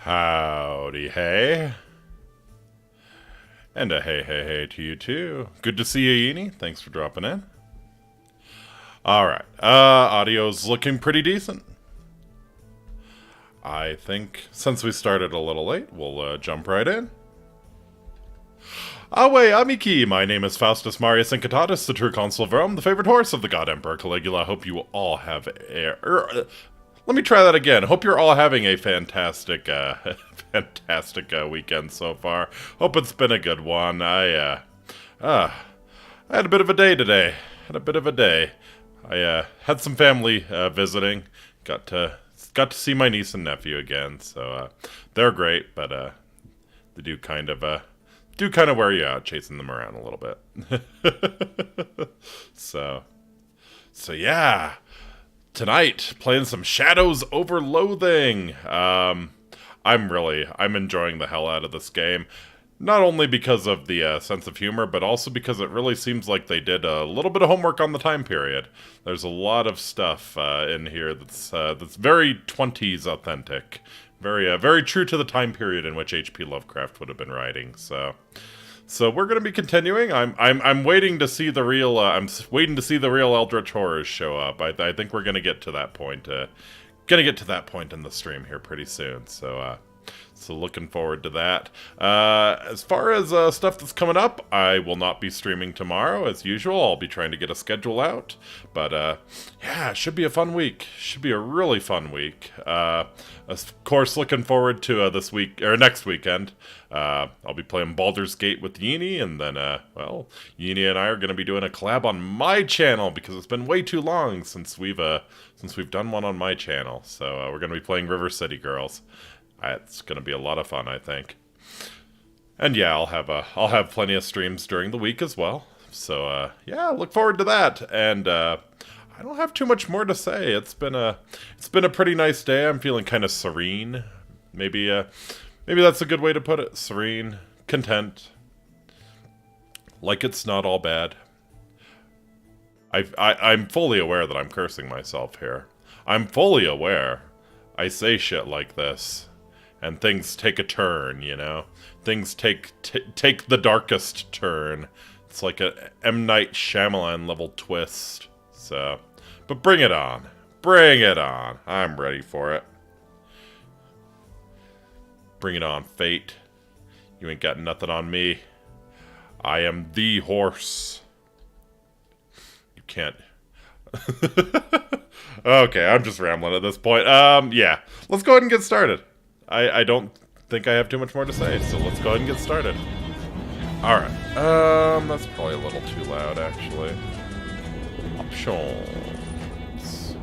Howdy, hey. And a hey to you too. Good to see you, Yini. Thanks for dropping in. Alright, audio's looking pretty decent. I think, since we started a little late, we'll jump right in. Awe Amiki, my name is Faustus Marius Incitatus, the true consul of Rome, the favorite horse of the god Emperor Caligula. Hope you all have let me try that again. Hope you're all having a fantastic, fantastic weekend so far. Hope it's been a good one. I had a bit of a day today. I had some family visiting. Got to see my niece and nephew again. So they're great, but they do kind of wear you out, chasing them around a little bit. so yeah. Tonight, playing some Shadows over Loathing. I'm enjoying the hell out of this game. Not only because of the sense of humor, but also because it really seems like they did a little bit of homework on the time period. There's a lot of stuff in here that's very 20s authentic. Very true to the time period in which H.P. Lovecraft would have been writing, So we're going to be continuing. I'm waiting to see the real Eldritch horrors show up. I think we're going to get to that point. In the stream here pretty soon. So looking forward to that. As far as stuff that's coming up, I will not be streaming tomorrow as usual. I'll be trying to get a schedule out. But yeah, it should be a fun week. Should be a really fun week. Of course, looking forward to this week or next weekend. I'll be playing Baldur's Gate with Yini, and then well, Yini and I are going to be doing a collab on my channel because it's been way too long since we've done one on my channel. So we're going to be playing River City Girls. It's going to be a lot of fun, I think. And yeah, I'll have plenty of streams during the week as well. So yeah, look forward to that. And I don't have too much more to say. It's been a pretty nice day. I'm feeling kind of serene. Maybe that's a good way to put it. Serene, content. Like it's not all bad. I'm fully aware that I'm cursing myself here. I'm fully aware. I say shit like this. And things take a turn, you know? Things take the darkest turn. It's like a M. Night Shyamalan level twist. So, but bring it on. Bring it on. I'm ready for it. Bring it on, fate. You ain't got nothing on me. I am the horse. You can't... Okay, I'm just rambling at this point. Yeah. Let's go ahead and get started. I don't think I have too much more to say, so let's go ahead and get started. Alright. That's probably a little too loud, actually. Options.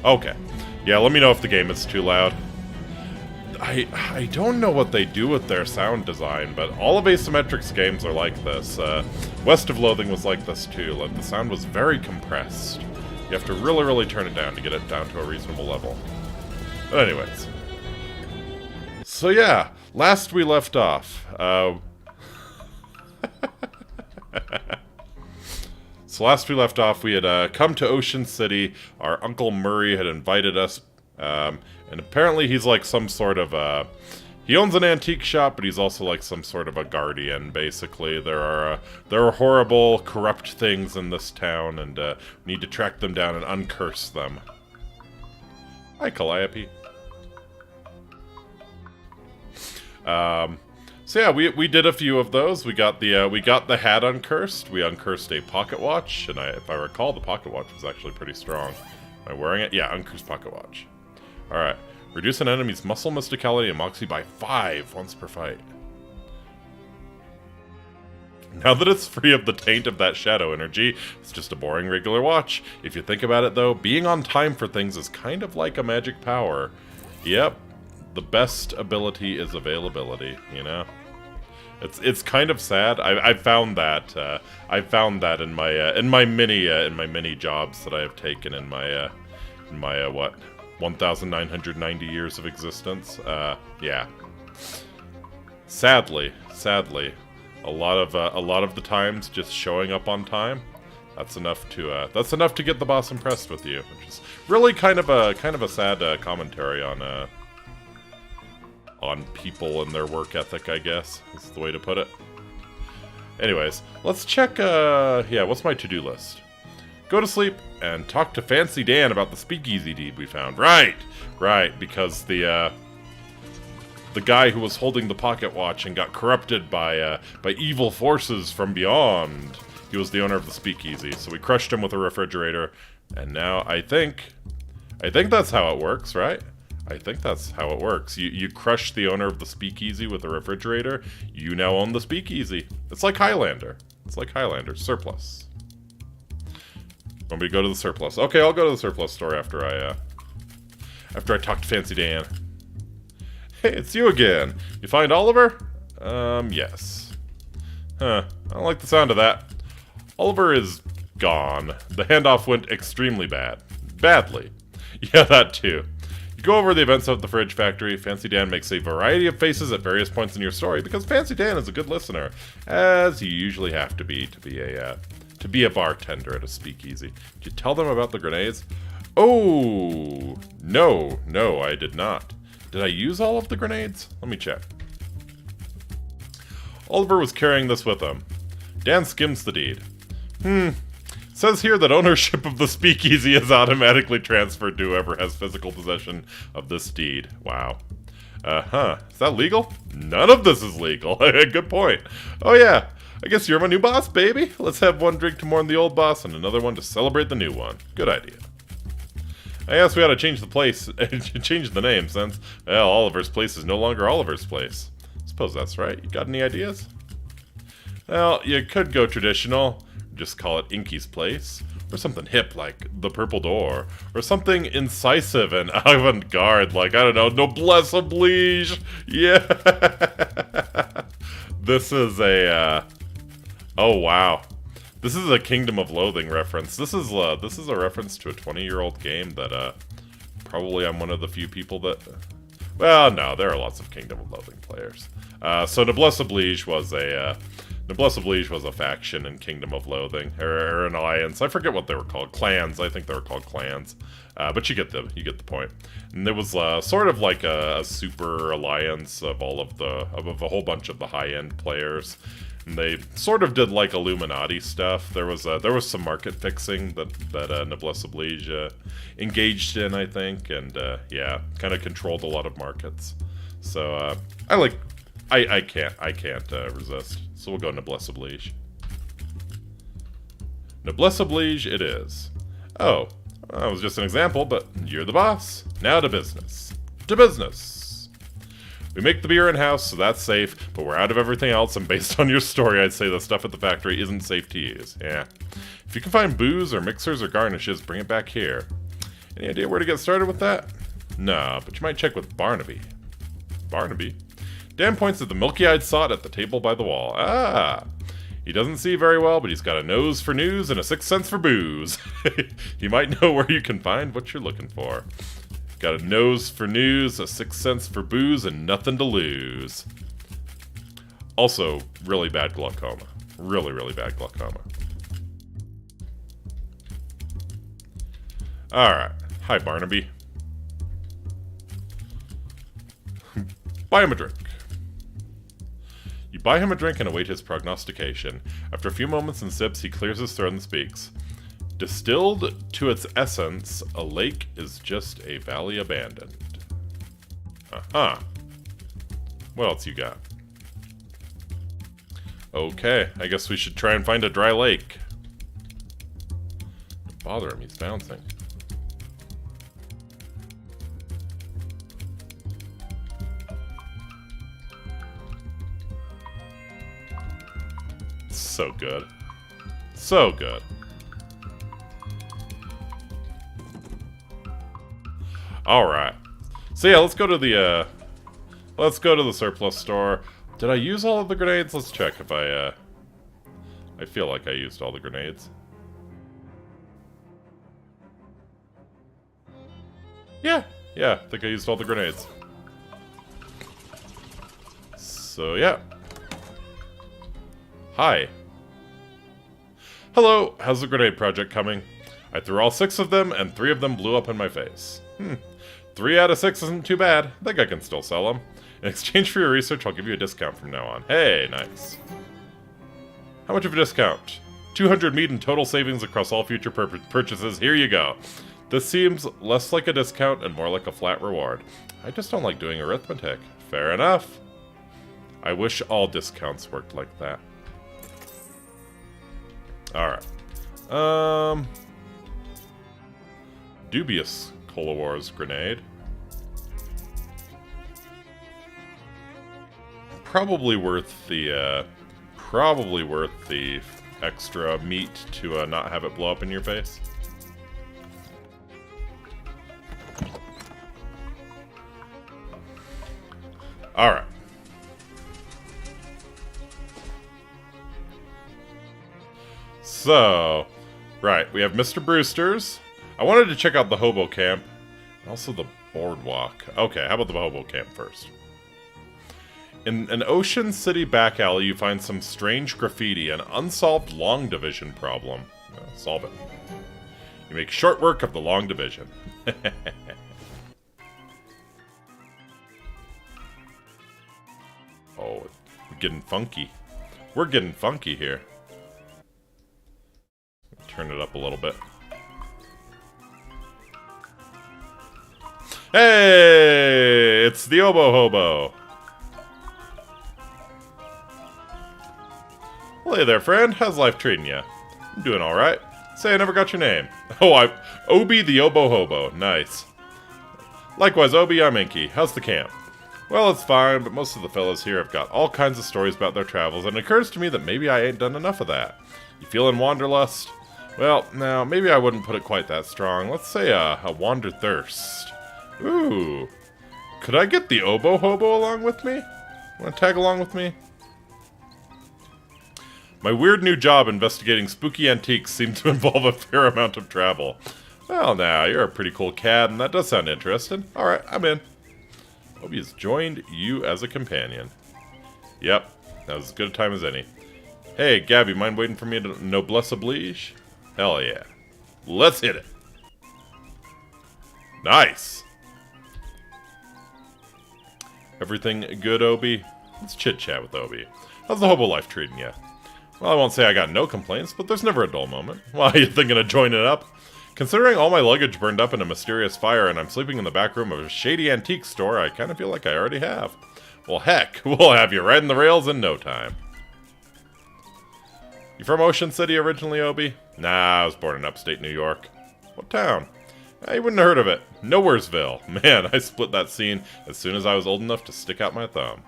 Okay. Yeah, let me know if the game is too loud. I don't know what they do with their sound design, but all of Asymmetric's games are like this. West of Loathing was like this too. Like, the sound was very compressed. You have to really turn it down to get it down to a reasonable level. But anyways. So yeah, last we left off. We had come to Ocean City. Our Uncle Murray had invited us. And apparently he's like some sort of he owns an antique shop, but he's also like some sort of a guardian, basically. There are horrible, corrupt things in this town, and we need to track them down and uncurse them. Hi, Calliope. So yeah, we did a few of those. We got the hat uncursed. We uncursed a pocket watch, and if I recall, the pocket watch was actually pretty strong. Am I wearing it? Yeah, uncursed pocket watch. Alright. Reduce an enemy's muscle, mysticality, and moxie by 5 once per fight. Now that it's free of the taint of that shadow energy, it's just a boring regular watch. If you think about it though, being on time for things is kind of like a magic power. Yep, the best ability is availability, you know? It's kind of sad. I found that in my many jobs that I have taken in my what 1,990 years of existence. Yeah. Sadly, a lot of the times just showing up on time That's enough to get the boss impressed with you, which is really kind of a sad commentary on people and their work ethic, I guess, is the way to put it. Anyways, let's check, yeah, what's my to-do list? Go to sleep and talk to Fancy Dan about the speakeasy deed we found. Right, because the guy who was holding the pocket watch and got corrupted by evil forces from beyond. He was the owner of the speakeasy, so we crushed him with a refrigerator, and now I think that's how it works, right? I think that's how it works. You crush the owner of the speakeasy with a refrigerator, you now own the speakeasy. It's like Highlander. It's like Highlander. Surplus. Want me to go to the surplus? Okay, I'll go to the surplus store after I talk to Fancy Dan. Hey, it's you again. You find Oliver? Yes. Huh, I don't like the sound of that. Oliver is gone. The handoff went extremely bad. Badly. Yeah, that too. You go over the events of the fridge factory. Fancy Dan makes a variety of faces at various points in your story because Fancy Dan is a good listener, as you usually have to be a bartender at a speakeasy. Did you tell them about the grenades? Oh, no, I did not. Did I use all of the grenades? Let me check. Oliver was carrying this with him. Dan skims the deed. Says here that ownership of the speakeasy is automatically transferred to whoever has physical possession of this deed. Wow. Is that legal? None of this is legal. Good point. Oh yeah, I guess you're my new boss, baby. Let's have one drink to mourn the old boss and another one to celebrate the new one. Good idea. I guess we ought to change the place, change the name, since, well, Oliver's Place is no longer Oliver's Place. Suppose that's right. You got any ideas? Well, you could go traditional, just call it Inky's Place, or something hip like the Purple Door, or something incisive and avant-garde like, I don't know, Noblesse Oblige! Yeah! This is a, oh wow. This is a Kingdom of Loathing reference. This is a reference to a 20-year-old game that, probably I'm one of the few people that... Well, no, there are lots of Kingdom of Loathing players. So Noblesse Oblige was a faction in Kingdom of Loathing, or an alliance. I forget what they were called. Clans. I think they were called clans. But you get the point. And there was sort of like a super alliance of of a whole bunch of the high-end players. And they sort of did like Illuminati stuff. There was some market fixing that Noblesse Oblige engaged in, I think, and yeah, kind of controlled a lot of markets. So I can't resist. So we'll go Noblesse Oblige. Noblesse Oblige it is. Oh, that was just an example, but you're the boss. Now to business. To business. We make the beer in-house, so that's safe, but we're out of everything else, and based on your story, I'd say the stuff at the factory isn't safe to use. Yeah. If you can find booze or mixers or garnishes, bring it back here. Any idea where to get started with that? Nah, but you might check with Barnaby. Barnaby? Dan points at the milky-eyed sot at the table by the wall. Ah! He doesn't see very well, but he's got a nose for news and a sixth sense for booze. He might know where you can find what you're looking for. Got a nose for news, a sixth sense for booze, and nothing to lose. Also, really bad glaucoma. Really, really bad glaucoma. Alright. Hi, Barnaby. Buy him a drink. You buy him a drink and await his prognostication. After a few moments and sips, he clears his throat and speaks. Distilled to its essence, a lake is just a valley abandoned. Uh-huh. What else you got? Okay, I guess we should try and find a dry lake. Don't bother him, he's bouncing. So good. So good. Alright. So yeah, let's go to the surplus store. Did I use all of the grenades? Let's check if I feel like I used all the grenades. Yeah, I think I used all the grenades. So yeah. Hi. Hello, how's the grenade project coming? I threw all 6 of them, and 3 of them blew up in my face. 3 out of 6 isn't too bad. I think I can still sell them. In exchange for your research, I'll give you a discount from now on. Hey, nice. How much of a discount? 200 meat in total savings across all future purchases. Here you go. This seems less like a discount and more like a flat reward. I just don't like doing arithmetic. Fair enough. I wish all discounts worked like that. Alright. Dubious Cola Wars grenade. Probably worth the extra meat to not have it blow up in your face. Alright. So, right, we have Mr. Brewster's. I wanted to check out the hobo camp, and also the boardwalk. Okay, how about the hobo camp first? In an Ocean City back alley, you find some strange graffiti, an unsolved long division problem. Solve it. You make short work of the long division. Oh, we're getting funky. We're getting funky here. Turn it up a little bit. Hey! It's the Obo Hobo! Well, hey there, friend. How's life treating you? I'm doing alright. Say, I never got your name. Oh, Obi the Obo Hobo. Nice. Likewise, Obi, I'm Inky. How's the camp? Well, it's fine, but most of the fellas here have got all kinds of stories about their travels, and it occurs to me that maybe I ain't done enough of that. You feeling wanderlust? Well, now, maybe I wouldn't put it quite that strong. Let's say a wanderthirst. Ooh. Could I get the Obo Hobo along with me? Want to tag along with me? My weird new job investigating spooky antiques seems to involve a fair amount of travel. Well, now, you're a pretty cool cat, and that does sound interesting. Alright, I'm in. Obi has joined you as a companion. Yep, that was as good a time as any. Hey, Gabby, mind waiting for me to noblesse oblige? Hell yeah. Let's hit it. Nice. Everything good, Obi? Let's chit-chat with Obi. How's the hobo life treating you? Well, I won't say I got no complaints, but there's never a dull moment. Why, are you thinking of joining up? Considering all my luggage burned up in a mysterious fire and I'm sleeping in the back room of a shady antique store, I kind of feel like I already have. Well, heck, we'll have you riding the rails in no time. You from Ocean City originally, Obi? Nah, I was born in upstate New York. What town? I wouldn't have heard of it. Nowheresville. Man, I split that scene as soon as I was old enough to stick out my thumb.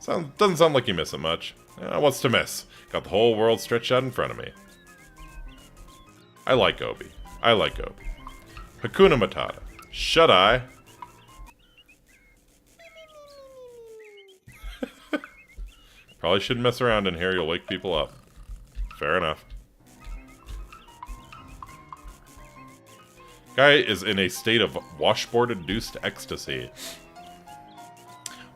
Doesn't sound like you miss it much. What's to miss? Got the whole world stretched out in front of me. I like Obi. I like Obi. Hakuna Matata. Shut eye. Probably shouldn't mess around in here. You'll wake people up. Fair enough. Guy is in a state of washboard-induced ecstasy.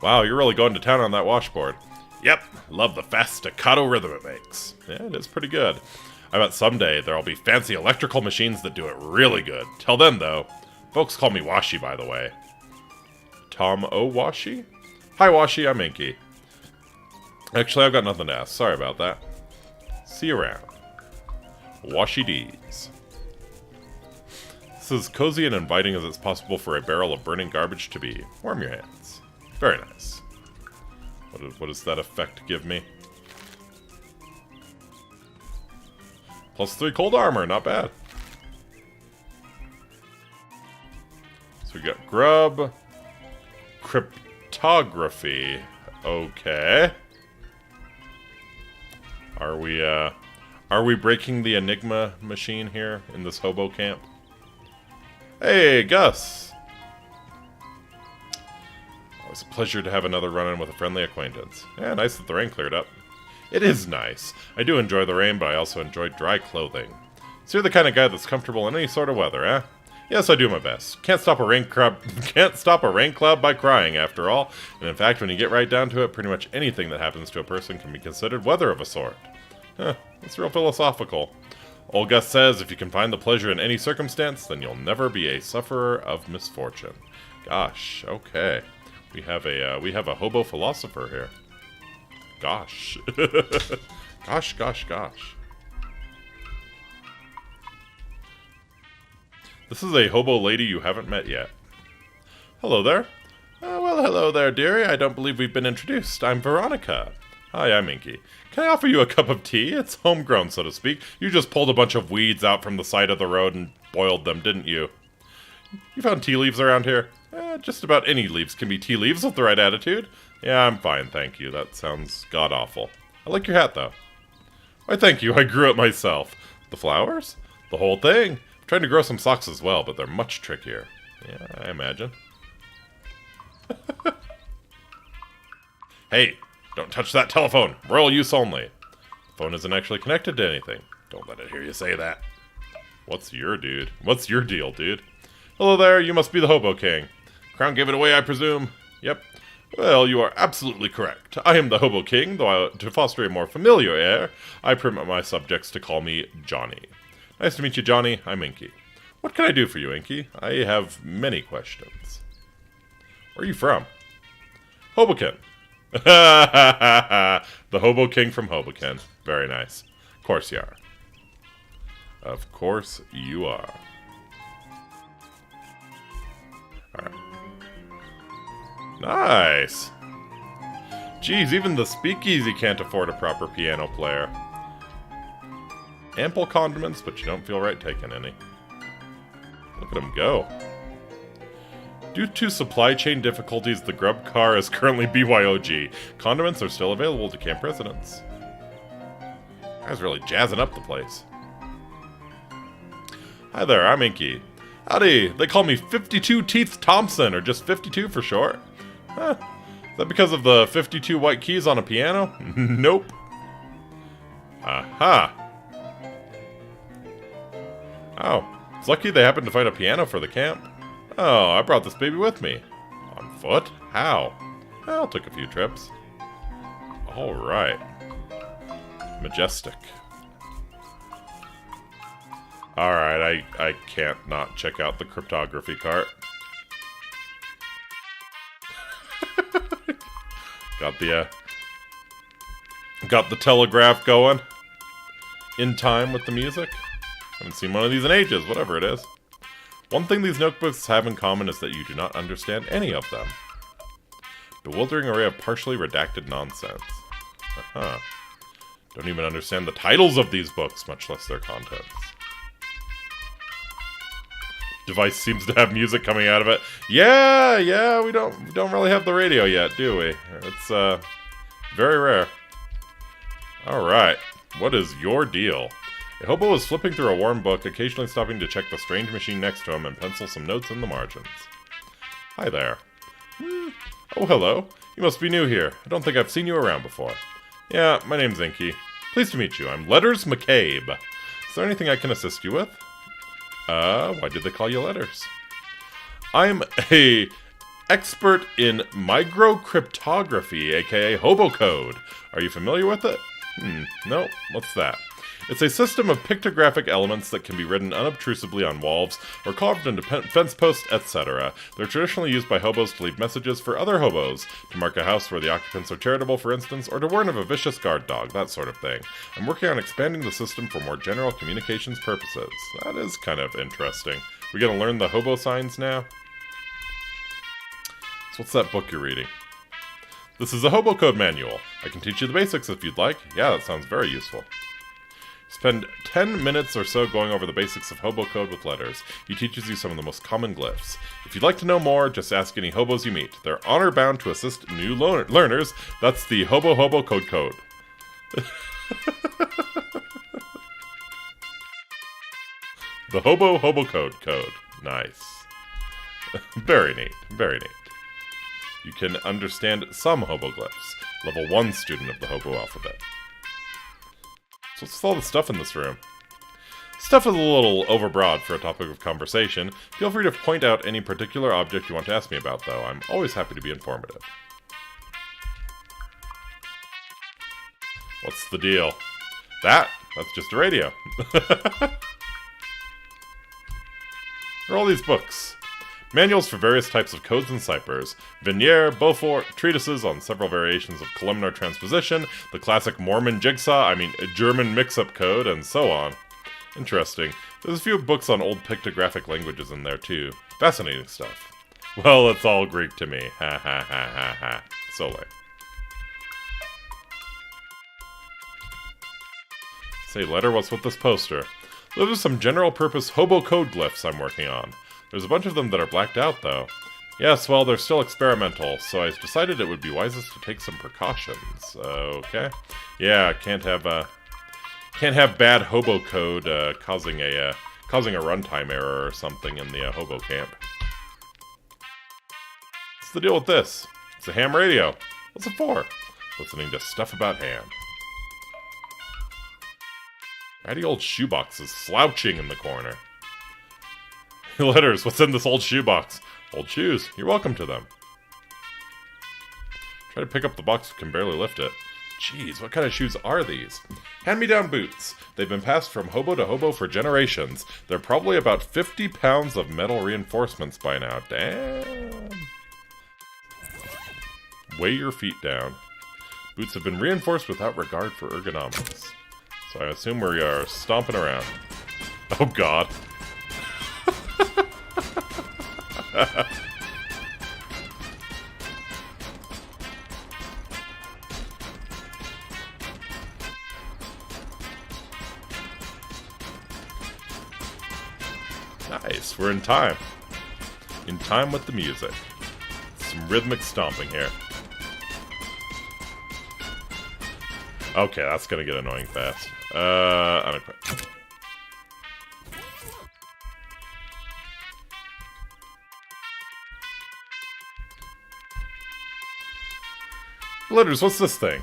Wow, you're really going to town on that washboard. Yep, love the fast staccato rhythm it makes. Yeah, it is pretty good. I bet someday there'll be fancy electrical machines that do it really good. Till then, though, folks call me Washi, by the way. Tom O. Washi? Hi, Washi, I'm Inky. Actually, I've got nothing to ask. Sorry about that. See you around. Washi D's. This is cozy and inviting as it's possible for a barrel of burning garbage to be. Warm your hands. Very nice. What does that effect give me? +3 cold armor, not bad. So we got grub, cryptography. Okay. Are we breaking the Enigma machine here in this hobo camp? Hey, Gus. It's a pleasure to have another run-in with a friendly acquaintance. Yeah, nice that the rain cleared up. It is nice. I do enjoy the rain, but I also enjoy dry clothing. So you're the kind of guy that's comfortable in any sort of weather, eh? Yes, I do my best. Can't stop a rain cloud by crying, after all. And in fact, when you get right down to it, pretty much anything that happens to a person can be considered weather of a sort. Huh, that's real philosophical. Old Gus says, if you can find the pleasure in any circumstance, then you'll never be a sufferer of misfortune. Gosh, okay. We have a hobo philosopher here. Gosh. Gosh, gosh, gosh. This is a hobo lady you haven't met yet. Hello there. Well, hello there, dearie. I don't believe we've been introduced. I'm Veronica. Hi, I'm Inky. Can I offer you a cup of tea? It's homegrown, so to speak. You just pulled a bunch of weeds out from the side of the road and boiled them, didn't you? You found tea leaves around here? Just about any leaves can be tea leaves with the right attitude. Yeah, I'm fine, thank you. That sounds god-awful. I like your hat, though. Why, thank you. I grew it myself. The flowers? The whole thing. I'm trying to grow some socks as well, but they're much trickier. Yeah, I imagine. Hey, don't touch that telephone. Royal use only. The phone isn't actually connected to anything. Don't let it hear you say that. What's your deal, dude? Hello there, you must be the Hobo King. Crown gave it away, I presume? Yep. Well, you are absolutely correct. I am the Hobo King, though to foster a more familiar air, I permit my subjects to call me Johnny. Nice to meet you, Johnny. I'm Inky. What can I do for you, Inky? I have many questions. Where are you from? Hoboken. The Hobo King from Hoboken. Very nice. Of course you are. Of course you are. Alright. Nice! Geez, even the speakeasy can't afford a proper piano player. Ample condiments, but you don't feel right taking any. Look at him go. Due to supply chain difficulties, the grub car is currently BYOG. Condiments are still available to camp residents. Guy's really jazzing up the place. Hi there, I'm Inky. Howdy, they call me 52 Teeth Thompson, or just 52 for short. Huh. Is that because of the 52 white keys on a piano? Nope. Aha. Oh, it's lucky they happened to find a piano for the camp. Oh, I brought this baby with me. On foot? How? Well, took a few trips. Alright. Majestic. Alright, I can't not check out the cryptography cart. Got the telegraph going. In time with the music. Haven't seen one of these in ages, whatever it is. One thing these notebooks have in common is that you do not understand any of them. Bewildering array of partially redacted nonsense. Don't even understand the titles of these books, much less their contents. Device seems to have music coming out of it. Yeah, we don't really have the radio yet, do we? It's very rare. Alright, what is your deal? A hobo is flipping through a worn book, occasionally stopping to check the strange machine next to him and pencil some notes in the margins. Hi there. Oh, hello. You must be new here. I don't think I've seen you around before. Yeah, my name's Inky. Pleased to meet you. I'm Letters McCabe. Is there anything I can assist you with? Why did they call you Letters? I'm a expert in microcryptography, aka hobo code. Are you familiar with it? No. What's that? It's a system of pictographic elements that can be written unobtrusively on walls or carved into fence posts, etc. They're traditionally used by hobos to leave messages for other hobos, to mark a house where the occupants are charitable, for instance, or to warn of a vicious guard dog, that sort of thing. I'm working on expanding the system for more general communications purposes. That is kind of interesting. We gonna learn the hobo signs now? So what's that book you're reading? This is a hobo code manual. I can teach you the basics if you'd like. Yeah, that sounds very useful. Spend 10 minutes or so going over the basics of hobo code with Letters. He teaches you some of the most common glyphs. If you'd like to know more, just ask any hobos you meet. They're honor-bound to assist new learners. That's the hobo code. The hobo code. Nice. Very neat, very neat. You can understand some hoboglyphs. Level 1 student of the hobo alphabet. So what's all the stuff in this room? Stuff is a little overbroad for a topic of conversation. Feel free to point out any particular object you want to ask me about, though. I'm always happy to be informative. What's the deal? That? That's just a radio. What are all these books? Manuals for various types of codes and ciphers, Vignere, Beaufort, treatises on several variations of columnar transposition, the classic Mormon jigsaw, German mix-up code, and so on. Interesting. There's a few books on old pictographic languages in there, too. Fascinating stuff. Well, it's all Greek to me. Ha ha ha ha ha. Sole. Say, letter, what's with this poster? Those are some general-purpose hobo code glyphs I'm working on. There's a bunch of them that are blacked out, though. Yes, well, they're still experimental, so I decided it would be wisest to take some precautions. Okay. Yeah, can't have bad hobo code causing a runtime error or something in the hobo camp. What's the deal with this? It's a ham radio. What's it for? Listening to stuff about ham. Ratty old shoebox is slouching in the corner. Letters, what's in this old shoebox? Old shoes. You're welcome to them. Try to pick up the box, but can barely lift it. Jeez, what kind of shoes are these? Hand-me-down boots. They've been passed from hobo to hobo for generations. They're probably about 50 pounds of metal reinforcements by now. Damn. Weigh your feet down. Boots have been reinforced without regard for ergonomics. So I assume we are stomping around. Oh god. Nice, we're in time. In time with the music. Some rhythmic stomping here. Okay, that's gonna get annoying fast. Unequip. Letters, what's this thing?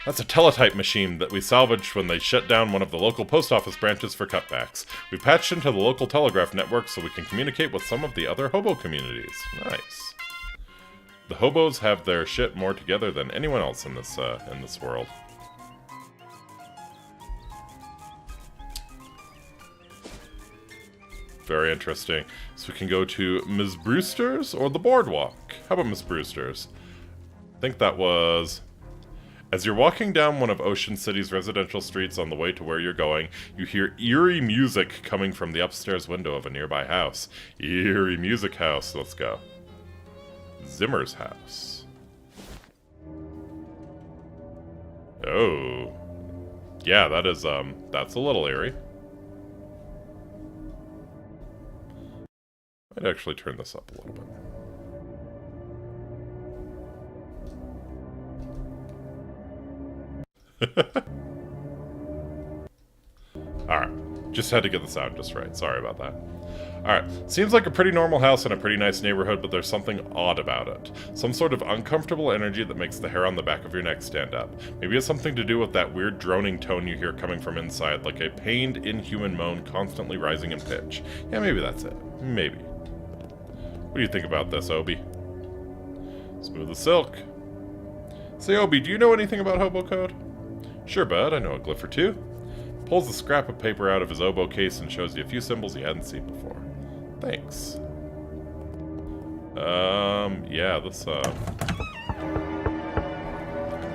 That's a teletype machine that we salvaged when they shut down one of the local post office branches for cutbacks. We patched into the local telegraph network so we can communicate with some of the other hobo communities. Nice. The hobos have their shit more together than anyone else in this world. Very interesting. So we can go to Ms. Brewster's or the boardwalk. How about Ms. Brewster's? I think that was... As you're walking down one of Ocean City's residential streets on the way to where you're going, you hear eerie music coming from the upstairs window of a nearby house. Eerie music house. Let's go. Zimmer's house. Oh. Yeah, that is, that's a little eerie. I'd actually turn this up a little bit. Alright, just had to get the sound just right. Sorry about that. Alright, seems like a pretty normal house in a pretty nice neighborhood, but there's something odd about it. Some sort of uncomfortable energy that makes the hair on the back of your neck stand up. Maybe it's something to do with that weird droning tone you hear coming from inside, like a pained, inhuman moan constantly rising in pitch. Yeah, maybe that's it. Maybe. What do you think about this, Obi? Smooth as silk. Say, Obi, do you know anything about hobo code? Sure, bud, I know a glyph or two. Pulls a scrap of paper out of his oboe case and shows you a few symbols you hadn't seen before. Thanks. Yeah, this,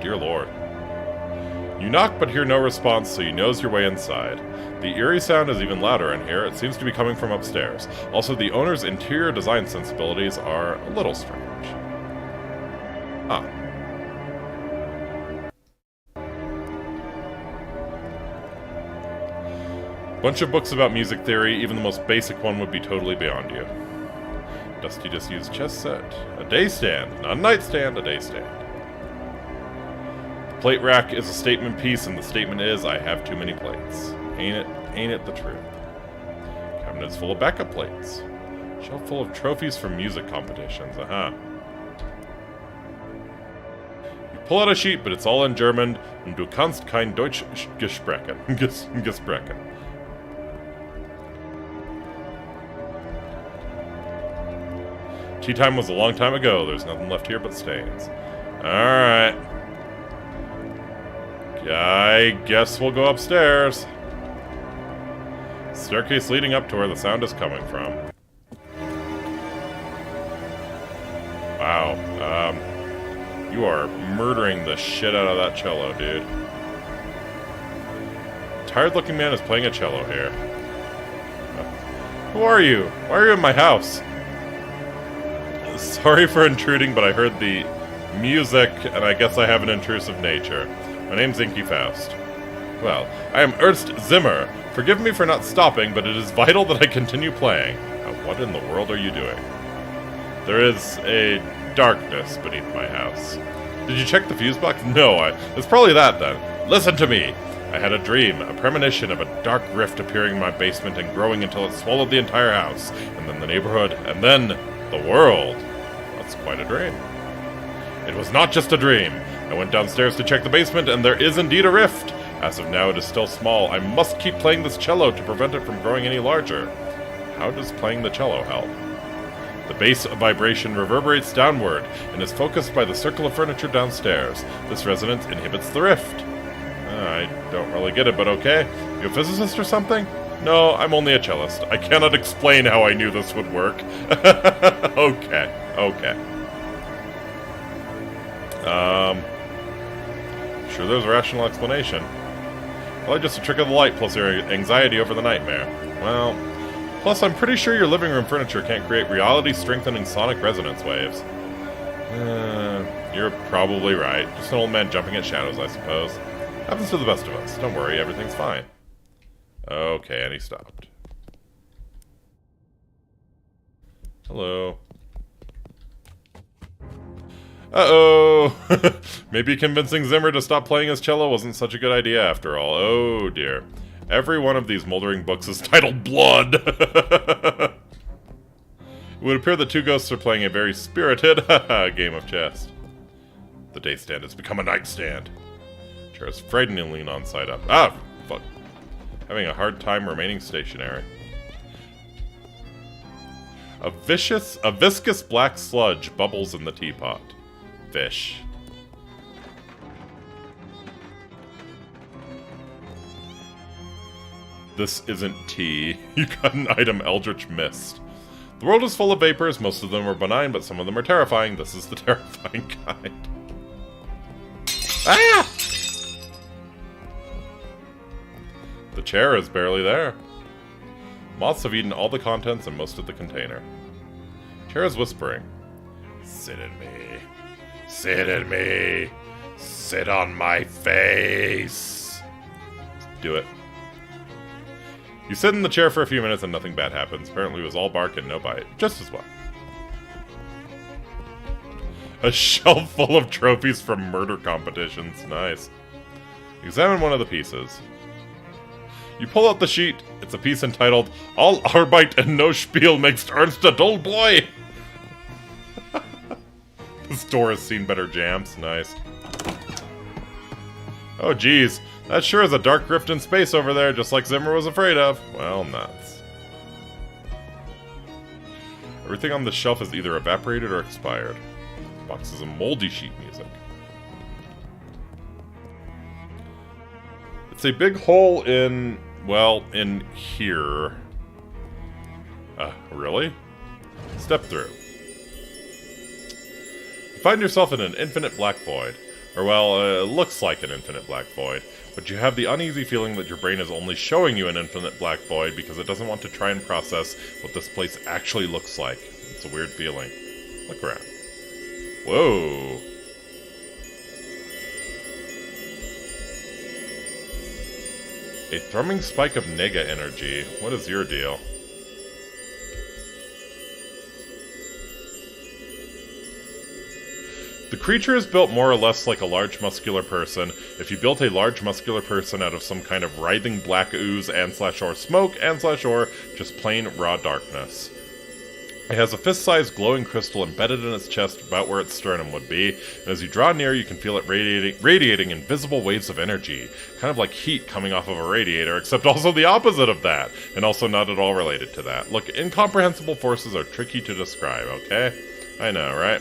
Dear Lord. You knock but hear no response, so you nose your way inside. The eerie sound is even louder in here. It seems to be coming from upstairs. Also, the owner's interior design sensibilities are a little strange. Ah. Bunch of books about music theory, even the most basic one would be totally beyond you. Dusty disused chess set. A day stand. Not a nightstand, a day stand. The plate rack is a statement piece, and the statement is, I have too many plates. Ain't it the truth? Cabinet's full of backup plates. Shelf full of trophies from music competitions, You pull out a sheet, but it's all in German, und du kannst kein Deutsch gesprochen. Gesprochen. Tea time was a long time ago. There's nothing left here but stains. Alright. I guess we'll go upstairs. staircase leading up to where the sound is coming from. Wow. You are murdering the shit out of that cello, dude. Tired-looking man is playing a cello here. Who are you? Why are you in my house? Sorry for intruding, but I heard the music, and I guess I have an intrusive nature. My name's Inky Faust. Well, I am Ernst Zimmer. Forgive me for not stopping, but it is vital that I continue playing. Now, what in the world are you doing? There is a darkness beneath my house. Did you check the fuse box? No, it's probably that then. Listen to me. I had a dream, a premonition of a dark rift appearing in my basement and growing until it swallowed the entire house, and then the neighborhood, and then the world. That's quite a dream. It was not just a dream. I went downstairs to check the basement, and there is indeed a rift. As of now, it is still small. I must keep playing this cello to prevent it from growing any larger. How does playing the cello help? The bass vibration reverberates downward and is focused by the circle of furniture downstairs. This resonance inhibits the rift. I don't really get it, but okay. You a physicist or something? No, I'm only a cellist. I cannot explain how I knew this would work. Okay. Sure there's a rational explanation. Probably just a trick of the light plus your anxiety over the nightmare. Well, plus I'm pretty sure your living room furniture can't create reality-strengthening sonic resonance waves. You're probably right. Just an old man jumping at shadows, I suppose. Happens to the best of us. Don't worry, everything's fine. Okay, and he stopped. Hello. Uh-oh! Maybe convincing Zimmer to stop playing his cello wasn't such a good idea after all. Oh dear. Every one of these moldering books is titled Blood! It would appear that two ghosts are playing a very spirited game of chess. The day stand has become a nightstand. Chair is frighteningly lean on side up. Ah, fuck. Having a hard time remaining stationary. A viscous black sludge bubbles in the teapot. Fish. This isn't tea. You got an item Eldritch Mist. The world is full of vapors. Most of them are benign, but some of them are terrifying. This is the terrifying kind. Ah! The chair is barely there. Moths have eaten all the contents and most of the container. Chair is whispering. Sit in me. Sit in me. Sit on my face. Do it. You sit in the chair for a few minutes and nothing bad happens. Apparently it was all bark and no bite. Just as well. A shelf full of trophies from murder competitions. Nice. Examine one of the pieces. You pull out the sheet. It's a piece entitled, All Arbeit and No Spiel makes Ernst a dull boy. The store has seen better jams. Nice. Oh, geez. That sure is a dark rift in space over there, just like Zimmer was afraid of. Well, nuts. Everything on the shelf is either evaporated or expired. Boxes of moldy sheet music. It's a big hole in, well, in here. Really? Step through. You find yourself in an infinite black void. Or, well, it looks like an infinite black void. But you have the uneasy feeling that your brain is only showing you an infinite black void because it doesn't want to try and process what this place actually looks like. It's a weird feeling. Look around. Whoa. A thrumming spike of nega energy. What is your deal? The creature is built more or less like a large muscular person. If you built a large muscular person out of some kind of writhing black ooze and/or smoke and/or just plain raw darkness. It has a fist-sized glowing crystal embedded in its chest about where its sternum would be, and as you draw near you can feel it radiating invisible waves of energy, kind of like heat coming off of a radiator, except also the opposite of that, and also not at all related to that. Look, incomprehensible forces are tricky to describe, okay? I know, right?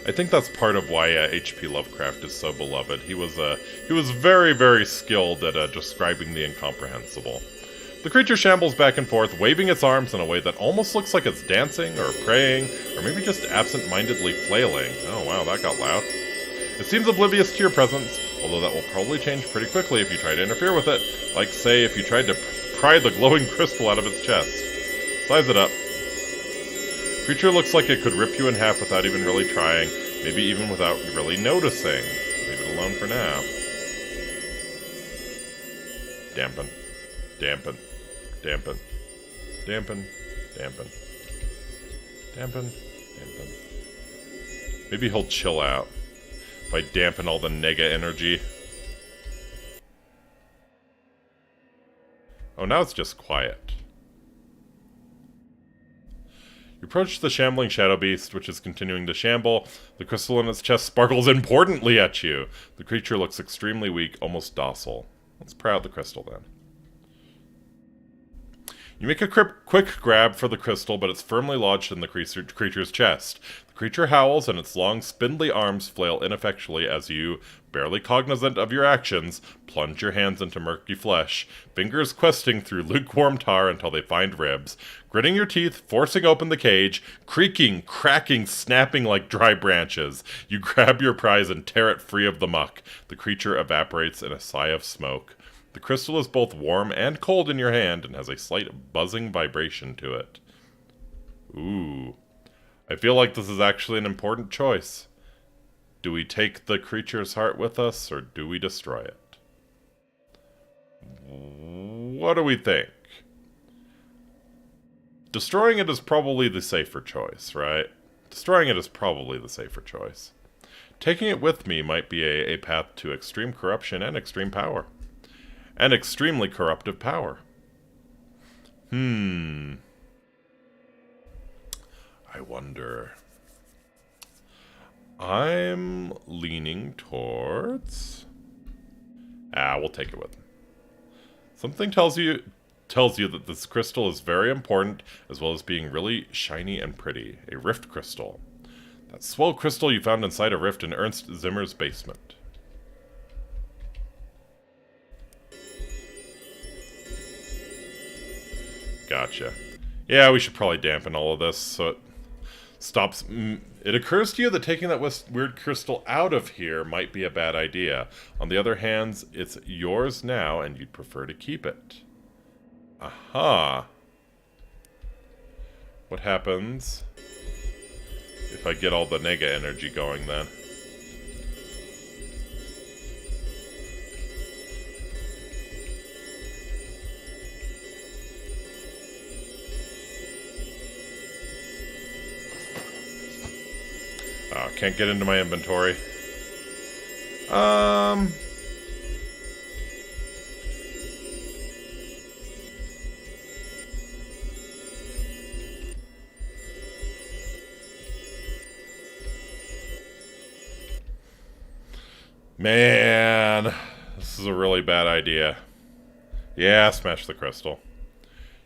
I think that's part of why H.P. Lovecraft is so beloved. He was very, very skilled at describing the incomprehensible. The creature shambles back and forth, waving its arms in a way that almost looks like it's dancing, or praying, or maybe just absent-mindedly flailing. Oh wow, that got loud. It seems oblivious to your presence, although that will probably change pretty quickly if you try to interfere with it, like, say, if you tried to pry the glowing crystal out of its chest. Size it up. Creature looks like it could rip you in half without even really trying, maybe even without really noticing. Leave it alone for now. Dampen. Dampen. Dampen. Dampen. Dampen. Dampen. Dampen. Maybe he'll chill out if I dampen all the nega energy. Oh, now it's just quiet. You approach the shambling shadow beast, which is continuing to shamble. The crystal in its chest sparkles importantly at you. The creature looks extremely weak, almost docile. Let's pry out the crystal then. You make a quick grab for the crystal, but it's firmly lodged in the creature's chest. The creature howls, and its long, spindly arms flail ineffectually as you, barely cognizant of your actions, plunge your hands into murky flesh, fingers questing through lukewarm tar until they find ribs, gritting your teeth, forcing open the cage, creaking, cracking, snapping like dry branches. You grab your prize and tear it free of the muck. The creature evaporates in a sigh of smoke. The crystal is both warm and cold in your hand and has a slight buzzing vibration to it. Ooh. I feel like this is actually an important choice. Do we take the creature's heart with us, or do we destroy it? What do we think? Destroying it is probably the safer choice, right? Destroying it is probably the safer choice. Taking it with me might be a path to extreme corruption and extreme power. And extremely corruptive power. I wonder. I'm leaning towards... we'll take it with me. Something tells you that this crystal is very important, as well as being really shiny and pretty. A rift crystal. That swell crystal you found inside a rift in Ernst Zimmer's basement. Gotcha. Yeah, we should probably dampen all of this so it stops. It occurs to you that taking that weird crystal out of here might be a bad idea. On the other hand, it's yours now and you'd prefer to keep it. Aha. What happens if I get all the nega energy going then? Oh, can't get into my inventory. Man, this is a really bad idea. Yeah, smash the crystal.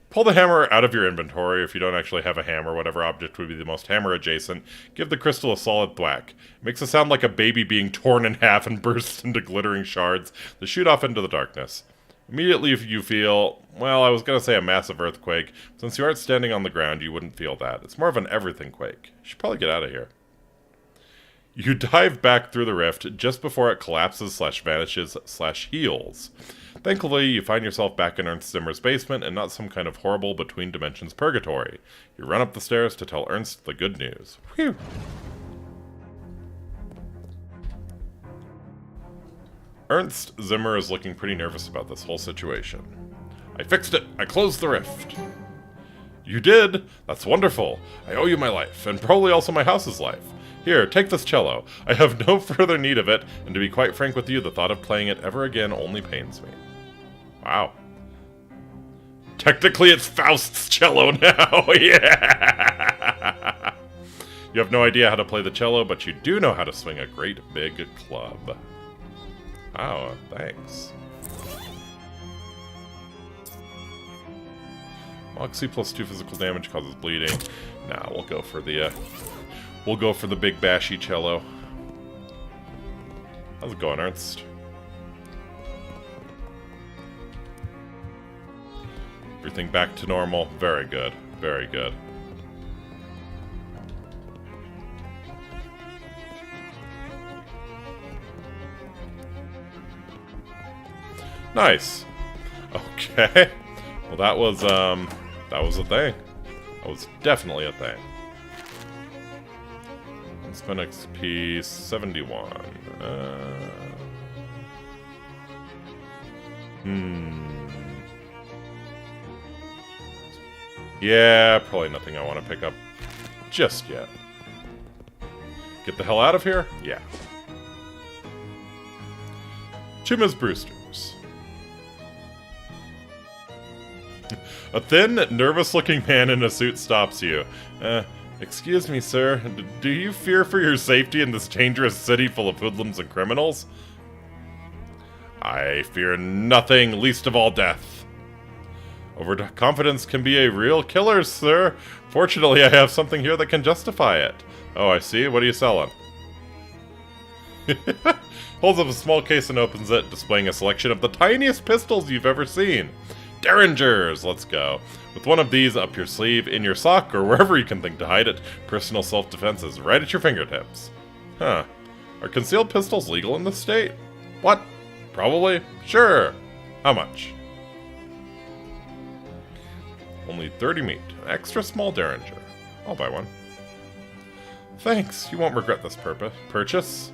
Pull the hammer out of your inventory. If you don't actually have a hammer, whatever object would be the most hammer adjacent, give the crystal a solid thwack. It makes it sound like a baby being torn in half and bursts into glittering shards that shoot off into the darkness. Immediately you feel, well, I was going to say a massive earthquake. Since you aren't standing on the ground, you wouldn't feel that. It's more of an everything quake. You should probably get out of here. You dive back through the rift just before it collapses/vanishes/heals. Thankfully, you find yourself back in Ernst Zimmer's basement and not some kind of horrible between-dimensions purgatory. You run up the stairs to tell Ernst the good news. Whew! Ernst Zimmer is looking pretty nervous about this whole situation. I fixed it! I closed the rift! You did? That's wonderful! I owe you my life, and probably also my house's life. Here, take this cello. I have no further need of it, and to be quite frank with you, the thought of playing it ever again only pains me. Wow. Technically, it's Faust's cello now. Yeah! You have no idea how to play the cello, but you do know how to swing a great big club. Oh, thanks. Moxie plus 2 physical damage causes bleeding. Nah, we'll go for the big bashy cello. How's it going, Ernst? Everything back to normal. Very good. Very good. Nice. Okay. Well, that was a thing. That was definitely a thing. Spend XP 71. Yeah, probably nothing I want to pick up just yet. Get the hell out of here? Yeah. Ms. Brewster's. A thin, nervous-looking man in a suit stops you. Excuse me, sir. Do you fear for your safety in this dangerous city full of hoodlums and criminals? I fear nothing, least of all death. Overconfidence can be a real killer, sir. Fortunately, I have something here that can justify it. Oh, I see. What are you selling? Holds up a small case and opens it, displaying a selection of the tiniest pistols you've ever seen. Derringers! Let's go. With one of these up your sleeve, in your sock, or wherever you can think to hide it, personal self-defense is right at your fingertips. Huh. Are concealed pistols legal in this state? What? Probably? Sure. How much? Only 30 meat. An extra small Derringer. I'll buy one. Thanks. You won't regret this purchase.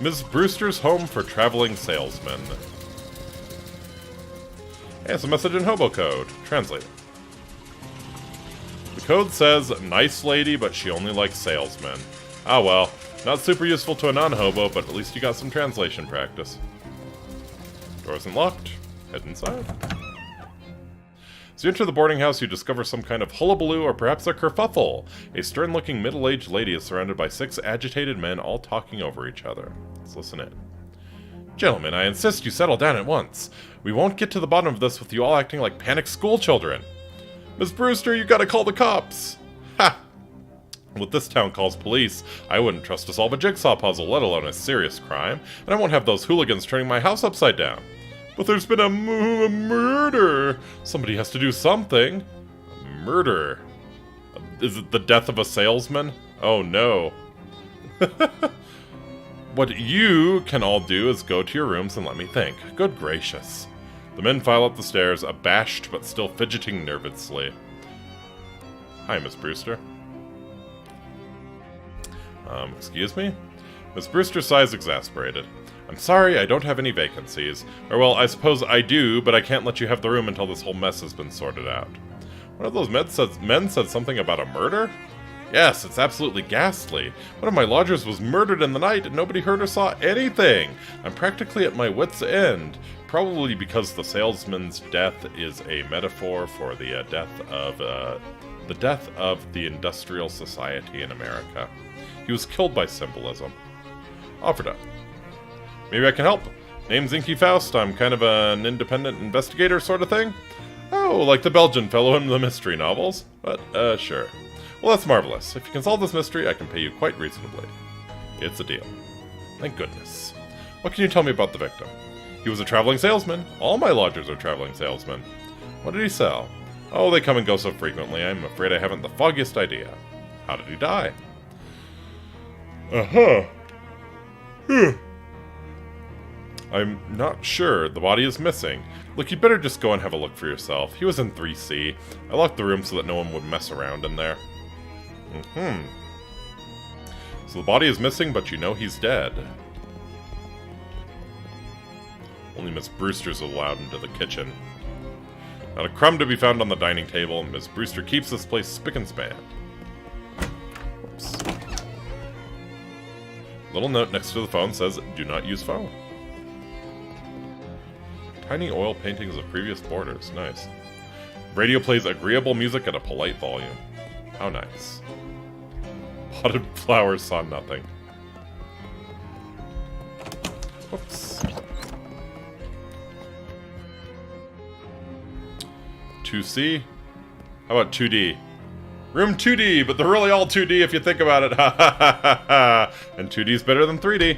Ms. Brewster's home for traveling salesmen. Hey, it's a message in hobo code. Translate it. The code says, nice lady, but she only likes salesmen. Ah well, not super useful to a non-hobo, but at least you got some translation practice. Door isn't locked. Head inside. As you enter the boarding house, you discover some kind of hullabaloo or perhaps a kerfuffle. A stern-looking middle-aged lady is surrounded by 6 agitated men, all talking over each other. Let's listen in. Gentlemen, I insist you settle down at once. We won't get to the bottom of this with you all acting like panicked schoolchildren. Miss Brewster, you gotta call the cops. Ha! What this town calls police, I wouldn't trust to solve a jigsaw puzzle, let alone a serious crime, and I won't have those hooligans turning my house upside down. But there's been a murder. Somebody has to do something. A murder. Is it the death of a salesman? Oh no. What you can all do is go to your rooms and let me think. Good gracious. The men file up the stairs, abashed but still fidgeting nervously. Hi, Miss Brewster. Excuse me? Miss Brewster sighs exasperated. I'm sorry, I don't have any vacancies. Or well, I suppose I do, but I can't let you have the room until this whole mess has been sorted out. One of those men said something about a murder? Yes, it's absolutely ghastly. One of my lodgers was murdered in the night and nobody heard or saw anything. I'm practically at my wit's end. Probably because the salesman's death is a metaphor for the death of the industrial society in America. He was killed by symbolism. Offered up. Maybe I can help. Name's Inky Faust. I'm kind of an independent investigator sort of thing. Oh, like the Belgian fellow in the mystery novels. But, sure. Well, that's marvelous. If you can solve this mystery, I can pay you quite reasonably. It's a deal. Thank goodness. What can you tell me about the victim? He was a traveling salesman. All my lodgers are traveling salesmen. What did he sell? Oh, they come and go so frequently, I'm afraid I haven't the foggiest idea. How did he die? I'm not sure. The body is missing. Look, you'd better just go and have a look for yourself. He was in 3C. I locked the room so that no one would mess around in there. So the body is missing, but you know he's dead. Only Miss Brewster's allowed into the kitchen. Not a crumb to be found on the dining table, and Miss Brewster keeps this place spick and span. Whoops. Little note next to the phone says, do not use phone. Tiny oil paintings of previous boarders. Nice. Radio plays agreeable music at a polite volume. How nice. Potted flowers saw nothing. Whoops. 2C? How about 2D? Room 2D, but they're really all 2D if you think about it. Ha ha ha ha ha. And 2D's better than 3D.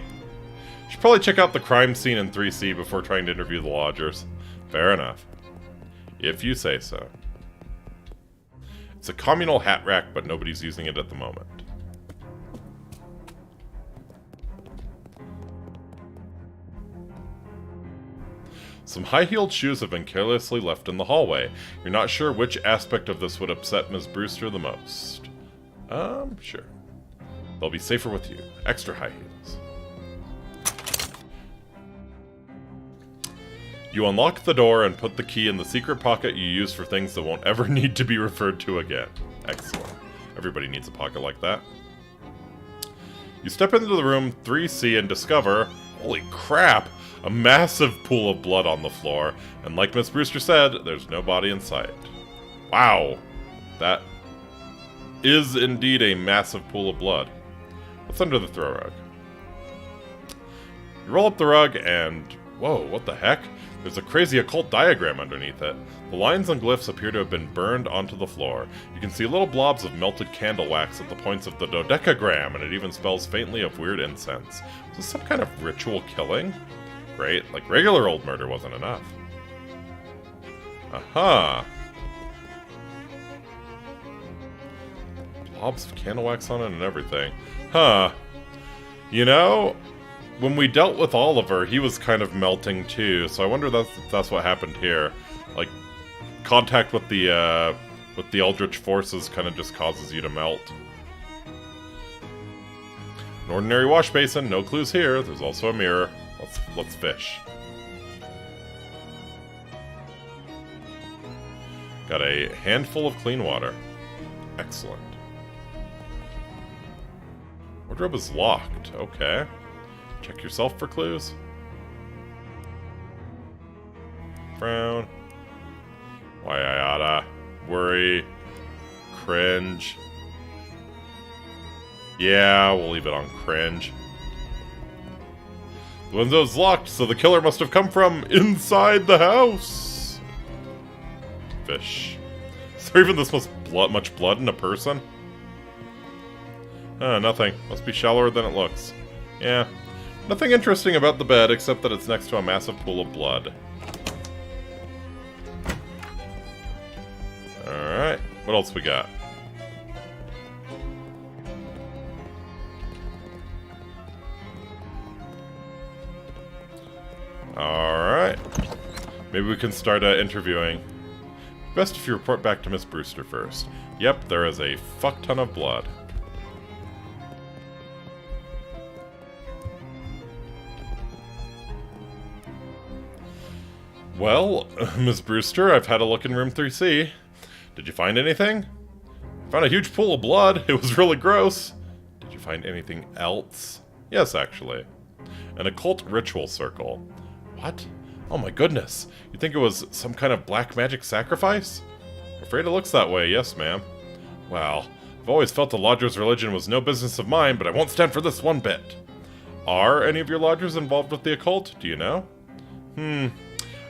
Should probably check out the crime scene in 3C before trying to interview the lodgers. Fair enough. If you say so. It's a communal hat rack, but nobody's using it at the moment. Some high-heeled shoes have been carelessly left in the hallway. You're not sure which aspect of this would upset Ms. Brewster the most. Sure. They'll be safer with you. Extra high heels. You unlock the door and put the key in the secret pocket you use for things that won't ever need to be referred to again. Excellent. Everybody needs a pocket like that. You step into the room 3C and discover, holy crap, a massive pool of blood on the floor, and like Miss Brewster said, there's no body in sight. Wow. That is indeed a massive pool of blood. What's under the throw rug? You roll up the rug and... whoa, what the heck? There's a crazy occult diagram underneath it. The lines and glyphs appear to have been burned onto the floor. You can see little blobs of melted candle wax at the points of the dodecagram, and it even smells faintly of weird incense. Is this some kind of ritual killing? Great, like regular old murder wasn't enough. Aha! Blobs of candle wax on it and everything. Huh. You know, when we dealt with Oliver, he was kind of melting too, so I wonder if that's what happened here. Like, contact with the Eldritch forces kind of just causes you to melt. An ordinary wash basin, no clues here. There's also a mirror. Let's fish. Got a handful of clean water. Excellent. Wardrobe is locked. Okay. Check yourself for clues. Frown. Why I oughta. Worry. Cringe. Yeah, we'll leave it on cringe. The window's locked, so the killer must have come from inside the house. Fish. Is there even this much blood in a person? Nothing. Must be shallower than it looks. Yeah. Nothing interesting about the bed, except that it's next to a massive pool of blood. Alright. What else we got? Alright. Maybe we can start interviewing. Best if you report back to Miss Brewster first. Yep, there is a fuck ton of blood. Well, Miss Brewster, I've had a look in room 3C. Did you find anything? I found a huge pool of blood. It was really gross. Did you find anything else? Yes, actually. An occult ritual circle. What? Oh my goodness. You think it was some kind of black magic sacrifice? I'm afraid it looks that way, yes ma'am. Well, I've always felt the lodger's religion was no business of mine, but I won't stand for this one bit. Are any of your lodgers involved with the occult? Do you know?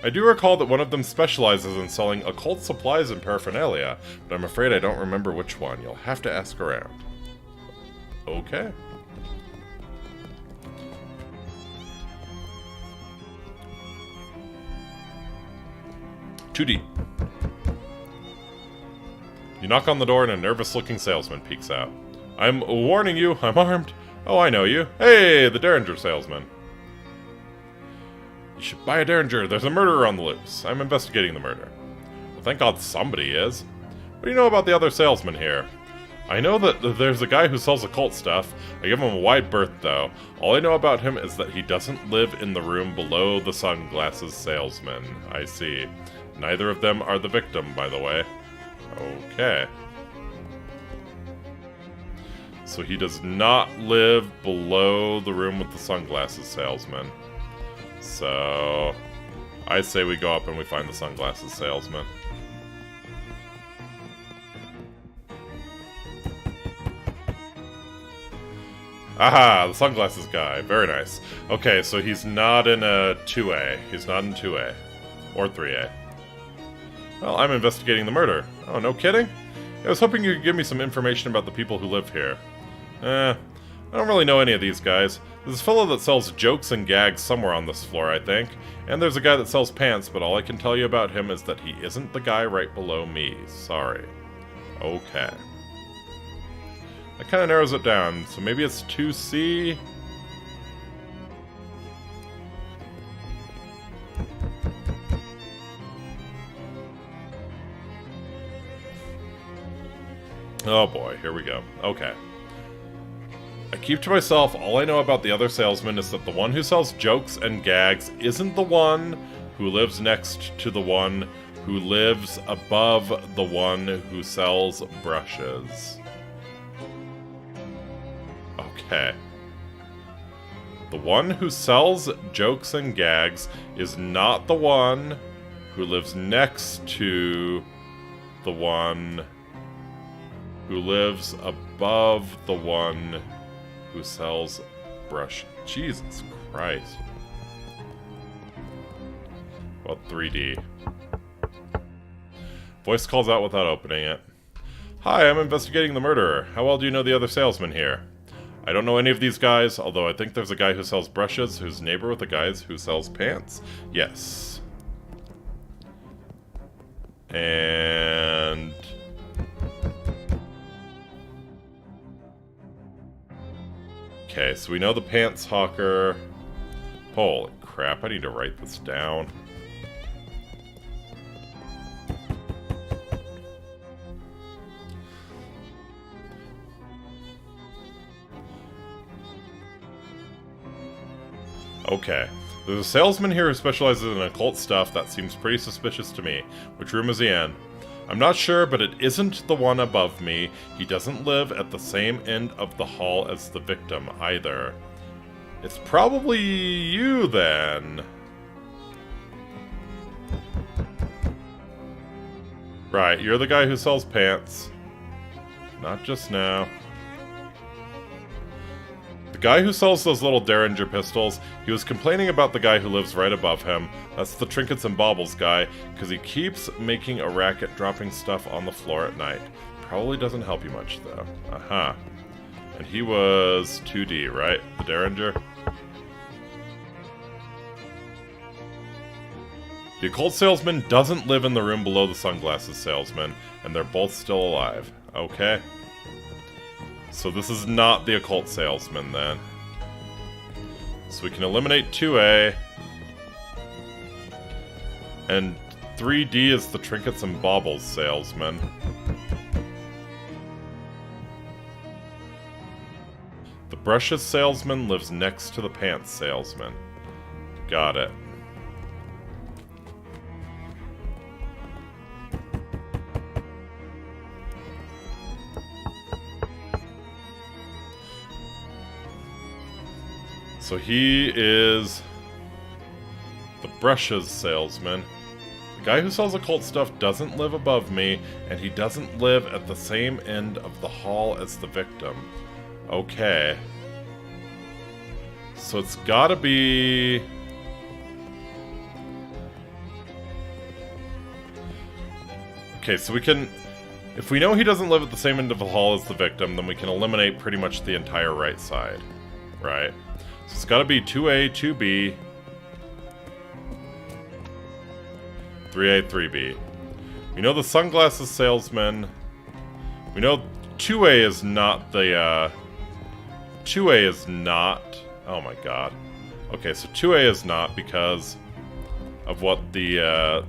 I do recall that one of them specializes in selling occult supplies and paraphernalia, but I'm afraid I don't remember which one. You'll have to ask around. Okay. Too deep. You knock on the door and a nervous-looking salesman peeks out. I'm warning you, I'm armed. Oh, I know you. Hey, the Derringer salesman. You should buy a Derringer. There's a murderer on the loose. I'm investigating the murder. Well, thank God somebody is. What do you know about the other salesman here? I know that there's a guy who sells occult stuff. I give him a wide berth, though. All I know about him is that he doesn't live in the room below the sunglasses salesman. I see. Neither of them are the victim, by the way. Okay. So he does not live below the room with the sunglasses salesman. So I say we go up and we find the sunglasses salesman. Aha, the sunglasses guy. Very nice. Okay, so he's not in a 2A. He's not in 2A. Or 3A. Well, I'm investigating the murder. Oh, no kidding? I was hoping you could give me some information about the people who live here. I don't really know any of these guys. There's a fellow that sells jokes and gags somewhere on this floor, I think. And there's a guy that sells pants, but all I can tell you about him is that he isn't the guy right below me. Sorry. Okay. That kind of narrows it down. So maybe it's 2C? Oh boy, here we go. Okay. I keep to myself, all I know about the other salesman is that the one who sells jokes and gags isn't the one who lives next to the one who lives above the one who sells brushes. Okay. The one who sells jokes and gags is not the one who lives next to the one who lives above the one who sells brush. Jesus Christ. Well, 3D. Voice calls out without opening it. Hi, I'm investigating the murderer. How well do you know the other salesman here? I don't know any of these guys, although I think there's a guy who sells brushes who's neighbor with the guys who sells pants. Yes. And... okay, so we know the pants hawker. Holy crap, I need to write this down. Okay. There's a salesman here who specializes in occult stuff that seems pretty suspicious to me. Which room is he in? I'm not sure, but it isn't the one above me. He doesn't live at the same end of the hall as the victim, either. It's probably you, then. Right, you're the guy who sells pants. Not just now. The guy who sells those little Derringer pistols, he was complaining about the guy who lives right above him. That's the trinkets and baubles guy, because he keeps making a racket dropping stuff on the floor at night. Probably doesn't help you much, though. Aha. And he was 2D, right? The Derringer? The occult salesman doesn't live in the room below the sunglasses salesman, and they're both still alive. Okay. So this is not the occult salesman, then. So we can eliminate 2A. And 3D is the trinkets and baubles salesman. The brushes salesman lives next to the pants salesman. Got it. So he is the brushes salesman. The guy who sells occult stuff doesn't live above me, and he doesn't live at the same end of the hall as the victim. Okay. So it's gotta be... okay, so we can... if we know he doesn't live at the same end of the hall as the victim, then we can eliminate pretty much the entire right side. Right? So it's gotta be 2A, 2B, 3A, 3B. We know the sunglasses salesman. We know 2A is not the, 2A is not... oh my god. Okay, so 2A is not because of what the,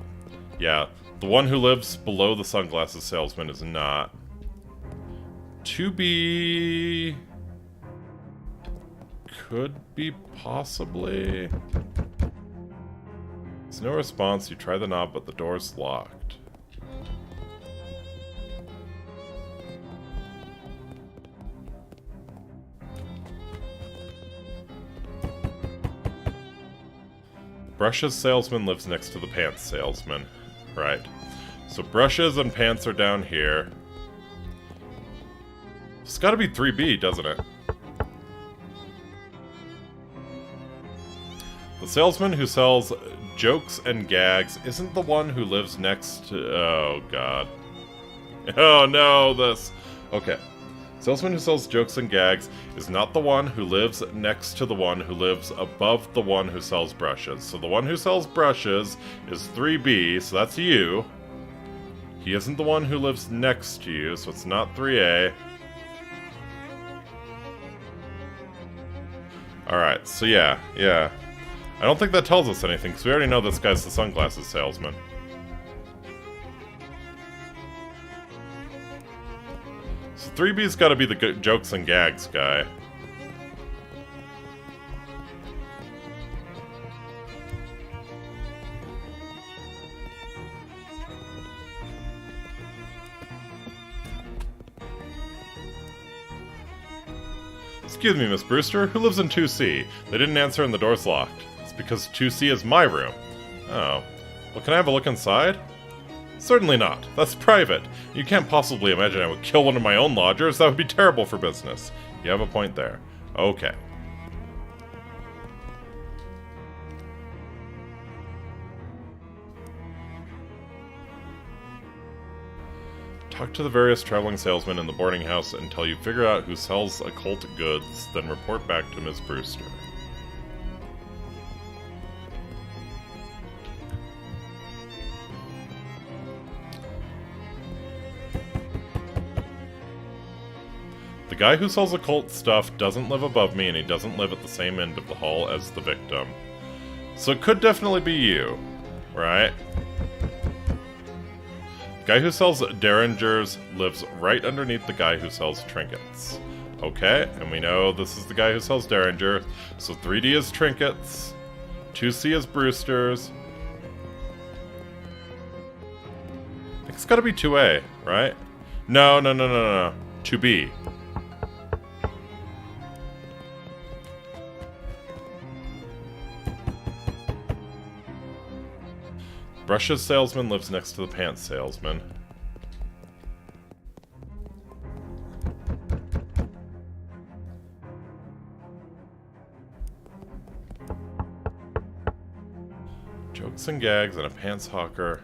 yeah. The one who lives below the sunglasses salesman is not. 2B... could be possibly... there's no response. You try the knob, but the door's locked. Brushes salesman lives next to the pants salesman. Right. So brushes and pants are down here. It's gotta be 3B, doesn't it? The salesman who sells jokes and gags isn't the one who lives next to... oh, God. Oh, no, this... okay. Salesman who sells jokes and gags is not the one who lives next to the one who lives above the one who sells brushes. So the one who sells brushes is 3B, so that's you. He isn't the one who lives next to you, so it's not 3A. Alright, so yeah. I don't think that tells us anything, because we already know this guy's the sunglasses salesman. So 3B's gotta be the jokes and gags guy. Excuse me, Miss Brewster, who lives in 2C? They didn't answer and the door's locked. It's because 2C is my room. Oh. Well, can I have a look inside? Certainly not. That's private. You can't possibly imagine I would kill one of my own lodgers. That would be terrible for business. You have a point there. Okay. Talk to the various traveling salesmen in the boarding house until you figure out who sells occult goods, then report back to Ms. Brewster. The guy who sells occult stuff doesn't live above me, and he doesn't live at the same end of the hall as the victim. So it could definitely be you, right? The guy who sells derringers lives right underneath the guy who sells trinkets. Okay, and we know this is the guy who sells derringer, so 3D is trinkets, 2C is Brewster's. I think it's gotta be 2A, right? No. 2B. Brushes salesman lives next to the pants salesman. Jokes and gags and a pants hawker.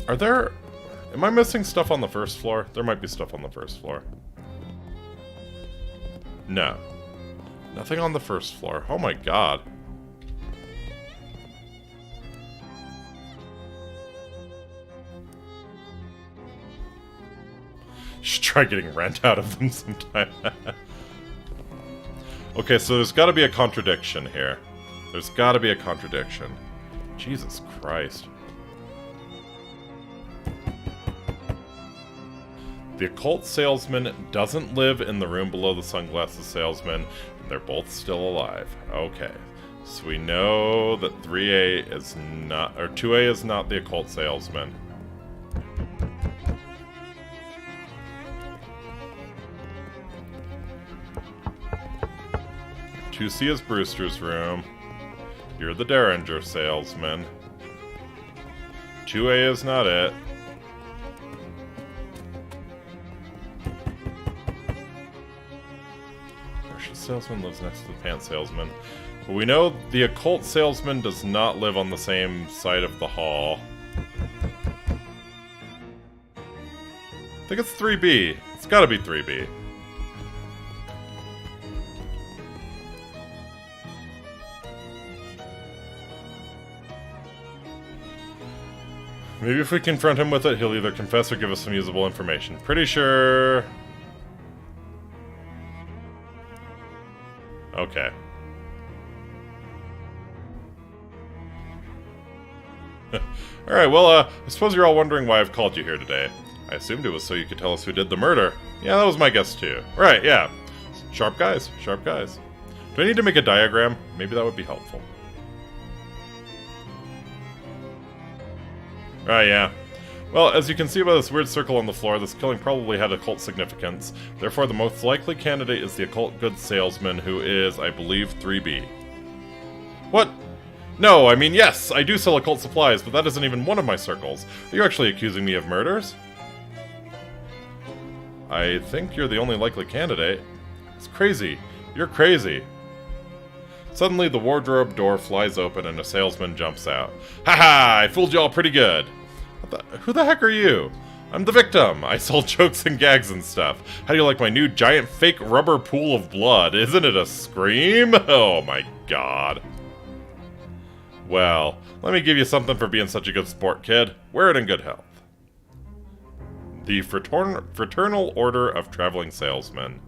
Are there... Am I missing stuff on the first floor? There might be stuff on the first floor. No. Nothing on the first floor. Oh my god. Should try getting rent out of them sometime. Okay, so there's got to be a contradiction here. There's got to be a contradiction. Jesus Christ. The occult salesman doesn't live in the room below the sunglasses salesman, and they're both still alive. Okay, so we know that 3A is not, or 2A is not the occult salesman. To see is Brewster's room. You're the derringer salesman. 2A is not it. Brushes salesman lives next to the pants salesman. But we know the occult salesman does not live on the same side of the hall. I think it's 3B. It's gotta be 3B. Maybe if we confront him with it, he'll either confess or give us some usable information. Pretty sure... Okay. Alright, well, I suppose you're all wondering why I've called you here today. I assumed it was so you could tell us who did the murder. Yeah, that was my guess too. Right, yeah. Sharp guys, sharp guys. Do I need to make a diagram? Maybe that would be helpful. Right, yeah. Well, as you can see by this weird circle on the floor, this killing probably had occult significance. Therefore, the most likely candidate is the occult goods salesman, who is, I believe, 3B. What? No, I mean, yes, I do sell occult supplies, but that isn't even one of my circles. Are you actually accusing me of murders? I think you're the only likely candidate. It's crazy. You're crazy. Suddenly, the wardrobe door flies open and a salesman jumps out. Haha! I fooled you all pretty good. Who the heck are you? I'm the victim! I sell jokes and gags and stuff. How do you like my new giant fake rubber pool of blood? Isn't it a scream? Oh my god. Well, let me give you something for being such a good sport, kid. Wear it in good health. The Fraternal Order of Traveling Salesmen.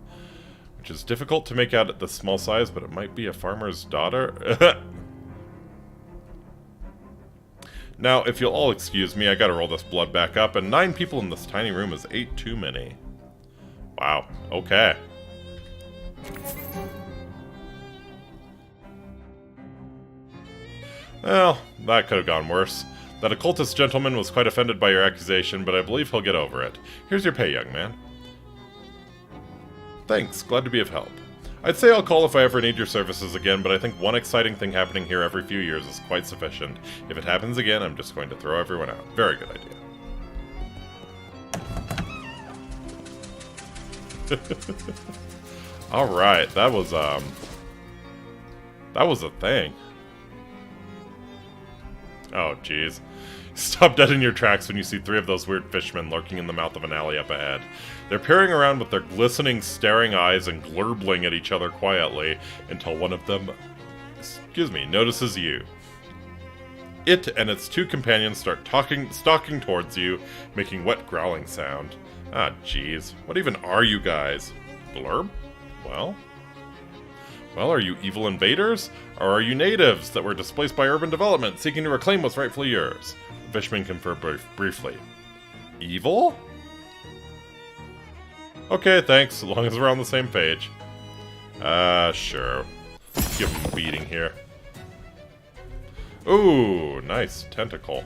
Which is difficult to make out at this small size, but it might be a farmer's daughter. Now, if you'll all excuse me, I gotta roll this blood back up, and 9 people in this tiny room is 8 too many. Wow, okay. Well, that could have gone worse. That occultist gentleman was quite offended by your accusation, but I believe he'll get over it. Here's your pay, young man. Thanks, glad to be of help. I'd say I'll call if I ever need your services again, but I think one exciting thing happening here every few years is quite sufficient. If it happens again, I'm just going to throw everyone out. Very good idea. Alright, that was a thing. Oh, jeez. Stop dead in your tracks when you see 3 of those weird fishmen lurking in the mouth of an alley up ahead. They're peering around with their glistening, staring eyes and glurbling at each other quietly until one of them, notices you. It and its 2 companions start stalking towards you, making wet growling sound. Ah, jeez. What even are you guys? Blurb? Well, are you evil invaders? Or are you natives that were displaced by urban development, seeking to reclaim what's rightfully yours? The fisherman conferred briefly. Evil? Okay, thanks, as long as we're on the same page. Sure. Let's give him a beating here. Ooh, nice tentacle.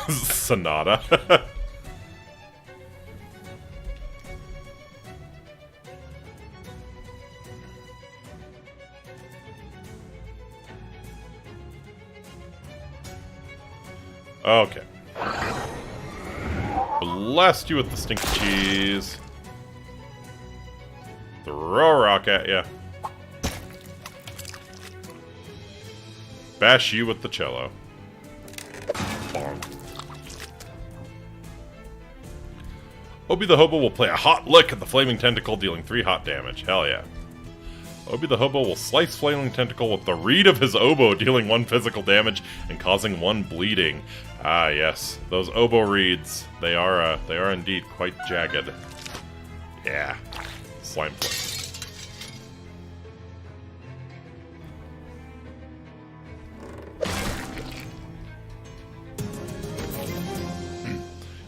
Sonata. Okay. Blast you with the stinky cheese. Throw a rock at ya. Bash you with the cello. Bonk. Obi the Hobo will play a hot lick at the Flaming Tentacle, dealing 3 hot damage. Hell yeah. Obi the Hobo will slice Flaming Tentacle with the reed of his oboe, dealing 1 physical damage and causing 1 bleeding. Ah, yes. Those oboe reeds. They are indeed quite jagged. Yeah. Slime flame.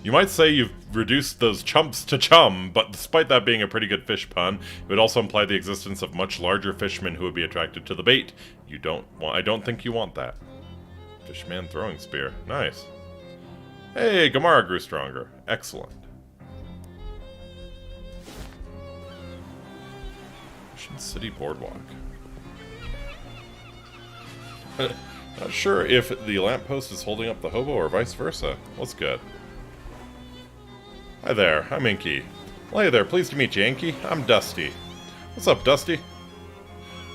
You might say you've reduced those chumps to chum, but despite that being a pretty good fish pun, it would also imply the existence of much larger fishmen who would be attracted to the bait. I don't think you want that. Fishman throwing spear. Nice. Hey, Gamara grew stronger. Excellent. Ocean City Boardwalk. Not sure if the lamppost is holding up the hobo or vice versa. What's good? Hi there, I'm Inky. Well, hey there, pleased to meet you, Inky. I'm Dusty. What's up, Dusty?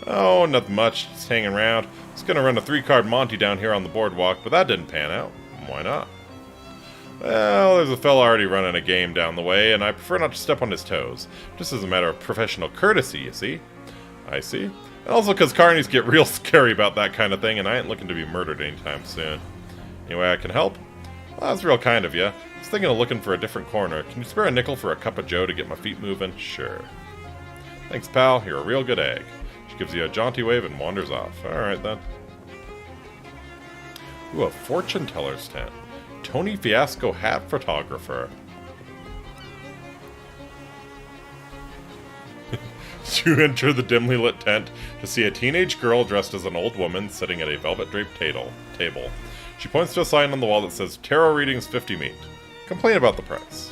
Oh, nothing much, just hanging around. I was gonna run a 3-card Monty down here on the boardwalk, but that didn't pan out. Why not? Well, there's a fella already running a game down the way, and I prefer not to step on his toes. Just as a matter of professional courtesy, you see? I see. And also because carnies get real scary about that kind of thing, and I ain't looking to be murdered anytime soon. Anyway, I can help? Well, that's real kind of you. I was thinking of looking for a different corner. Can you spare a nickel for a cup of joe to get my feet moving? Sure. Thanks, pal. You're a real good egg. She gives you a jaunty wave and wanders off. Alright, then. Ooh, a fortune teller's tent. Tony Fiasco hat photographer. You enter the dimly lit tent to see a teenage girl dressed as an old woman sitting at a velvet draped table. She points to a sign on the wall that says Tarot Readings 50 meat. Complain about the price.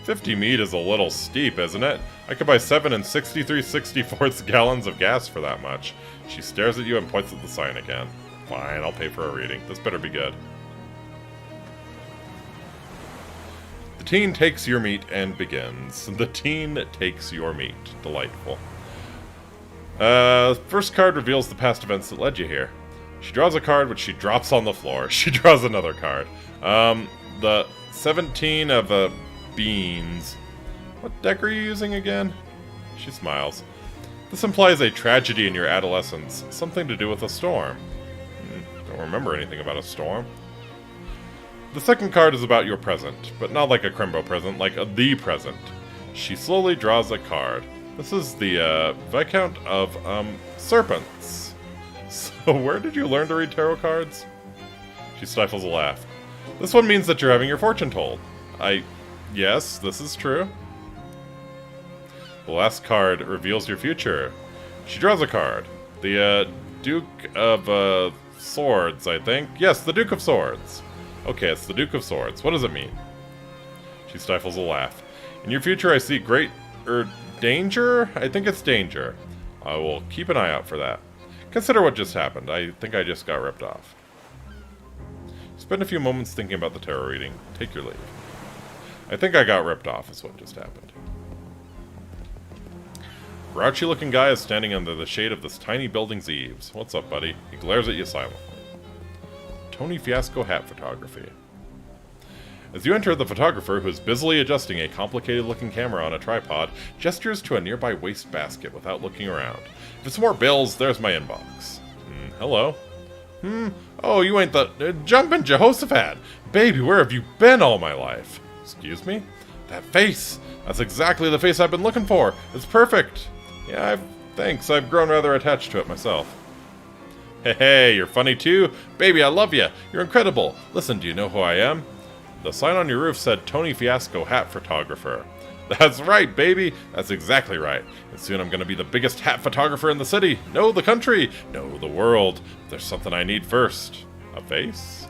50 meat is a little steep, isn't it? I could buy 7 and 63/64 gallons of gas for that much. She stares at you and points at the sign again. Fine, I'll pay for a reading. This better be good. The teen takes your meat and begins. The teen takes your meat. Delightful. First card reveals the past events that led you here. She draws a card, which she drops on the floor. She draws another card. The 17 of beans. What deck are you using again? She smiles. This implies a tragedy in your adolescence. Something to do with a storm. Don't remember anything about a storm. The second card is about your present, but not like a Crimbo present, like the present. She slowly draws a card. This is the Viscount of Serpents. So where did you learn to read tarot cards? She stifles a laugh. This one means that you're having your fortune told. Yes, this is true. The last card reveals your future. She draws a card. The Duke of Swords, I think. Yes, the Duke of Swords. Okay, it's the Duke of Swords. What does it mean? She stifles a laugh. In your future, I see great danger? I think it's danger. I will keep an eye out for that. Consider what just happened. I think I just got ripped off. Spend a few moments thinking about the tarot reading. Take your leave. I think I got ripped off is what just happened. Grouchy-looking guy is standing under the shade of this tiny building's eaves. What's up, buddy? He glares at you silently. Tony Fiasco Hat Photography. As you enter, the photographer, who is busily adjusting a complicated-looking camera on a tripod, gestures to a nearby wastebasket without looking around. If it's more bills, there's my inbox. Hello? Oh, you ain't the... Jumpin' Jehoshaphat! Baby, where have you been all my life? Excuse me? That face! That's exactly the face I've been looking for! It's perfect! Yeah, thanks. I've grown rather attached to it myself. Hey, you're funny too? Baby, I love you. You're incredible. Listen, do you know who I am? The sign on your roof said Tony Fiasco Hat Photographer. That's right, baby. That's exactly right. And soon I'm going to be the biggest hat photographer in the city. No, the country. No, the world. There's something I need first. A face?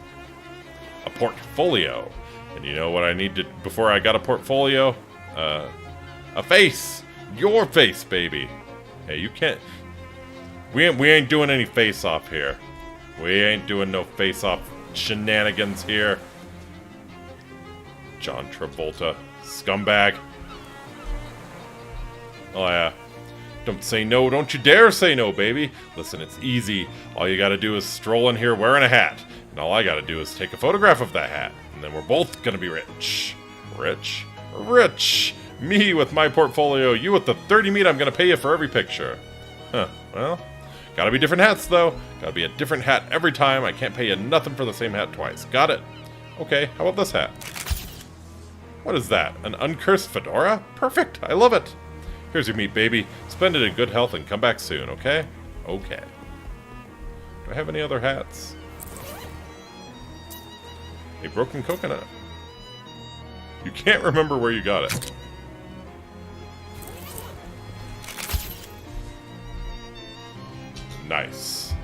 A portfolio. And you know what I need to before I got a portfolio? A face. Your face, baby. Hey, you can't... We ain't doing any face-off here. We ain't doing no face-off shenanigans here. John Travolta. Scumbag. Oh, yeah. Don't say no. Don't you dare say no, baby. Listen, it's easy. All you gotta do is stroll in here wearing a hat. And all I gotta do is take a photograph of that hat. And then we're both gonna be rich. Rich? Rich! Me with my portfolio, you with the 30 meat I'm gonna pay you for every picture. Huh, well, gotta be different hats, though. Gotta be a different hat every time. I can't pay you nothing for the same hat twice. Got it? Okay, how about this hat? What is that? An uncursed fedora? Perfect, I love it. Here's your meat, baby. Spend it in good health and come back soon, okay? Okay. Do I have any other hats? A broken coconut. You can't remember where you got it. Nice.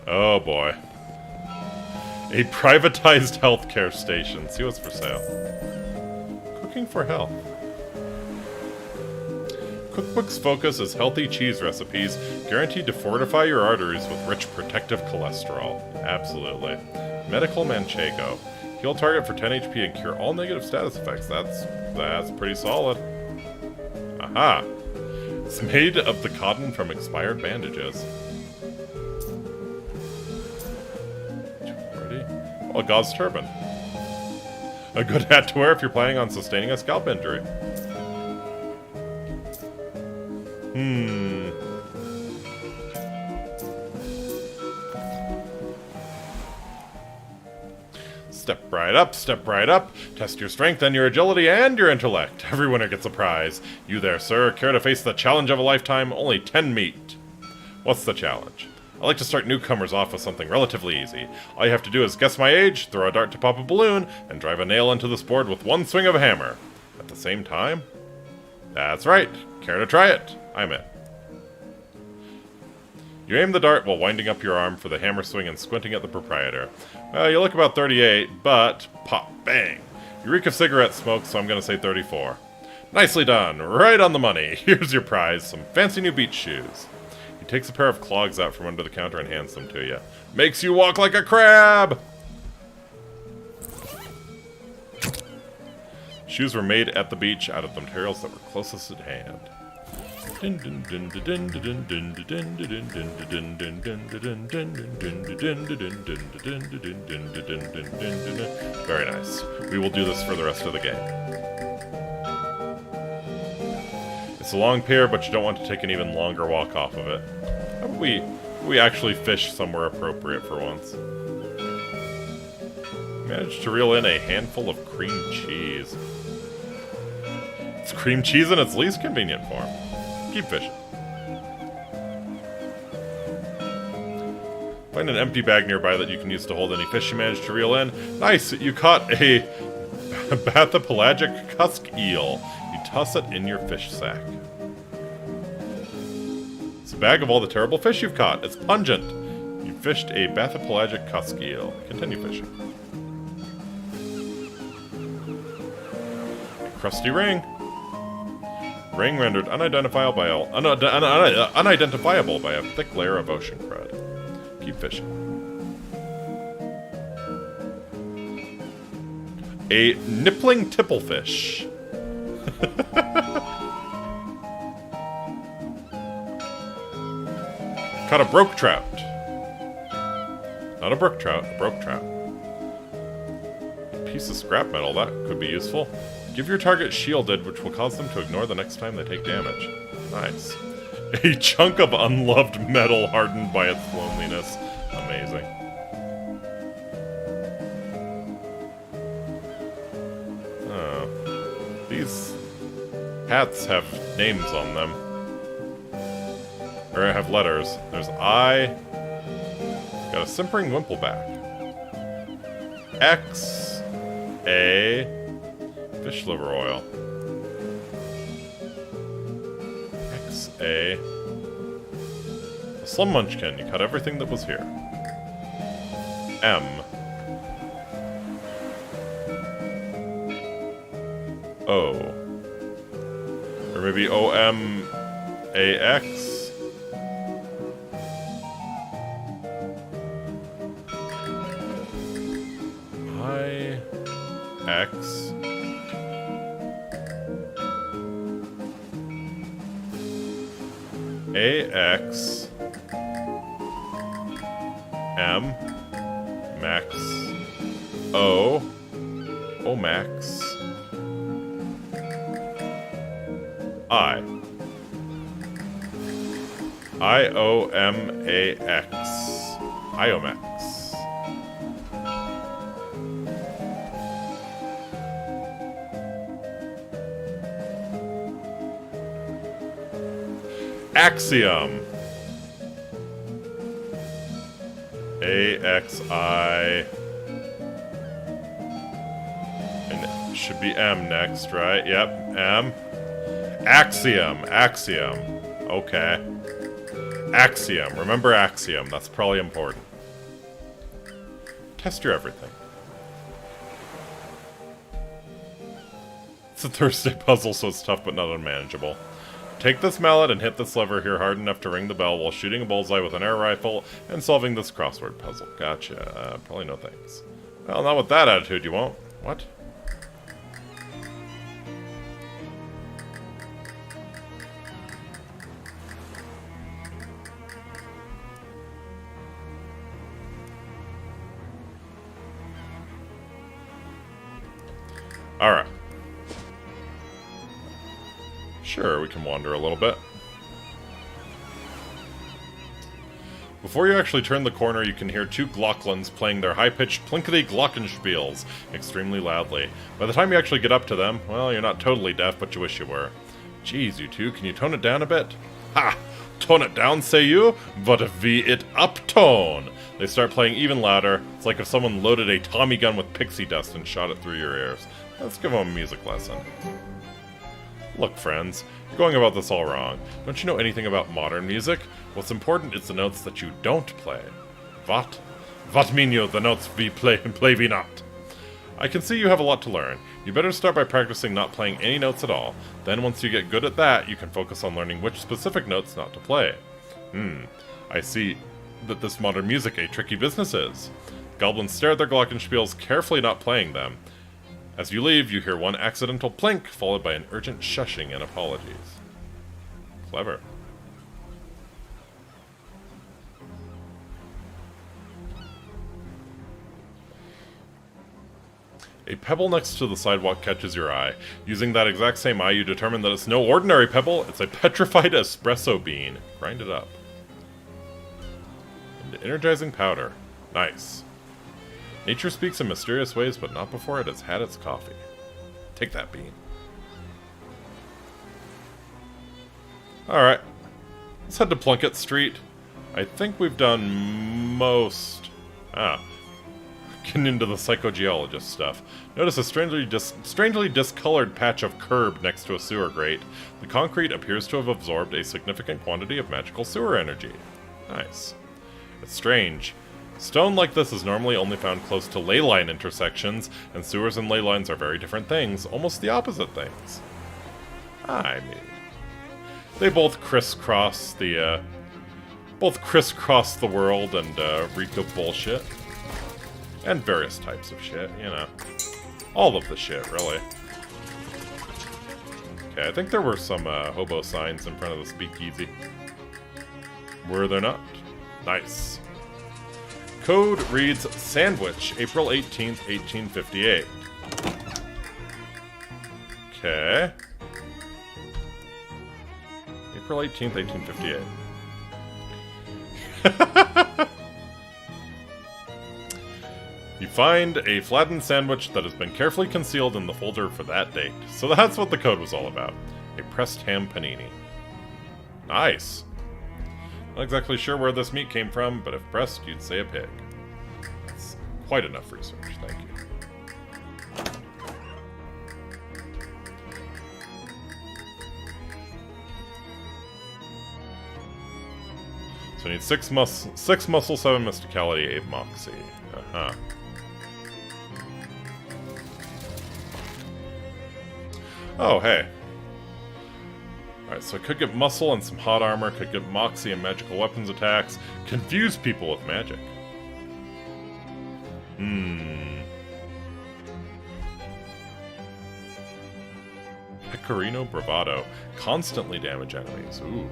Oh boy. A privatized healthcare station. See what's for sale. Cooking for health. Cookbook's focus is healthy cheese recipes, guaranteed to fortify your arteries with rich protective cholesterol. Absolutely. Medical Manchego. Heal target for 10 HP and cure all negative status effects. That's pretty solid. Aha! It's made of the cotton from expired bandages. A gauze turban. A good hat to wear if you're planning on sustaining a scalp injury. Step right up, step right up. Test your strength and your agility and your intellect. Every winner gets a prize. You there, sir. Care to face the challenge of a lifetime? Only 10 meat. What's the challenge? I like to start newcomers off with something relatively easy. All you have to do is guess my age, throw a dart to pop a balloon, and drive a nail into this board with one swing of a hammer. At the same time? That's right. Care to try it? I'm in. You aim the dart while winding up your arm for the hammer swing and squinting at the proprietor. Well, you look about 38, but pop, bang. You reek of cigarette smoke, so I'm going to say 34. Nicely done. Right on the money. Here's your prize, some fancy new beach shoes. He takes a pair of clogs out from under the counter and hands them to you. Makes you walk like a crab! Shoes were made at the beach out of the materials that were closest at hand. Very nice. We will do this for the rest of the game. It's a long pier, but you don't want to take an even longer walk off of it. How about we actually fish somewhere appropriate for once? Managed to reel in a handful of cream cheese. It's cream cheese in its least convenient form. Keep fishing. Find an empty bag nearby that you can use to hold any fish you managed to reel in. Nice! You caught a bathypelagic cusk eel. You toss it in your fish sack. It's a bag of all the terrible fish you've caught. It's pungent. You fished a bathypelagic cusk eel. Continue fishing. A crusty ring. Ring rendered unidentifiable by a thick layer of ocean crud. Keep fishing. A nippling tipplefish. Caught a broke trout. Not a brook trout, a broke trout. A piece of scrap metal, that could be useful. Give your target shielded, which will cause them to ignore the next time they take damage. Nice. A chunk of unloved metal hardened by its loneliness. Amazing. Oh. These hats have names on them. Or have letters. There's I. Got a simpering wimpleback. X. A. Fish liver oil. A slum munchkin. You cut everything that was here. M. O. Or maybe OMAX. IX. AX M Max O Max I IOMAX IOMAX. Axiom. AXI. And it should be M next, right? Yep, M. Axiom. Axiom. Okay. Axiom. Remember axiom. That's probably important. Test your everything. It's a Thursday puzzle, so it's tough but not unmanageable. Take this mallet and hit this lever here hard enough to ring the bell while shooting a bullseye with an air rifle and solving this crossword puzzle. Gotcha. Probably no thanks. Well, not with that attitude you won't. What? Alright. Sure, we can wander a little bit. Before you actually turn the corner, you can hear two Glocklins playing their high-pitched plinkety glockenspiels extremely loudly. By the time you actually get up to them, well, you're not totally deaf, but you wish you were. Geez, you two, can you tone it down a bit? Ha! Tone it down, say you? But V it up tone! They start playing even louder. It's like if someone loaded a Tommy gun with pixie dust and shot it through your ears. Let's give them a music lesson. Look, friends, you're going about this all wrong. Don't you know anything about modern music? What's important is the notes that you don't play. What? What mean you, the notes we play we not? I can see you have a lot to learn. You better start by practicing not playing any notes at all. Then once you get good at that, you can focus on learning which specific notes not to play. I see that this modern music a tricky business is. Goblins stare at their glockenspiels, carefully not playing them. As you leave, you hear one accidental plink, followed by an urgent shushing and apologies. Clever. A pebble next to the sidewalk catches your eye. Using that exact same eye, you determine that it's no ordinary pebble, it's a petrified espresso bean. Grind it up. Into energizing powder. Nice. Nature speaks in mysterious ways, but not before it has had its coffee. Take that bean. Alright. Let's head to Plunkett Street. I think we've done most... getting into the psychogeologist stuff. Notice a strangely discolored patch of curb next to a sewer grate. The concrete appears to have absorbed a significant quantity of magical sewer energy. Nice. It's strange. Stone like this is normally only found close to ley line intersections, and sewers and ley lines are very different things, almost the opposite things. I mean, they both crisscross the world and reek of bullshit. And various types of shit, you know. All of the shit, really. Okay, I think there were some hobo signs in front of the speakeasy. Were there not? Nice. Code reads Sandwich, April 18th, 1858. Okay. April 18th, 1858. You find a flattened sandwich that has been carefully concealed in the folder for that date. So that's what the code was all about. A pressed ham panini. Nice. Not exactly sure where this meat came from, but if pressed, you'd say a pig. That's quite enough research, thank you. So I need 6 muscle, 7 mysticality, 8 moxie. Uh-huh. Oh, hey. Alright, so I could get muscle and some hot armor, could get moxie and magical weapons attacks, confuse people with magic. Pecorino Bravado. Constantly damage enemies. Ooh.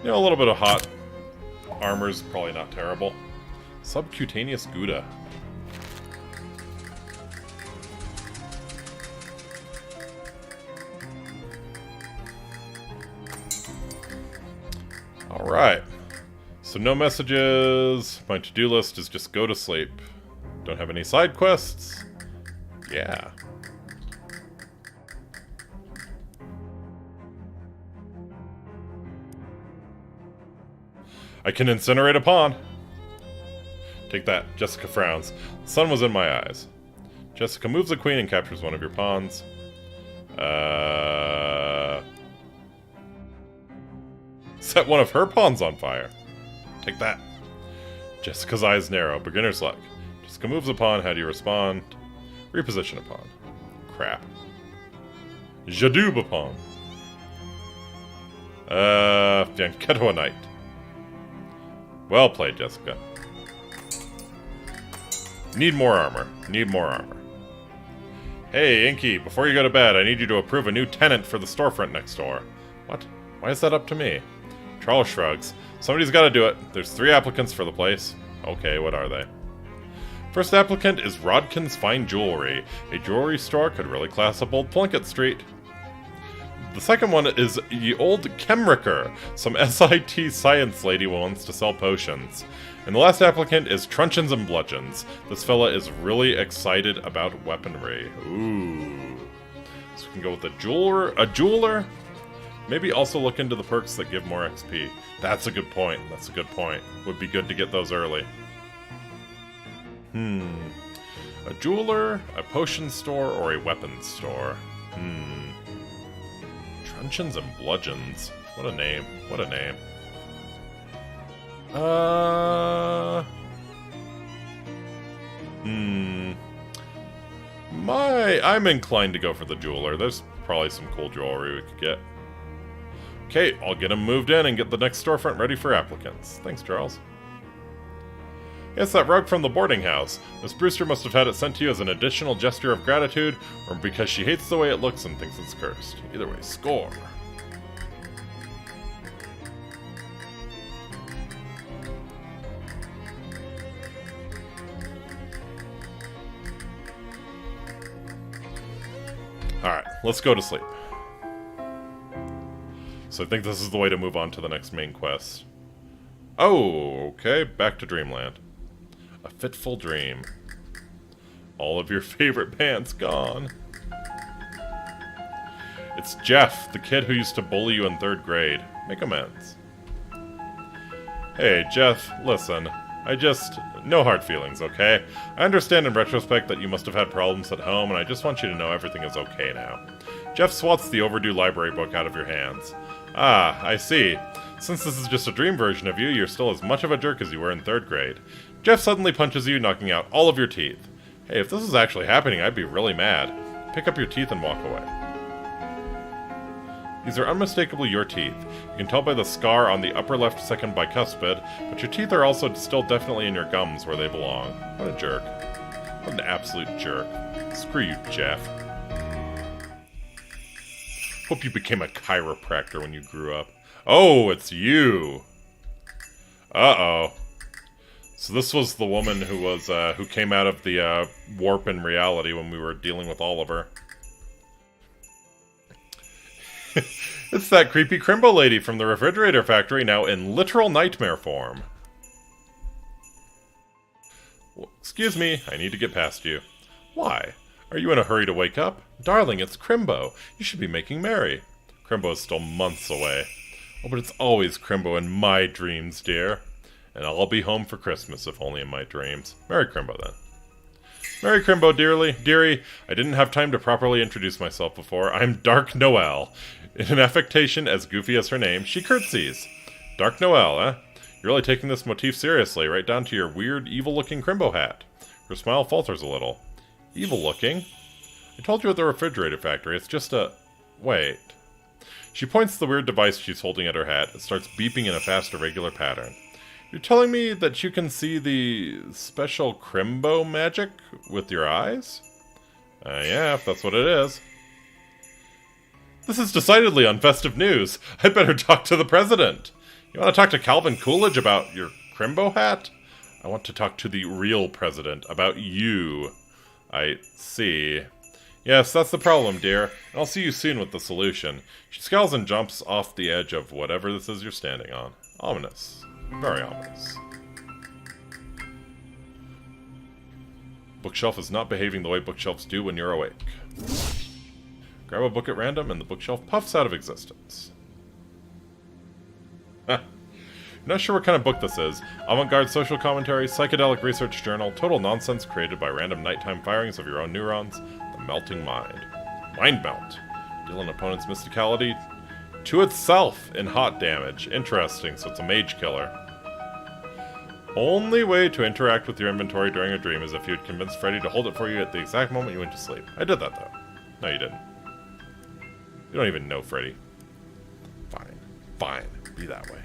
You know, a little bit of hot armor's probably not terrible. Subcutaneous Gouda. Alright. So no messages. My to-do list is just go to sleep. Don't have any side quests? Yeah. I can incinerate a pawn. Take that. Jessica frowns. The sun was in my eyes. Jessica moves the queen and captures one of your pawns. Set one of her pawns on fire. Take that. Jessica's eyes narrow. Beginner's luck. Jessica moves a pawn. How do you respond? Reposition a pawn. Crap. Jadoob a pawn. Fianchetto a knight. Well played, Jessica. Need more armor. Need more armor. Hey, Inky, before you go to bed, I need you to approve a new tenant for the storefront next door. What? Why is that up to me? Charles shrugs. Somebody's got to do it. There's 3 applicants for the place. Okay, what are they? First applicant is Rodkin's Fine Jewelry. A jewelry store could really class up old Plunkett Street. The second one is Ye Old Chemricker, some SIT science lady who wants to sell potions. And the last applicant is Truncheons and Bludgeons. This fella is really excited about weaponry. Ooh. So we can go with a jeweler. Maybe also look into the perks that give more XP. That's a good point. That's a good point. Would be good to get those early. A jeweler, a potion store, or a weapons store? Truncheons and Bludgeons. What a name. What a name. I'm inclined to go for the jeweler. There's probably some cool jewelry we could get. Okay, I'll get him moved in and get the next storefront ready for applicants. Thanks, Charles. Yes, that rug from the boarding house. Miss Brewster must have had it sent to you as an additional gesture of gratitude, or because she hates the way it looks and thinks it's cursed. Either way, score. Alright, let's go to sleep. So I think this is the way to move on to the next main quest. Oh, okay, back to Dreamland. A fitful dream. All of your favorite pants gone. It's Jeff, the kid who used to bully you in 3rd grade. Make amends. Hey, Jeff, listen. No hard feelings, okay? I understand in retrospect that you must have had problems at home, and I just want you to know everything is okay now. Jeff swats the overdue library book out of your hands. Ah, I see. Since this is just a dream version of you, you're still as much of a jerk as you were in 3rd grade. Jeff suddenly punches you, knocking out all of your teeth. Hey, if this was actually happening, I'd be really mad. Pick up your teeth and walk away. These are unmistakably your teeth. You can tell by the scar on the upper left second bicuspid, but your teeth are also still definitely in your gums where they belong. What a jerk. What an absolute jerk. Screw you, Jeff. Hope you became a chiropractor when you grew up. Oh, it's you! Uh-oh. So this was the woman who came out of the warp in reality when we were dealing with Oliver. It's that creepy Crimbo lady from the refrigerator factory, now in literal nightmare form. Well, excuse me, I need to get past you. Why? Are you in a hurry to wake up? Darling, it's Crimbo. You should be making merry. Crimbo is still months away. Oh, but it's always Crimbo in my dreams, dear. And I'll be home for Christmas, if only in my dreams. Merry Crimbo, then. Merry Crimbo, dearie. I didn't have time to properly introduce myself before. I'm Dark Noel. In an affectation as goofy as her name, she curtsies. Dark Noel, eh? You're really taking this motif seriously, right down to your weird, evil-looking Crimbo hat. Her smile falters a little. Evil-looking? I told you at the refrigerator factory, it's just a... Wait. She points to the weird device she's holding at her hat. It starts beeping in a fast, irregular pattern. You're telling me that you can see the special Crimbo magic with your eyes? Yeah, if that's what it is. This is decidedly unfestive news. I'd better talk to the president. You want to talk to Calvin Coolidge about your Crimbo hat? I want to talk to the real president about you. I see. Yes, that's the problem, dear. And I'll see you soon with the solution. She scowls and jumps off the edge of whatever this is you're standing on. Ominous. Very ominous. Bookshelf is not behaving the way bookshelves do when you're awake. Grab a book at random, and the bookshelf puffs out of existence. Huh. Not sure what kind of book this is. Avant-garde social commentary, psychedelic research journal, total nonsense created by random nighttime firings of your own neurons. The melting mind. Mind melt. Deal an opponent's mysticality to itself in hot damage. Interesting, so it's a mage killer. Only way to interact with your inventory during a dream is if you'd convince Freddy to hold it for you at the exact moment you went to sleep. I did that, though. No, you didn't. You don't even know Freddy. Fine. Fine. Be that way.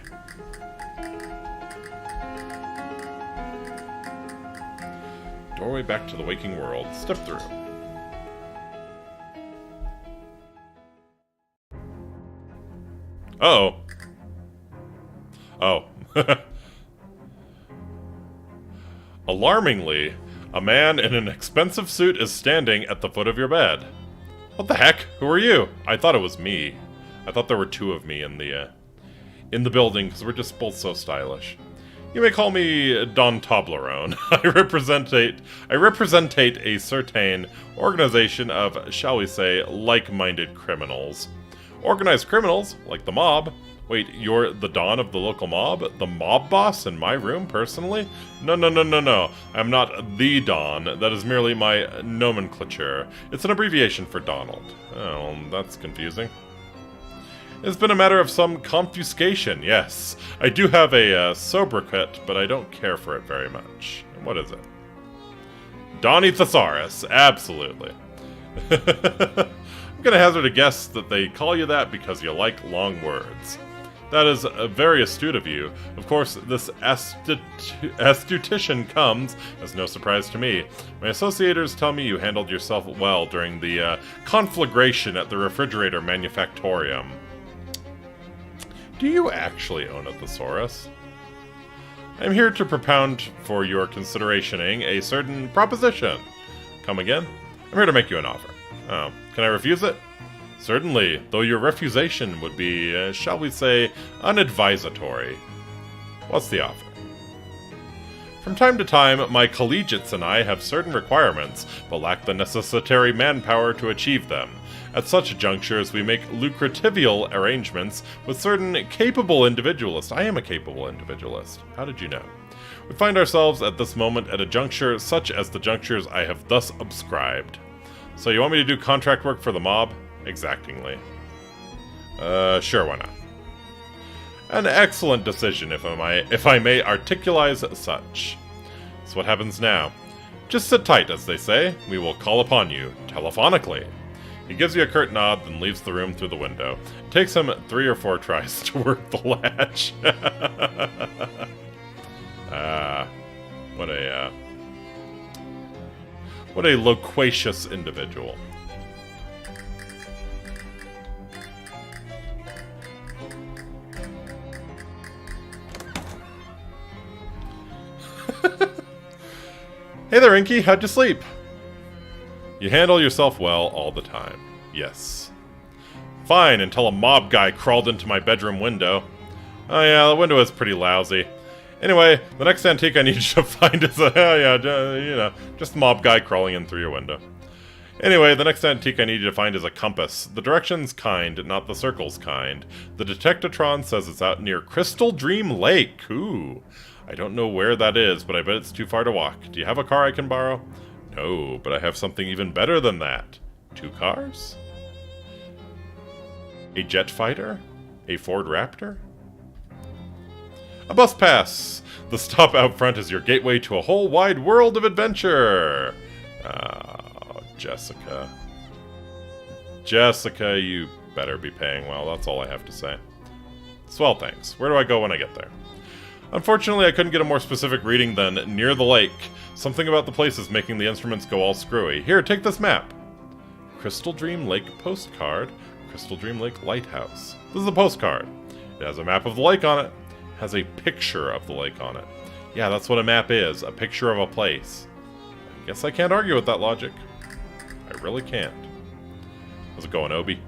Doorway back to the waking world. Step through. Uh-oh. Oh. Alarmingly, a man in an expensive suit is standing at the foot of your bed. What the heck? Who are you? I thought it was me. I thought there were two of me in the building, because we're just both so stylish. You may call me Don Toblerone. I represent a certain organization of, shall we say, like-minded criminals. Organized criminals, like the mob. Wait, you're the Don of the local mob? The mob boss in my room, personally? No. I'm not the Don. That is merely my nomenclature. It's an abbreviation for Donald. Oh, that's confusing. It's been a matter of some confiscation, yes. I do have a sobriquet, but I don't care for it very much. What is it? Donny Thesaurus, absolutely. I'm gonna hazard a guess that they call you that because you like long words. That is very astute of you. Of course, this astutition comes as no surprise to me. My associators tell me you handled yourself well during the conflagration at the refrigerator manufactorium. Do you actually own a thesaurus? I am here to propound for your considerationing a certain proposition. Come again? I'm here to make you an offer. Oh, can I refuse it? Certainly, though your refusation would be, shall we say, unadvisatory. What's the offer? From time to time, my collegiates and I have certain requirements, but lack the necessary manpower to achieve them. At such junctures, we make lucrativial arrangements with certain capable individualists. I am a capable individualist. How did you know? We find ourselves at this moment at a juncture such as the junctures I have thus subscribed. So you want me to do contract work for the mob? Exactingly. Sure, why not? An excellent decision, if I may articulize such. So what happens now? Just sit tight, as they say. We will call upon you, telephonically. He gives you a curt nod, then leaves the room through the window. It takes him 3 or 4 tries to work the latch. What a loquacious individual. Hey there, Inky. How'd you sleep? You handle yourself well all the time. Yes. Fine, until a mob guy crawled into my bedroom window. Oh yeah, the window is pretty lousy. Anyway, the next antique I need you to find is just a mob guy crawling in through your window. Anyway, the next antique I need you to find is a compass. The direction's kind, not the circle's kind. The Detectatron says it's out near Crystal Dream Lake. Ooh. I don't know where that is, but I bet it's too far to walk. Do you have a car I can borrow? No, but I have something even better than that. 2 cars? A jet fighter? A Ford Raptor? A bus pass! The stop out front is your gateway to a whole wide world of adventure! Oh, Jessica. Jessica, you better be paying well, that's all I have to say. Swell, thanks. Where do I go when I get there? Unfortunately, I couldn't get a more specific reading than near the lake. Something about the place is making the instruments go all screwy. Here, take this map. Crystal Dream Lake postcard. Crystal Dream Lake Lighthouse. This is a postcard. It has a map of the lake on it. It has a picture of the lake on it. Yeah, that's what a map is. A picture of a place. I guess I can't argue with that logic. I really can't. How's it going, Obi?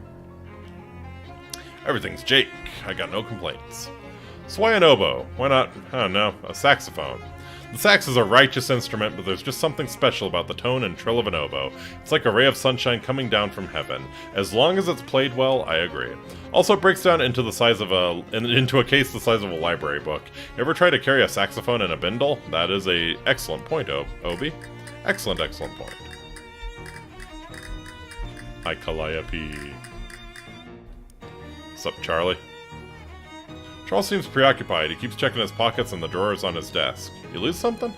Everything's Jake. I got no complaints. So why an oboe? Why not, I don't know, a saxophone? The sax is a righteous instrument, but there's just something special about the tone and trill of an oboe. It's like a ray of sunshine coming down from heaven. As long as it's played well, I agree. Also, it breaks down into a case the size of a library book. You ever try to carry a saxophone in a bindle? That is a excellent point, Obi. Excellent, excellent point. Hi, Calliope. What's up, Charlie? Charles seems preoccupied. He keeps checking his pockets and the drawers on his desk. You lose something?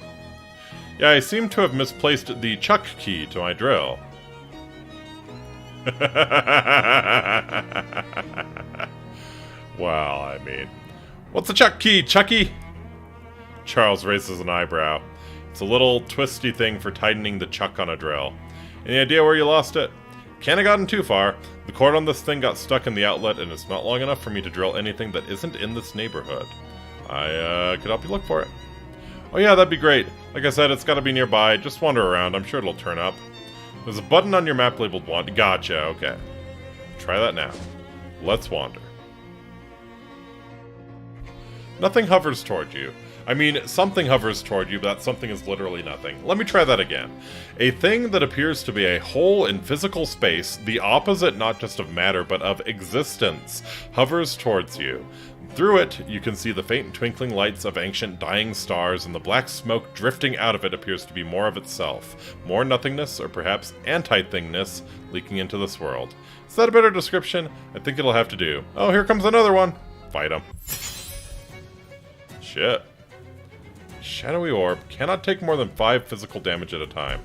Yeah, I seem to have misplaced the chuck key to my drill. Well, I mean... What's the chuck key, Chucky? Charles raises an eyebrow. It's a little twisty thing for tightening the chuck on a drill. Any idea where you lost it? Can't have gotten too far. The cord on this thing got stuck in the outlet, and it's not long enough for me to drill anything that isn't in this neighborhood. I could help you look for it. Oh yeah, that'd be great. Like I said, it's gotta be nearby. Just wander around. I'm sure it'll turn up. There's a button on your map labeled wander. Gotcha, okay. Try that now. Let's wander. Nothing hovers toward you. I mean, something hovers toward you, but that something is literally nothing. Let me try that again. A thing that appears to be a hole in physical space, the opposite not just of matter, but of existence, hovers towards you. Through it, you can see the faint twinkling lights of ancient dying stars, and the black smoke drifting out of it appears to be more of itself. More nothingness, or perhaps anti-thingness, leaking into this world. Is that a better description? I think it'll have to do. Oh, here comes another one. Fight him. Shit. Shadowy orb cannot take more than 5 physical damage at a time.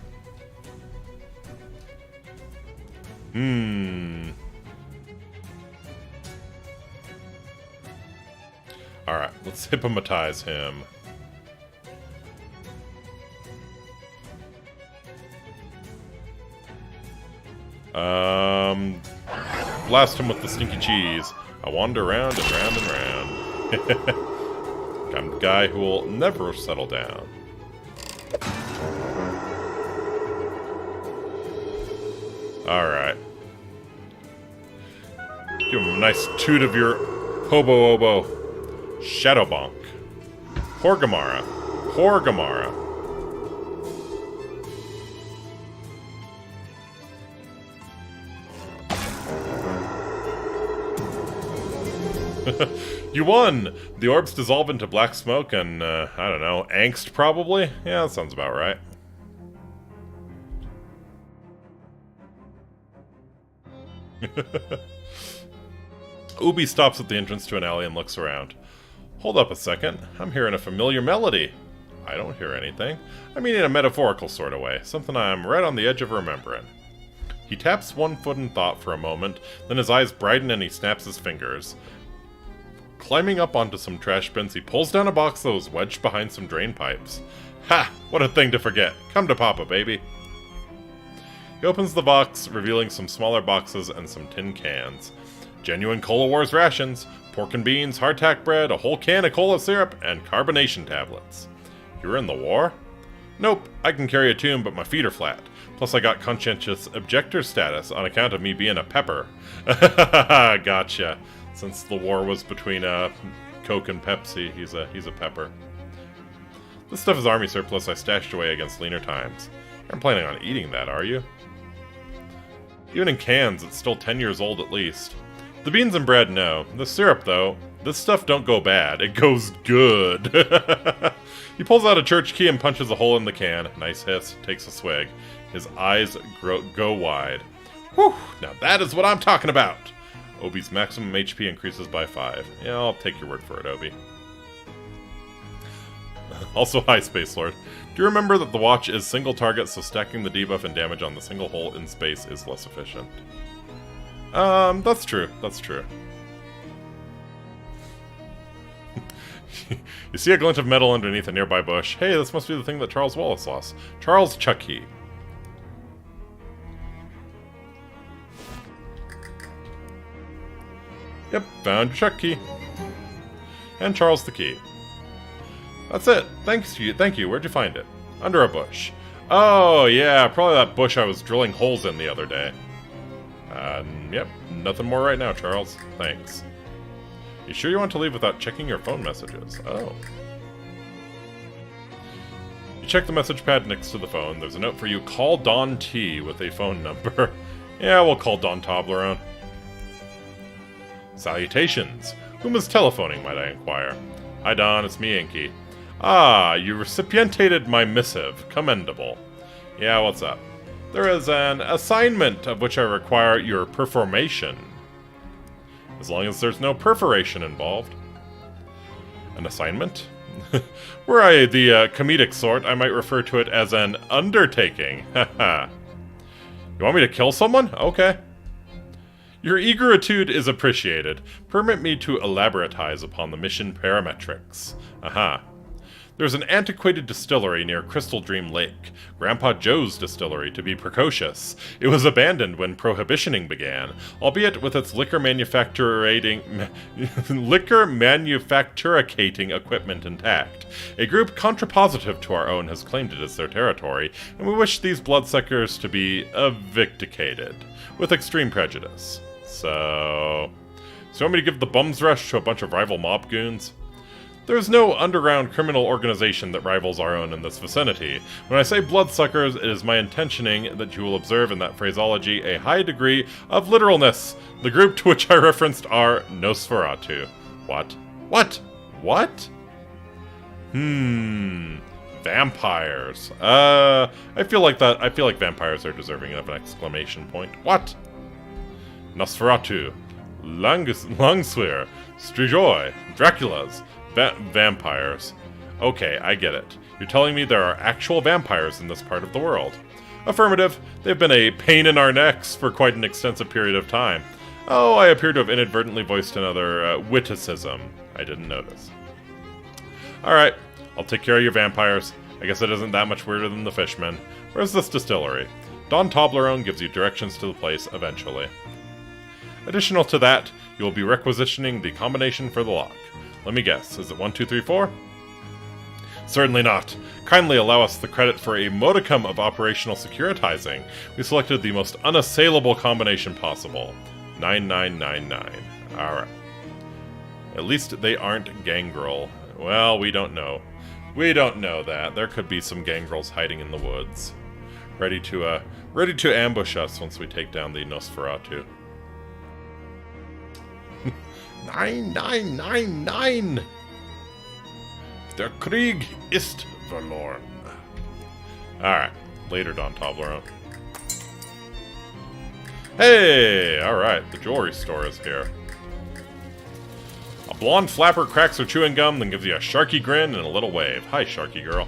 Alright, let's hypnotize him. Blast him with the stinky cheese. I wander around and round and round. I'm the guy who will never settle down. Alright. Give him a nice toot of your hobo-obo. Shadow Bonk. Horgamara. Horgamara. You won! The orbs dissolve into black smoke and, I don't know, angst probably? Yeah, that sounds about right. Ubi stops at the entrance to an alley and looks around. Hold up a second. I'm hearing a familiar melody. I don't hear anything. I mean in a metaphorical sort of way. Something I'm right on the edge of remembering. He taps one foot in thought for a moment, then his eyes brighten and he snaps his fingers. Climbing up onto some trash bins, he pulls down a box that was wedged behind some drain pipes. Ha! What a thing to forget. Come to Papa, baby. He opens the box, revealing some smaller boxes and some tin cans. Genuine Cola Wars rations, pork and beans, hardtack bread, a whole can of cola syrup, and carbonation tablets. You were in the war? Nope, I can carry a tune, but my feet are flat. Plus I got conscientious objector status on account of me being a pepper. Gotcha. Since the war was between Coke and Pepsi, he's a pepper. This stuff is army surplus I stashed away against leaner times. You aren't planning on eating that, are you? Even in cans, it's still 10 years old at least. The beans and bread, no. The syrup, though, this stuff don't go bad. It goes good. He pulls out a church key and punches a hole in the can. Nice hiss. Takes a swig. His eyes go wide. Whew! Now that is what I'm talking about! Obi's maximum HP increases by 5. Yeah, I'll take your word for it, Obi. Also, hi, Space Lord. Do you remember that the watch is single target, so stacking the debuff and damage on the single hole in space is less efficient? That's true. That's true. You see a glint of metal underneath a nearby bush. Hey, this must be the thing that Charles Wallace lost. Charles Chucky. Yep, found your Chuck key. And Charles the key. That's it. Thank you. Where'd you find it? Under a bush. Oh, yeah, probably that bush I was drilling holes in the other day. Yep, nothing more right now, Charles. Thanks. You sure you want to leave without checking your phone messages? Oh. You check the message pad next to the phone. There's a note for you. Call Don T with a phone number. Yeah, we'll call Don Toblerone. Salutations. Whom is telephoning, might I inquire? Hi, Don, it's me, Inky. Ah, you recipientated my missive. Commendable. Yeah, what's up? There is an assignment of which I require your performation. As long as there's no perforation involved. An assignment? Were I the comedic sort, I might refer to it as an undertaking. Haha. You want me to kill someone? Okay. Your eageritude is appreciated. Permit me to elaboratize upon the mission parametrics. Aha. There's an antiquated distillery near Crystal Dream Lake, Grandpa Joe's distillery to be precocious. It was abandoned when prohibitioning began, albeit with its liquor manufacturicating equipment intact. A group contrapositive to our own has claimed it as their territory, and we wish these bloodsuckers to be evicticated, with extreme prejudice. So you want me to give the bums rush to a bunch of rival mob goons? There's no underground criminal organization that rivals our own in this vicinity. When I say bloodsuckers, it is my intentioning that you will observe in that phraseology a high degree of literalness. The group to which I referenced are Nosferatu. What? What? What? Vampires. I feel like vampires are deserving of an exclamation point. What? Nosferatu. Langsweer. Strigoi. Draculas. Vampires. Okay, I get it. You're telling me there are actual vampires in this part of the world. Affirmative. They've been a pain in our necks for quite an extensive period of time. Oh, I appear to have inadvertently voiced another witticism. I didn't notice. Alright, I'll take care of your vampires. I guess it isn't that much weirder than the fishmen. Where's this distillery? Don Toblerone gives you directions to the place eventually. Additional to that, you will be requisitioning the combination for the lock. Let me guess, is it 1, 2, 3, 4? Certainly not. Kindly allow us the credit for a modicum of operational securitizing. We selected the most unassailable combination possible. 9999. Alright. At least they aren't gangrel. Well, we don't know. We don't know that. There could be some gangrels hiding in the woods. Ready to ambush us once we take down the Nosferatu. 9999! Der Krieg ist verloren. Alright, later, Don Toblerone. Hey! Alright, the jewelry store is here. A blonde flapper cracks her chewing gum, then gives you a sharky grin and a little wave. Hi, sharky girl.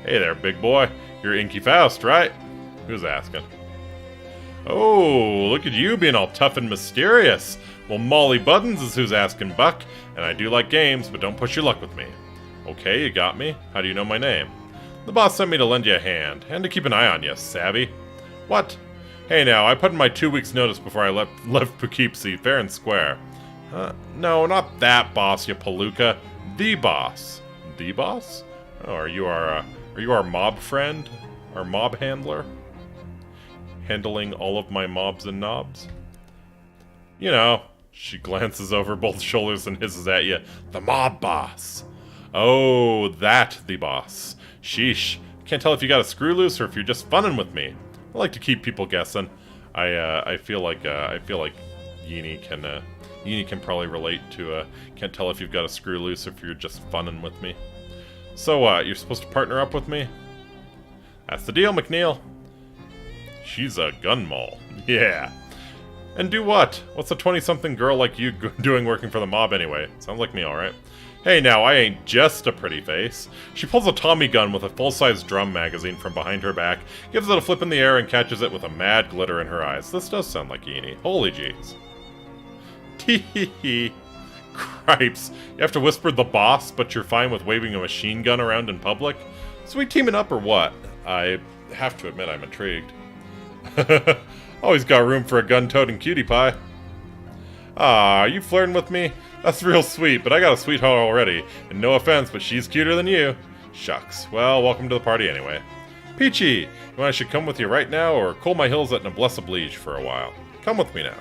Hey there, big boy. You're Inky Faust, right? Who's asking? Oh, look at you being all tough and mysterious. Well, Molly Buttons is who's asking, Buck. And I do like games, but don't push your luck with me. Okay, you got me. How do you know my name? The boss sent me to lend you a hand, and to keep an eye on you, savvy? What? Hey now, I put in my 2 weeks notice before I left Poughkeepsie, fair and square. No, not that boss, you palooka. The boss. The boss? Oh, are you our mob friend? Our mob handler? Handling all of my mobs and knobs? You know, she glances over both shoulders and hisses at you. The mob boss. Oh, that the boss. Sheesh. Can't tell if you got a screw loose or if you're just funning with me. I like to keep people guessing. I feel like Yeenie can probably relate to can't tell if you've got a screw loose or if you're just funning with me. So you're supposed to partner up with me? That's the deal, McNeil. She's a gun mall. Yeah. And do what? What's a 20-something girl like you doing working for the mob anyway? Sounds like me, alright. Hey now, I ain't just a pretty face. She pulls a Tommy gun with a full-size drum magazine from behind her back, gives it a flip in the air, and catches it with a mad glitter in her eyes. This does sound like Yeenie. Holy jeez. Tee-hee-hee. Cripes. You have to whisper the boss, but you're fine with waving a machine gun around in public? So we teaming up or what? I have to admit I'm intrigued. Always got room for a gun-toting cutie pie. Ah, are you flirting with me? That's real sweet, but I got a sweetheart already. And no offense, but she's cuter than you. Shucks. Well, welcome to the party anyway. Peachy, you want I should come with you right now, or cool my heels at Noblesse Oblige for a while? Come with me now.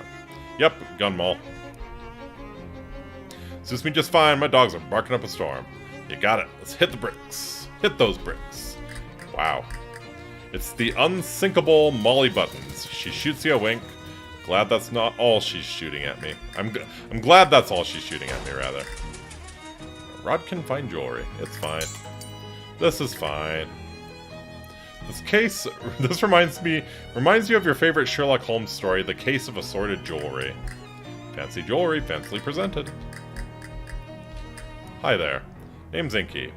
Yep, gun mall. Suits me just fine. My dogs are barking up a storm. You got it. Let's hit the bricks. Hit those bricks. Wow. It's the unsinkable Molly Buttons. She shoots you a wink. Glad that's not all she's shooting at me. I'm glad that's all she's shooting at me, rather. Rod can find jewelry. It's fine. This is fine. This reminds you of your favorite Sherlock Holmes story, The Case of Assorted Jewelry. Fancy jewelry, fancily presented. Hi there. Name's Inky.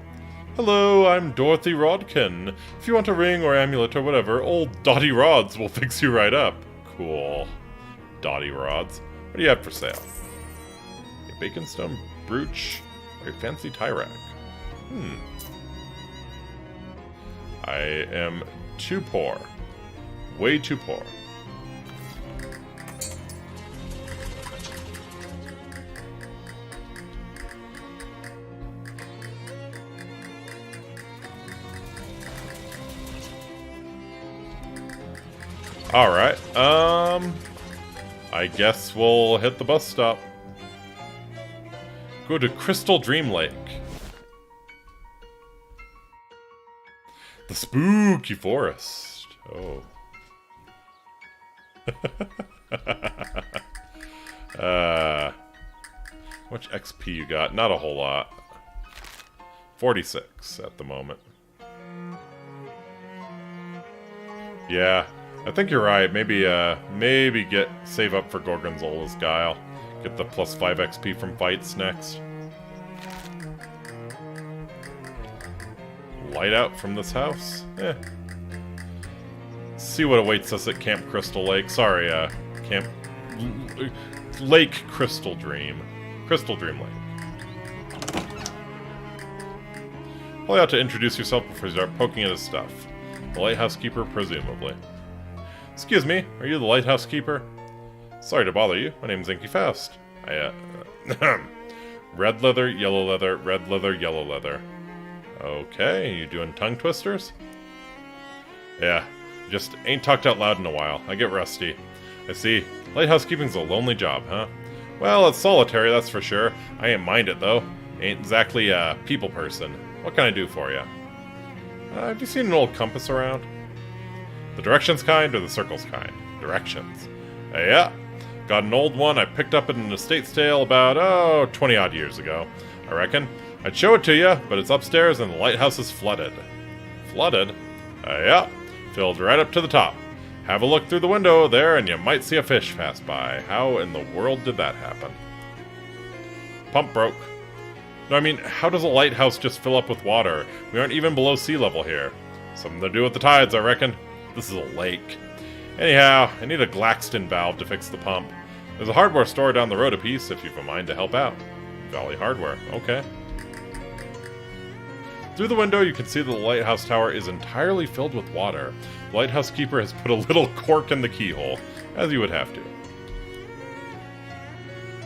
Hello, I'm Dorothy Rodkin. If you want a ring or amulet or whatever, old Dotty Rods will fix you right up. Cool. Dotty Rods. What do you have for sale? A baconstone brooch or a fancy tie rack? I am too poor. Way too poor. Alright, I guess we'll hit the bus stop. Go to Crystal Dream Lake. The spooky forest. Oh. How much XP you got? Not a whole lot. 46 at the moment. Yeah. I think you're right. Maybe save up for Gorgonzola's Guile. Get the plus 5 XP from fights next. Light out from this house? Eh. See what awaits us at Camp Crystal Lake. Sorry, Camp... Lake Crystal Dream. Crystal Dream Lake. Probably ought to introduce yourself before you start poking at his stuff. The lighthouse keeper, presumably. Excuse me, are you the lighthouse keeper? Sorry to bother you. My name's Inky Faust. Red leather, yellow leather, red leather, yellow leather. Okay, you doing tongue twisters? Yeah, just ain't talked out loud in a while. I get rusty. I see. Lighthouse keeping's a lonely job, huh? Well, it's solitary, that's for sure. I ain't mind it, though. Ain't exactly a people person. What can I do for you? Have you seen an old compass around? The directions kind or the circles kind? Directions. Yeah. Got an old one I picked up in an estate sale about, 20-odd years ago, I reckon. I'd show it to you, but it's upstairs and the lighthouse is flooded. Flooded? Yeah. Filled right up to the top. Have a look through the window there and you might see a fish pass by. How in the world did that happen? Pump broke. No, I mean, how does a lighthouse just fill up with water? We aren't even below sea level here. Something to do with the tides, I reckon. This is a lake. Anyhow, I need a Glaxton valve to fix the pump. There's a hardware store down the road a piece if you've a mind to help out. Valley Hardware, okay. Through the window, you can see that the lighthouse tower is entirely filled with water. The lighthouse keeper has put a little cork in the keyhole, as you would have to.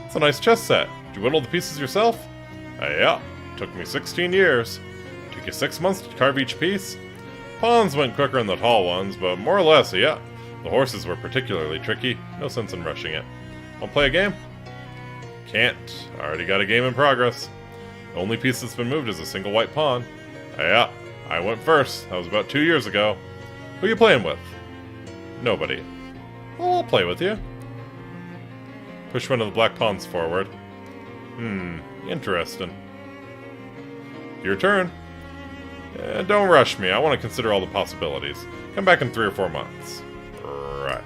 It's a nice chess set. Did you whittle the pieces yourself? Yeah. Took me 16 years. Took you 6 months to carve each piece? Pawns went quicker than the tall ones, but more or less, yeah. The horses were particularly tricky. No sense in rushing it. Want to play a game? Can't. Already got a game in progress. The only piece that's been moved is a single white pawn. Yeah, I went first. That was about 2 years ago. Who you playing with? Nobody. Well, I'll play with you. Push one of the black pawns forward. Interesting. Your turn. Don't rush me. I want to consider all the possibilities. Come back in 3 or 4 months. Right.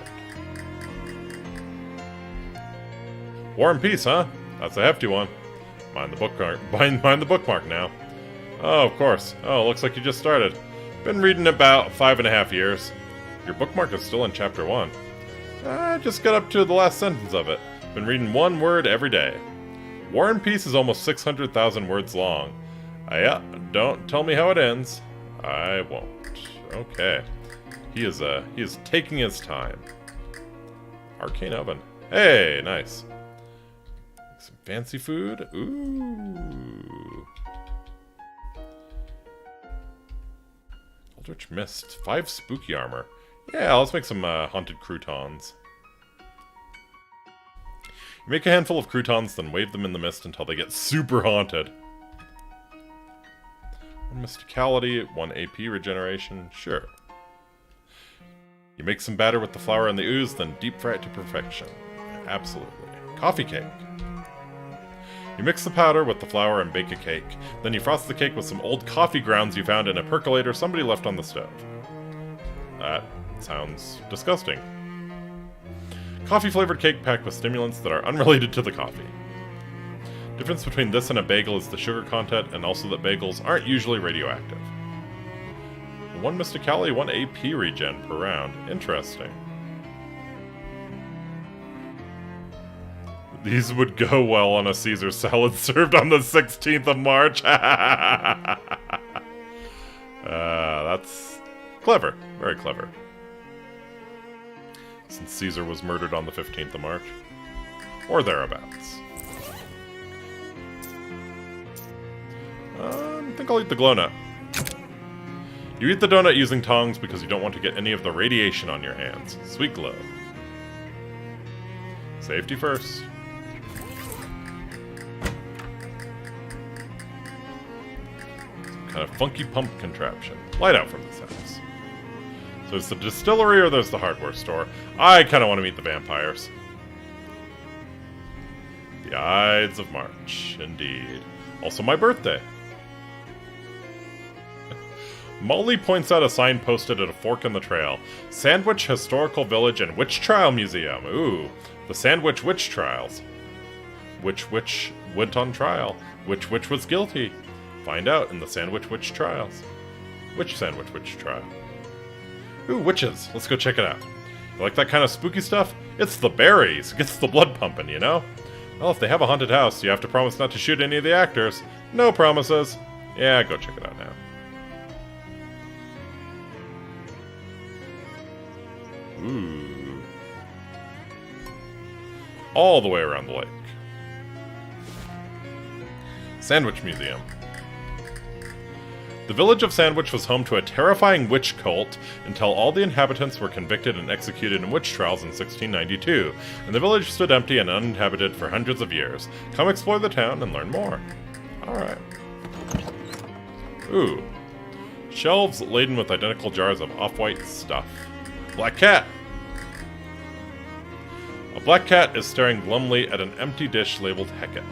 War and Peace, huh? That's a hefty one. Mind the bookmark. Mind the bookmark now. Oh, of course. Oh, looks like you just started. Been reading about 5.5 years. Your bookmark is still in chapter 1. I just got up to the last sentence of it. Been reading 1 word every day. War and Peace is almost 600,000 words long. Yeah, don't tell me how it ends. I won't. Okay. He is taking his time. Arcane oven. Hey, nice. Some fancy food. Ooh. Eldritch Mist. 5 spooky armor. Yeah, let's make some haunted croutons. You make a handful of croutons, then wave them in the mist until they get super haunted. 1 mysticality, 1 AP regeneration, sure. You make some batter with the flour and the ooze, then deep fry it to perfection. Absolutely. Coffee cake. You mix the powder with the flour and bake a cake. Then you frost the cake with some old coffee grounds you found in a percolator somebody left on the stove. That sounds disgusting. Coffee-flavored cake packed with stimulants that are unrelated to the coffee. Difference between this and a bagel is the sugar content, and also that bagels aren't usually radioactive. 1 mysticality, 1 AP regen per round. Interesting. These would go well on a Caesar salad served on the 16th of March. That's clever. Very clever. Since Caesar was murdered on the 15th of March. Or thereabouts. I think I'll eat the glow nut. You eat the donut using tongs because you don't want to get any of the radiation on your hands. Sweet glow. Safety first. Some kind of funky pump contraption. Light out from this house. So there's the distillery or there's the hardware store. I kind of want to meet the vampires. The Ides of March, indeed. Also my birthday. Molly points out a sign posted at a fork in the trail. Sandwich Historical Village and Witch Trial Museum. Ooh, the Sandwich Witch Trials. Which witch went on trial? Which witch was guilty? Find out in the Sandwich Witch Trials. Which Sandwich Witch Trial? Ooh, witches. Let's go check it out. You like that kind of spooky stuff? It's the berries. It gets the blood pumping, you know? Well, if they have a haunted house, you have to promise not to shoot any of the actors. No promises. Yeah, go check it out now. Ooh. All the way around the lake. Sandwich Museum. The village of Sandwich was home to a terrifying witch cult until all the inhabitants were convicted and executed in witch trials in 1692, and the village stood empty and uninhabited for hundreds of years. Come explore the town and learn more. Alright. Ooh. Shelves laden with identical jars of off-white stuff. Black cat! A black cat is staring glumly at an empty dish labeled Hecate.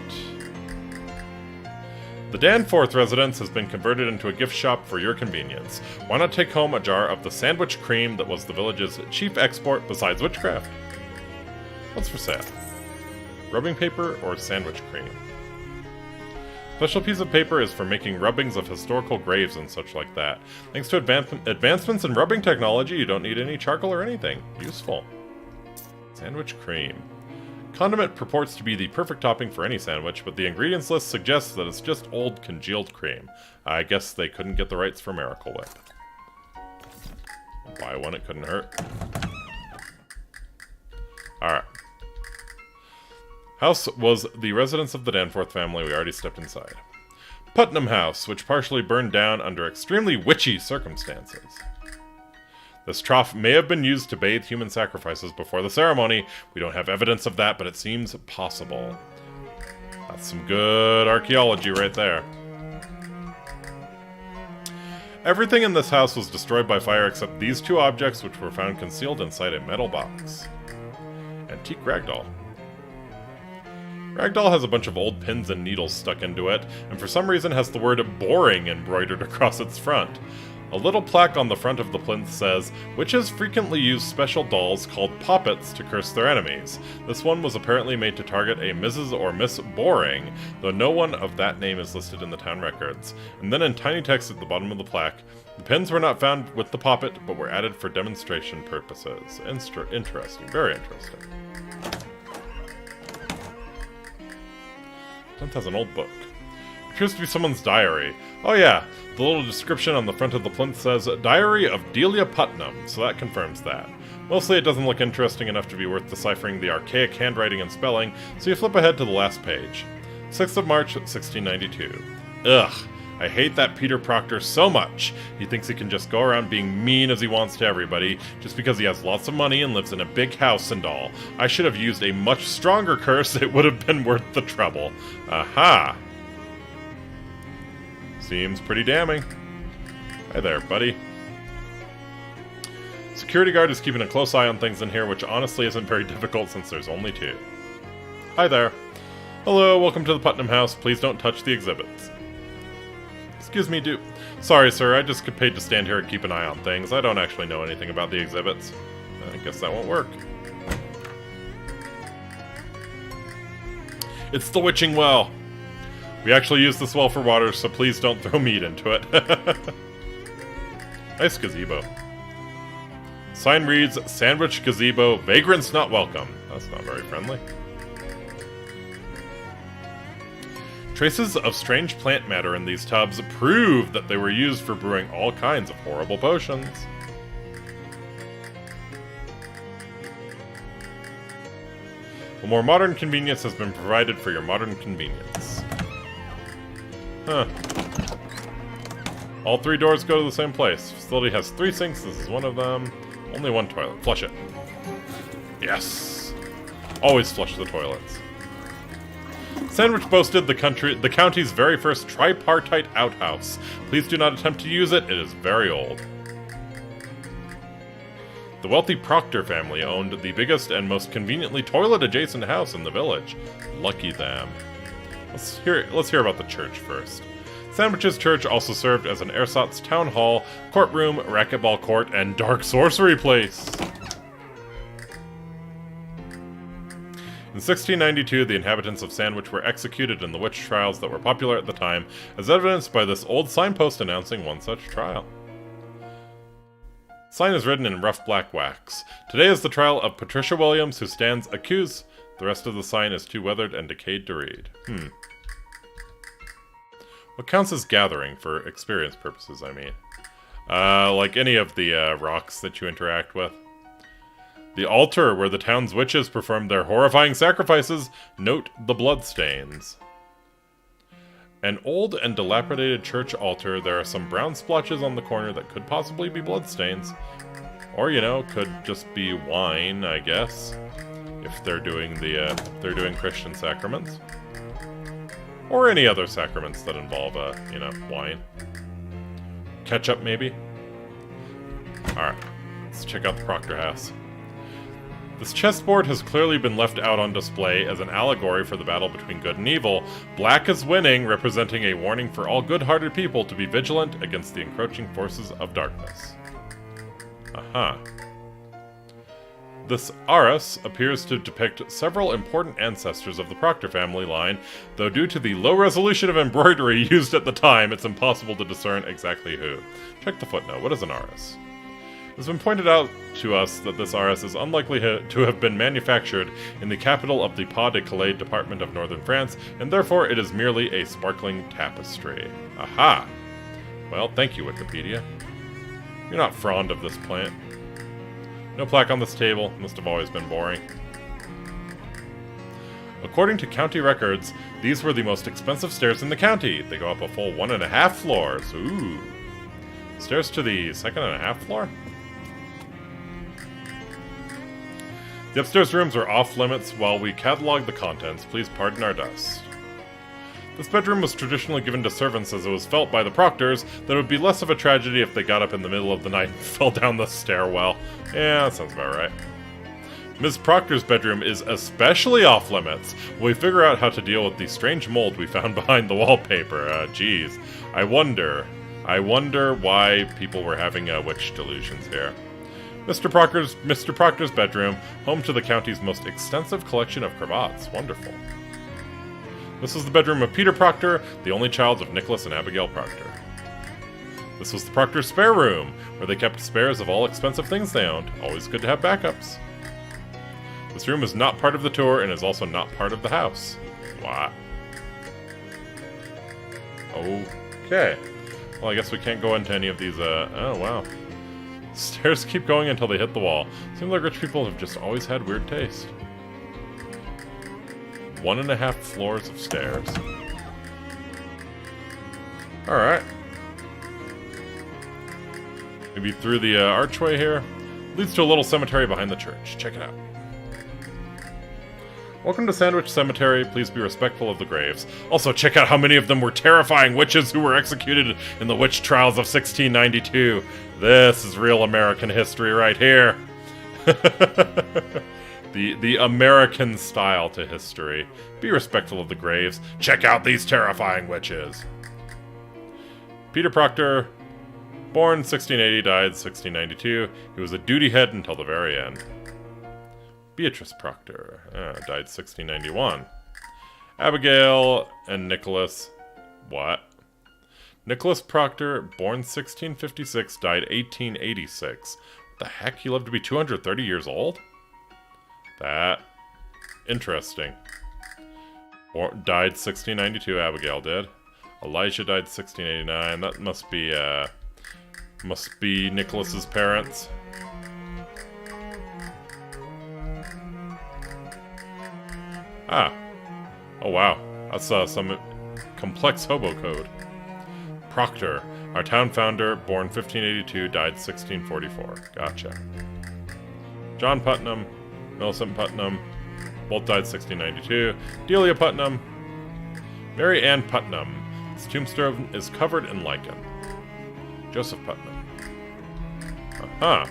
The Danforth residence has been converted into a gift shop for your convenience. Why not take home a jar of the sandwich cream that was the village's chief export besides witchcraft? What's for sale? Rubbing paper or sandwich cream? Special piece of paper is for making rubbings of historical graves and such like that. Thanks to advancements in rubbing technology, you don't need any charcoal or anything. Useful. Sandwich cream. Condiment purports to be the perfect topping for any sandwich, but the ingredients list suggests that it's just old congealed cream. I guess they couldn't get the rights for Miracle Whip. Buy one, it couldn't hurt. Alright. House was the residence of the Danforth family. We already stepped inside. Putnam House, which partially burned down under extremely witchy circumstances. This trough may have been used to bathe human sacrifices before the ceremony. We don't have evidence of that, but it seems possible. That's some good archaeology right there. Everything in this house was destroyed by fire except these two objects, which were found concealed inside a metal box. Antique ragdoll. Ragdoll has a bunch of old pins and needles stuck into it, and for some reason has the word boring embroidered across its front. A little plaque on the front of the plinth says, witches frequently use special dolls called poppets to curse their enemies. This one was apparently made to target a Mrs. or Miss Boring, though no one of that name is listed in the town records. And then in tiny text at the bottom of the plaque, the pins were not found with the poppet, but were added for demonstration purposes. Interesting. Very interesting. Plinth has an old book. Appears to be someone's diary. Oh yeah, the little description on the front of the plinth says, Diary of Delia Putnam, so that confirms that. Mostly it doesn't look interesting enough to be worth deciphering the archaic handwriting and spelling, so you flip ahead to the last page. 6th of March, 1692. Ugh, I hate that Peter Proctor so much. He thinks he can just go around being mean as he wants to everybody, just because he has lots of money and lives in a big house and all. I should have used a much stronger curse, it would have been worth the trouble. Aha! Seems pretty damning. Hi there, buddy. Security guard is keeping a close eye on things in here, which honestly isn't very difficult since there's only two. Hi there. Hello, welcome to the Putnam House. Please don't touch the exhibits. Excuse me, Sorry, sir, I just get paid to stand here and keep an eye on things. I don't actually know anything about the exhibits. I guess that won't work. It's the witching well. We actually use this well for water, so please don't throw meat into it. Nice gazebo. Sign reads, Sandwich Gazebo, Vagrants Not Welcome. That's not very friendly. Traces of strange plant matter in these tubs prove that they were used for brewing all kinds of horrible potions. A more modern convenience has been provided for your modern convenience. Huh. All three doors go to the same place. Facility has 3 sinks. This is one of them. Only one toilet. Flush it. Yes. Always flush the toilets. Sandwich boasted the county's very first tripartite outhouse. Please do not attempt to use it. It is very old. The wealthy Proctor family owned the biggest and most conveniently toilet-adjacent house in the village. Lucky them. Let's hear about the church first. Sandwich's church also served as an ersatz town hall, courtroom, racquetball court, and dark sorcery place. In 1692, the inhabitants of Sandwich were executed in the witch trials that were popular at the time, as evidenced by this old signpost announcing one such trial. Sign is written in rough black wax. Today is the trial of Patricia Williams, who stands accused. The rest of the sign is too weathered and decayed to read. What counts as gathering, for experience purposes, I mean? Like any of the rocks that you interact with. The altar where the town's witches performed their horrifying sacrifices. Note the bloodstains. An old and dilapidated church altar. There are some brown splotches on the corner that could possibly be bloodstains. Or, you know, could just be wine, I guess. If they're doing Christian sacraments. Or any other sacraments that involve, you know, wine. Ketchup, maybe? Alright, let's check out the Proctor house. This chessboard has clearly been left out on display as an allegory for the battle between good and evil. Black is winning, representing a warning for all good-hearted people to be vigilant against the encroaching forces of darkness. Aha. This Aras appears to depict several important ancestors of the Proctor family line, though due to the low resolution of embroidery used at the time, it's impossible to discern exactly who. Check the footnote. What is an Aras? It has been pointed out to us that this Aras is unlikely to have been manufactured in the capital of the Pas-de-Calais department of northern France, and therefore it is merely a sparkling tapestry. Aha! Well, thank you, Wikipedia. You're not fond of this plant. No plaque on this table. Must have always been boring. According to county records, these were the most expensive stairs in the county. They go up a full 1.5 floors. Ooh. Stairs to the 2.5 floor? The upstairs rooms are off limits while we catalog the contents. Please pardon our dust. This bedroom was traditionally given to servants as it was felt by the Proctors that it would be less of a tragedy if they got up in the middle of the night and fell down the stairwell. Yeah, that sounds about right. Ms. Proctor's bedroom is especially off limits. We figure out how to deal with the strange mold we found behind the wallpaper. Geez. I wonder why people were having witch delusions here. Mr. Proctor's bedroom, home to the county's most extensive collection of cravats. Wonderful. This was the bedroom of Peter Proctor, the only child of Nicholas and Abigail Proctor. This was the Proctor's spare room, where they kept spares of all expensive things they owned. Always good to have backups. This room is not part of the tour and is also not part of the house. What? Okay. Well, I guess we can't go into any of these, oh, wow. Stairs keep going until they hit the wall. Seems like rich people have just always had weird taste. 1.5 floors of stairs. Alright. Maybe through the archway here. Leads to a little cemetery behind the church. Check it out. Welcome to Sandwich Cemetery. Please be respectful of the graves. Also, check out how many of them were terrifying witches who were executed in the witch trials of 1692. This is real American history right here. The American style to history. Be respectful of the graves. Check out these terrifying witches. Peter Proctor, born 1680, died 1692. He was a duty head until the very end. Beatrice Proctor, died 1691. Abigail and Nicholas, what? Nicholas Proctor, born 1656, died 1886. What the heck? He lived to be 230 years old? That. Interesting. Died 1692, Abigail did. Elijah died 1689. That must be Nicholas's parents. Ah. Oh, wow. That's some complex hobo code. Proctor, our town founder, born 1582, died 1644. Gotcha. John Putnam, Millicent Putnam, both died 1692. Delia Putnam, Mary Ann Putnam. His tombstone is covered in lichen. Joseph Putnam. Aha.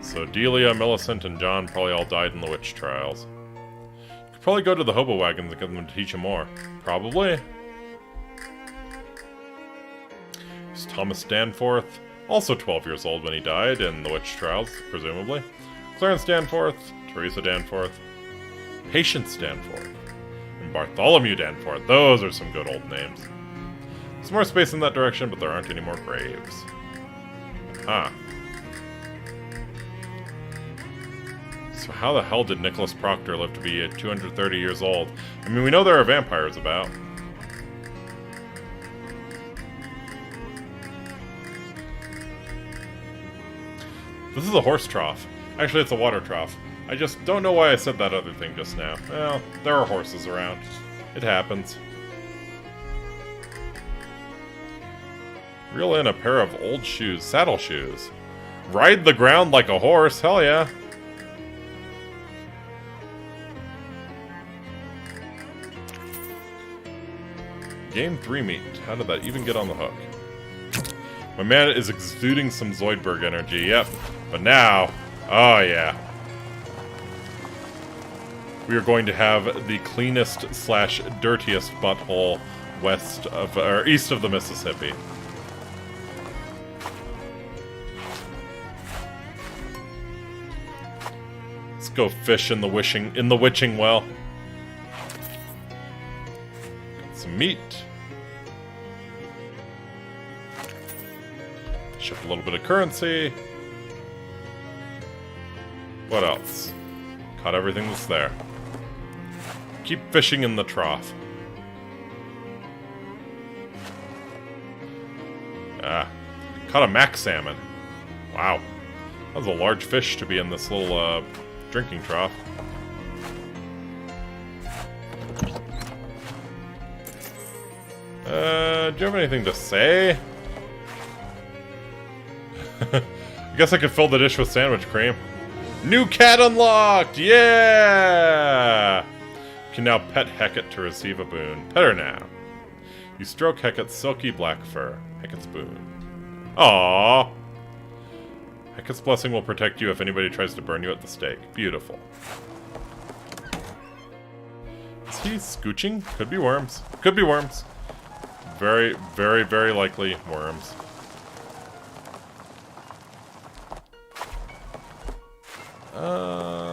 So Delia, Millicent, and John probably all died in the witch trials. You could probably go to the hobo wagons and get them to teach you more. Probably. There's Thomas Danforth, also 12 years old when he died in the witch trials, presumably. Clarence Danforth, Teresa Danforth, Patience Danforth, and Bartholomew Danforth. Those are some good old names. There's more space in that direction, but there aren't any more graves. Ah. So how the hell did Nicholas Proctor live to be 230 years old? I mean, we know there are vampires about. This is a horse trough. Actually, it's a water trough. I just don't know why I said that other thing just now. Well, there are horses around. It happens. Reel in a pair of old shoes, saddle shoes. Ride the ground like a horse, hell yeah. Gain 3 meat. How did that even get on the hook? My man is exuding some Zoidberg energy, yep. But now, oh yeah. We are going to have the cleanest / dirtiest butthole west of, or east of the Mississippi. Let's go fish in the witching well. Got some meat. Ship a little bit of currency. What else? Caught everything that's there. Keep fishing in the trough. Ah. Caught a mac salmon. Wow. That was a large fish to be in this little, drinking trough. Do you have anything to say? I guess I could fill the dish with sandwich cream. New cat unlocked! Yeah! Can now pet Hecate to receive a boon. Pet her now. You stroke Hecate's silky black fur. Hecate's boon. Aww. Hecate's blessing will protect you if anybody tries to burn you at the stake. Beautiful. Is he scooching? Could be worms. Could be worms. Very, very, very likely worms.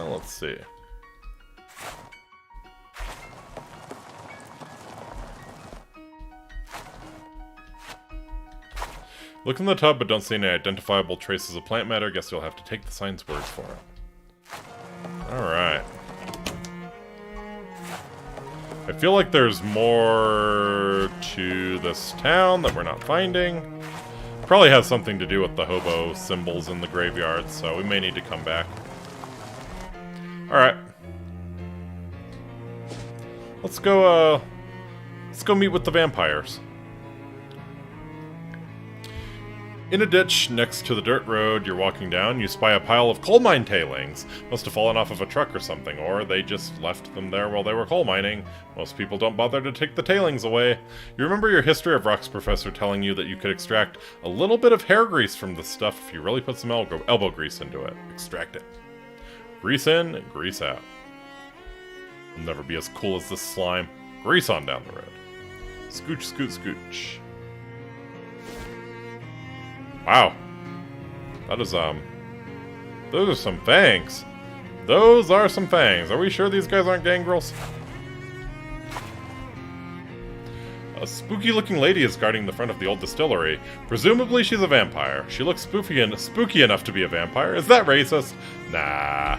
Let's see. Look in the tub, but don't see any identifiable traces of plant matter. Guess you'll have to take the sign's word for it. Alright. I feel like there's more to this town that we're not finding. Probably has something to do with the hobo symbols in the graveyard, so we may need to come back. Alright. Let's go meet with the vampires. In a ditch next to the dirt road you're walking down, you spy a pile of coal mine tailings. Must have fallen off of a truck or something, or they just left them there while they were coal mining. Most people don't bother to take the tailings away. You remember your History of Rocks professor telling you that you could extract a little bit of hair grease from this stuff if you really put some elbow grease into it. Extract it. Grease in and grease out. It'll never be as cool as this slime. Grease on down the road. Scooch, scooch, scooch. Wow. That is, those are some fangs. Those are some fangs. Are we sure these guys aren't gangrels? A spooky-looking lady is guarding the front of the old distillery. Presumably she's a vampire. She looks spooky enough to be a vampire. Is that racist? Nah.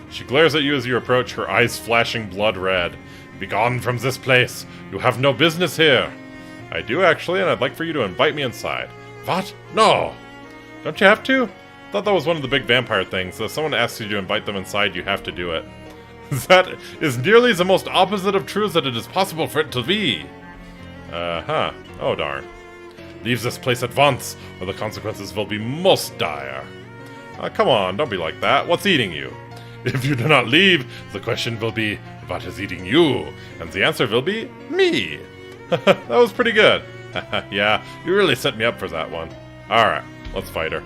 She glares at you as you approach, her eyes flashing blood red. Begone from this place. You have no business here. I do, actually, and I'd like for you to invite me inside. What? No! Don't you have to? I thought that was one of the big vampire things. If someone asks you to invite them inside, you have to do it. That is nearly the most opposite of truth that it is possible for it to be. Uh-huh. Oh, darn. Leave this place at once, or the consequences will be most dire. Come on, don't be like that. What's eating you? If you do not leave, the question will be, what is eating you? And the answer will be, me. That was pretty good. Yeah, you really set me up for that one. Alright, let's fight her.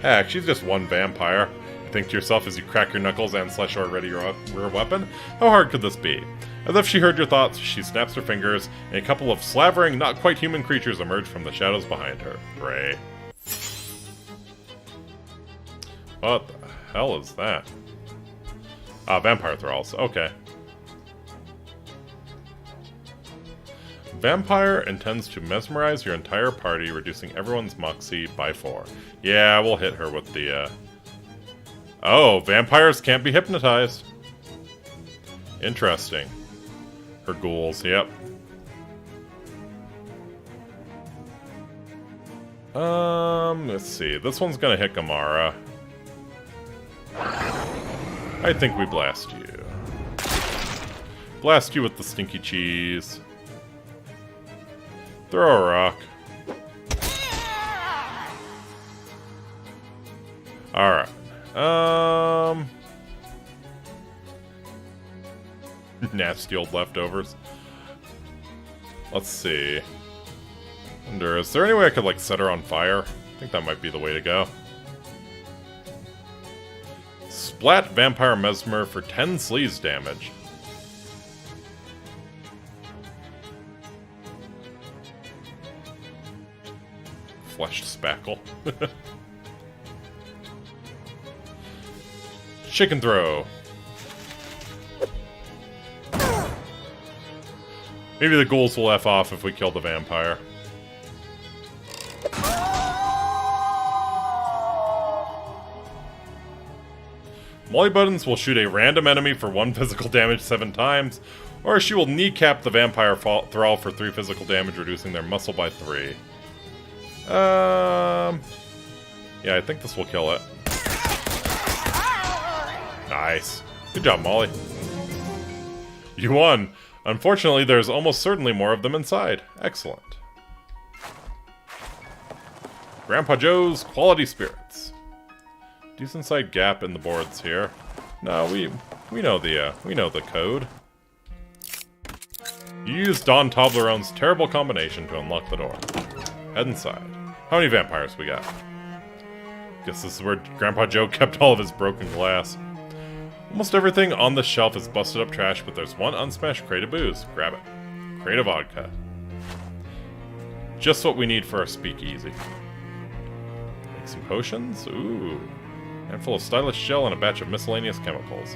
Heck, she's just one vampire. You think to yourself as you crack your knuckles and slash or ready your rear weapon, how hard could this be? As if she heard your thoughts, she snaps her fingers, and a couple of slavering, not quite human creatures emerge from the shadows behind her. Hooray. What the hell is that? Ah, vampire thralls. Okay. Vampire intends to mesmerize your entire party, reducing everyone's moxie by 4. Yeah, we'll hit her with the, Oh, vampires can't be hypnotized. Interesting. Her ghouls, yep. Let's see. This one's gonna hit Gamara. I think we blast you. Blast you with the stinky cheese. Throw a rock. Alright. Nasty old leftovers. Let's see. Wonder, is there any way I could, like, set her on fire? I think that might be the way to go. Splat Vampire Mesmer for 10 sleaze damage. Fleshed spackle. Chicken throw. Maybe the ghouls will F off if we kill the vampire. Molly Buttons will shoot a random enemy for 1 physical damage 7 times, or she will kneecap the vampire thrall for 3 physical damage, reducing their muscle by 3. Yeah, I think this will kill it. Nice. Good job, Molly. You won. Unfortunately, there's almost certainly more of them inside. Excellent. Grandpa Joe's Quality Spirits. Decent sized gap in the boards here. No, we know the code. You use Don Toblerone's terrible combination to unlock the door. Head inside. How many vampires we got? Guess this is where Grandpa Joe kept all of his broken glass. Almost everything on the shelf is busted up trash, but there's one unsmashed crate of booze. Grab it. Crate of vodka. Just what we need for our speakeasy. Make some potions? Ooh. Handful of stylish gel and a batch of miscellaneous chemicals.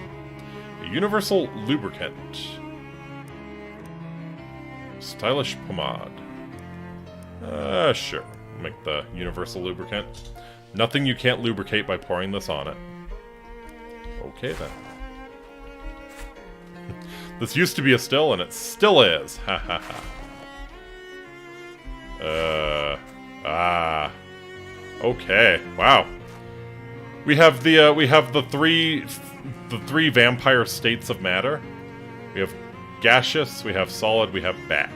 A universal lubricant. Stylish pomade. Sure. Make the universal lubricant. Nothing you can't lubricate by pouring this on it. Okay then. This used to be a still, and it still is. Ha ha ha. Okay. Wow. We have the three vampire states of matter. We have gaseous, we have solid, we have bat.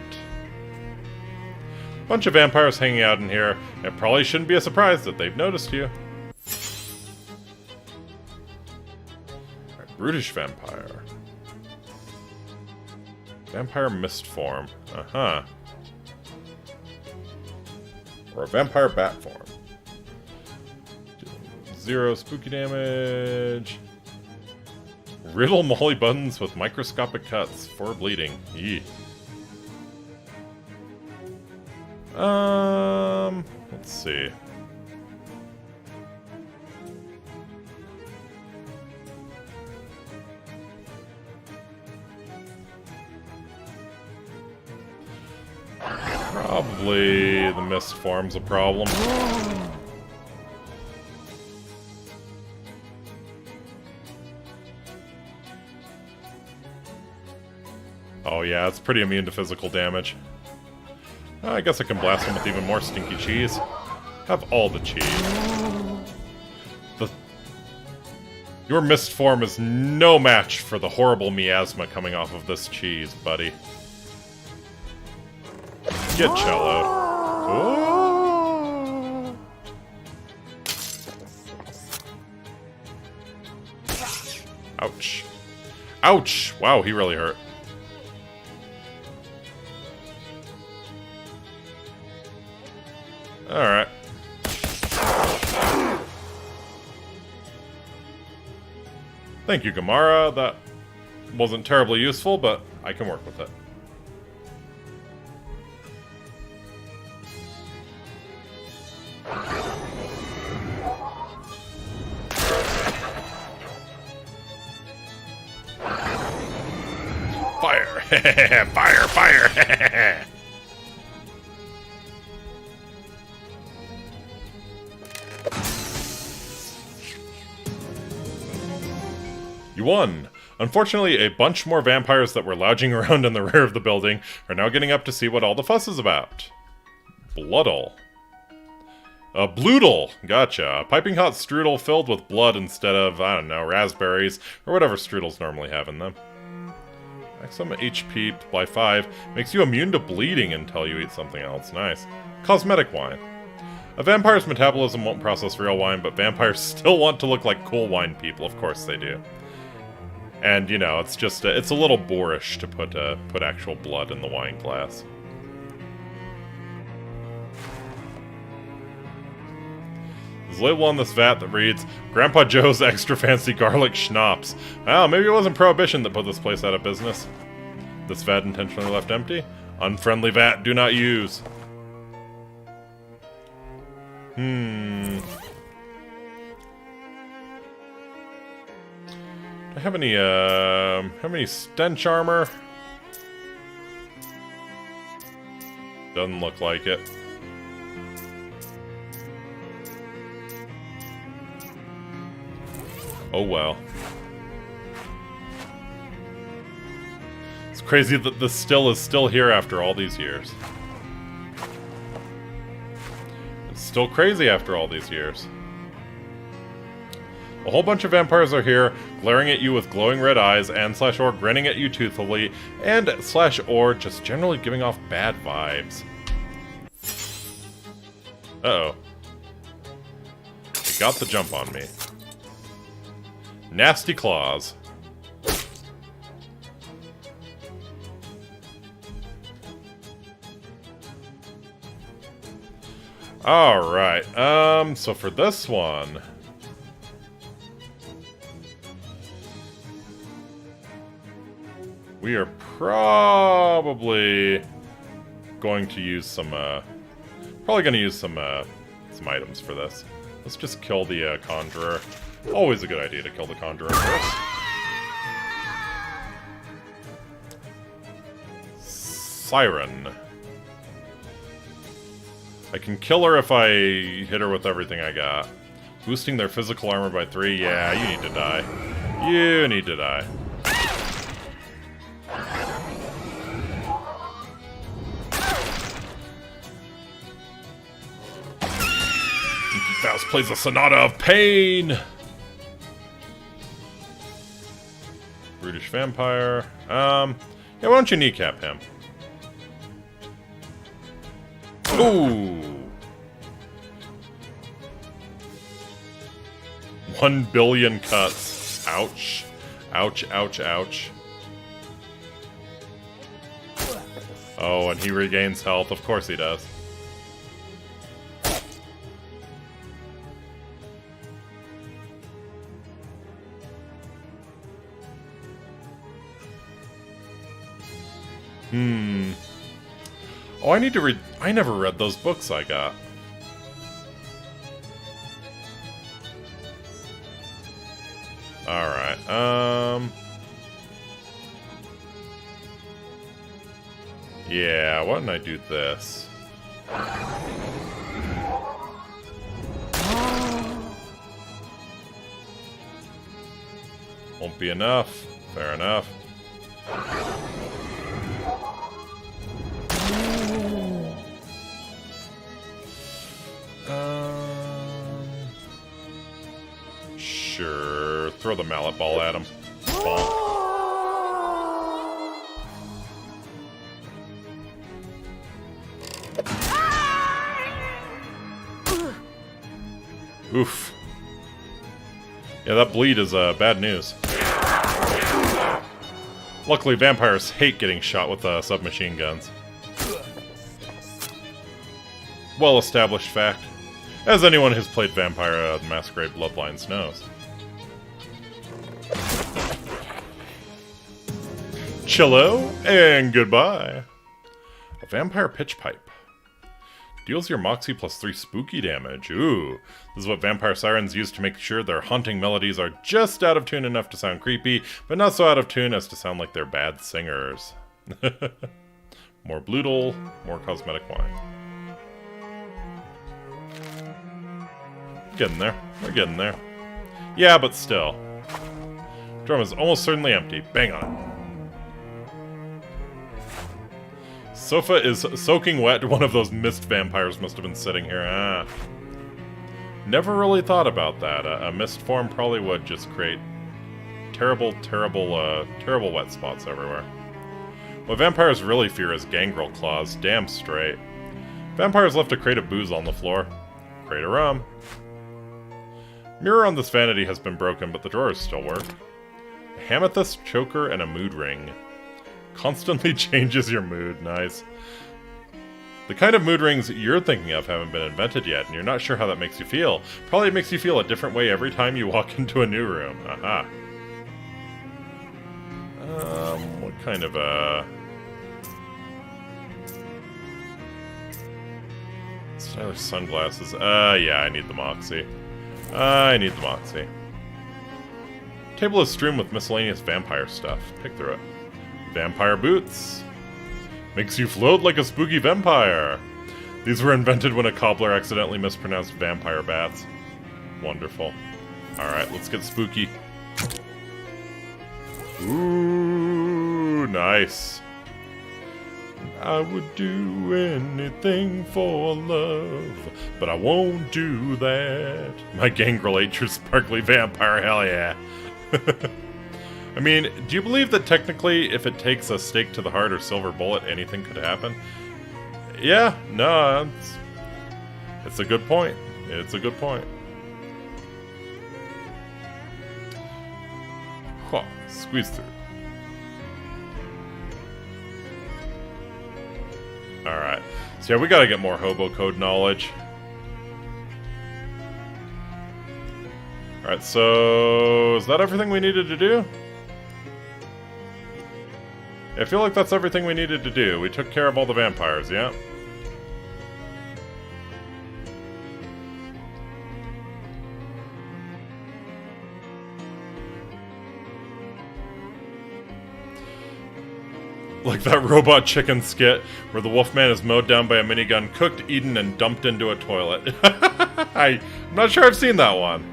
Bunch of vampires hanging out in here. It probably shouldn't be a surprise that they've noticed you. Right, brutish vampire. Vampire mist form. Uh-huh. Or a vampire bat form. 0 spooky damage. Riddle Molly Buttons with microscopic cuts. 4 bleeding. Yee. Let's see. Probably the mist form's a problem. Oh yeah, it's pretty immune to physical damage. I guess I can blast him with even more stinky cheese. Have all the cheese. Your mist form is no match for the horrible miasma coming off of this cheese, buddy. Get Cello. Oh. Ouch. Ouch! Wow, he really hurt. Alright. Thank you, Gamara. That wasn't terribly useful, but I can work with it. Fire! Fire! Fire! You won! Unfortunately, a bunch more vampires that were lounging around in the rear of the building are now getting up to see what all the fuss is about. Bloodle. A bloodle! Gotcha. A piping hot strudel filled with blood instead of, I don't know, raspberries, or whatever strudels normally have in them. Maximum HP by 5 makes you immune to bleeding until you eat something else. Nice. Cosmetic wine. A vampire's metabolism won't process real wine, but vampires still want to look like cool wine people. Of course they do. And, you know, it's just, it's a little boorish to put actual blood in the wine glass. There's a label on this vat that reads, Grandpa Joe's Extra Fancy Garlic Schnapps. Well, maybe it wasn't Prohibition that put this place out of business. This vat intentionally left empty? Unfriendly vat, do not use. Do I have any stench armor? Doesn't look like it. Oh well. It's crazy that this still is still here after all these years. It's still crazy after all these years. A whole bunch of vampires are here, glaring at you with glowing red eyes, and /or grinning at you toothfully, and /or just generally giving off bad vibes. Uh-oh. They got the jump on me. Nasty claws. Alright, so for this one... we are probably going to use some, some items for this. Let's just kill the, Conjurer. Always a good idea to kill the Conjurer first. Siren. I can kill her if I hit her with everything I got. Boosting their physical armor by 3. Yeah, you need to die. You need to die. Faust plays a Sonata of Pain! Brutish Vampire. Yeah, why don't you kneecap him? Ooh! 1 billion cuts. Ouch. Ouch, ouch, ouch. Oh, and he regains health. Of course he does. Oh, I need to read... I never read those books I got. Alright, yeah, why don't I do this? Won't be enough. Fair enough. Sure. Throw the mallet ball at him. Bonk. Oof. Yeah, that bleed is bad news. Luckily, vampires hate getting shot with submachine guns. Well-established fact, as anyone who's played Vampire the Masquerade Bloodlines knows. Cello, and goodbye. A Vampire Pitch Pipe. Deals your Moxie plus 3 spooky damage. Ooh, this is what Vampire Sirens use to make sure their haunting melodies are just out of tune enough to sound creepy, but not so out of tune as to sound like they're bad singers. More Bloodle, more cosmetic wine. Getting there. We're getting there. Yeah, but still. Drum is almost certainly empty. Bang on it. Sofa is soaking wet. One of those mist vampires must have been sitting here. Ah. Never really thought about that. A mist form probably would just create terrible wet spots everywhere. What vampires really fear is gangrel claws, damn straight. Vampires left a crate of booze on the floor. Crate of rum. Mirror on this vanity has been broken, but the drawers still work. A amethyst choker and a mood ring. Constantly changes your mood, nice. The kind of mood rings you're thinking of haven't been invented yet, and you're not sure how that makes you feel. Probably makes you feel a different way every time you walk into a new room. Aha. What kind of stylish sunglasses? Yeah, I need the Moxie. I need the Moxie. Table is strewn with miscellaneous vampire stuff. Pick through it. Vampire boots. Makes you float like a spooky vampire. These were invented when a cobbler accidentally mispronounced vampire bats. Wonderful. Alright, let's get spooky. Ooh, nice. I would do anything for love, but I won't do that. My gangrel ate your sparkly vampire, hell yeah. I mean, do you believe that technically, if it takes a stake to the heart or silver bullet, anything could happen? Yeah, no, it's a good point. It's a good point. Huh, squeeze through. Alright, so yeah, we gotta get more hobo code knowledge. Alright, so is that everything we needed to do? I feel like that's everything we needed to do. We took care of all the vampires, yeah? Like that robot chicken skit where the Wolfman is mowed down by a minigun, cooked, eaten, and dumped into a toilet. I'm not sure I've seen that one.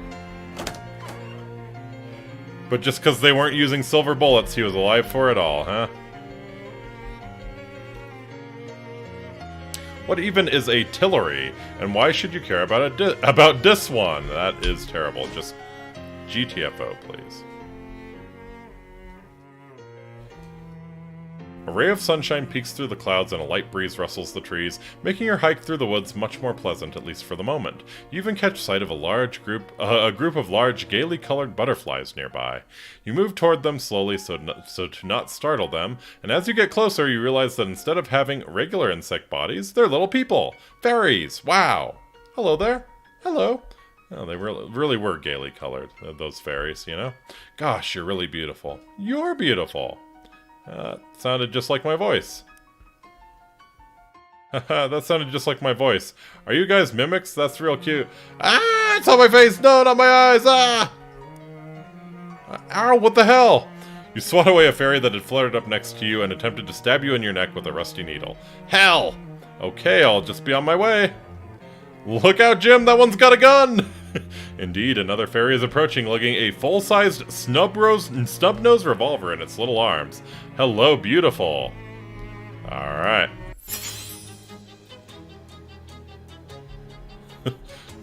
But just because they weren't using silver bullets, he was alive for it all, huh? What even is a tillery, and why should you care about about this one? That is terrible. Just GTFO, please. A ray of sunshine peeks through the clouds and a light breeze rustles the trees, making your hike through the woods much more pleasant, at least for the moment. You even catch sight of a group of large, gaily colored butterflies nearby. You move toward them slowly so to not startle them, and as you get closer, you realize that instead of having regular insect bodies, they're little people. Fairies! Wow! Hello there. Hello. Oh, they really were gaily colored, those fairies, you know? Gosh, you're really beautiful. You're beautiful. Sounded just like my voice. Haha, that sounded just like my voice. Are you guys mimics? That's real cute. Ah, it's on my face! No, not my eyes! Ah! Ow, what the hell? You swat away a fairy that had fluttered up next to you and attempted to stab you in your neck with a rusty needle. Hell! Okay, I'll just be on my way. Look out, Jim! That one's got a gun! Indeed, another fairy is approaching, lugging a full-sized snub-nosed revolver in its little arms. Hello, beautiful. Alright.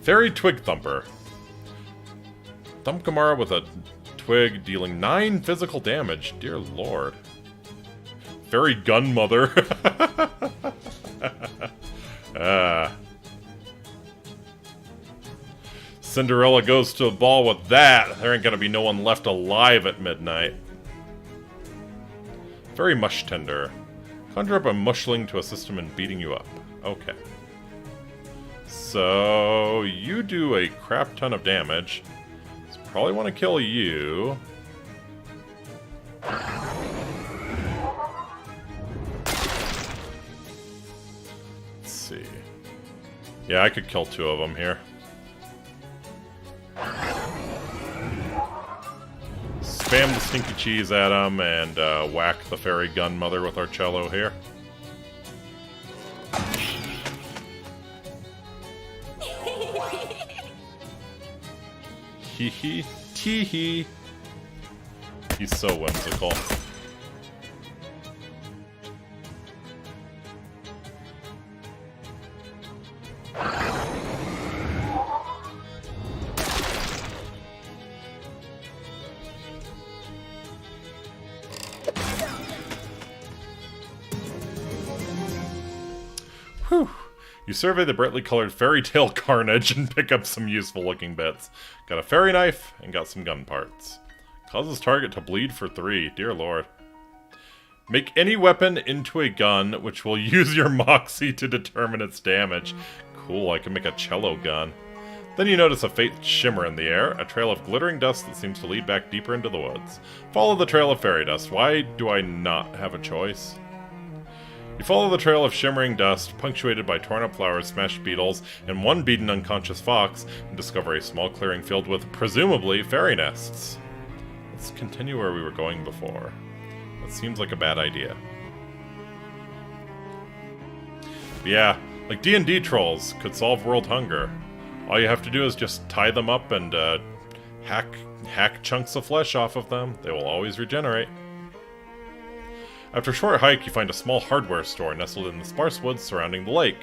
Fairy Twig Thumper. Thump Gamara with a twig, dealing 9 physical damage. Dear lord. Fairy Gunmother. Cinderella goes to the ball with that. There ain't gonna be no one left alive at midnight. Very mush tender. Conjure up a mushling to assist him in beating you up. Okay. So, you do a crap ton of damage. So probably want to kill you. Let's see. Yeah, I could kill 2 of them here. Spam the stinky cheese at him and whack the fairy gunmother with our cello here. Hee hee, tee hee. He's so whimsical. You survey the brightly colored fairy tale carnage and pick up some useful looking bits. Got a fairy knife and got some gun parts. Causes target to bleed for 3. Dear lord. Make any weapon into a gun, which will use your moxie to determine its damage. Cool, I can make a cello gun. Then you notice a faint shimmer in the air, a trail of glittering dust that seems to lead back deeper into the woods. Follow the trail of fairy dust. Why do I not have a choice? You follow the trail of shimmering dust, punctuated by torn-up flowers, smashed beetles, and one beaten unconscious fox, and discover a small clearing filled with, presumably, fairy nests. Let's continue where we were going before. That seems like a bad idea. Yeah, like D&D trolls could solve world hunger. All you have to do is just tie them up and hack chunks of flesh off of them. They will always regenerate. After a short hike, you find a small hardware store nestled in the sparse woods surrounding the lake.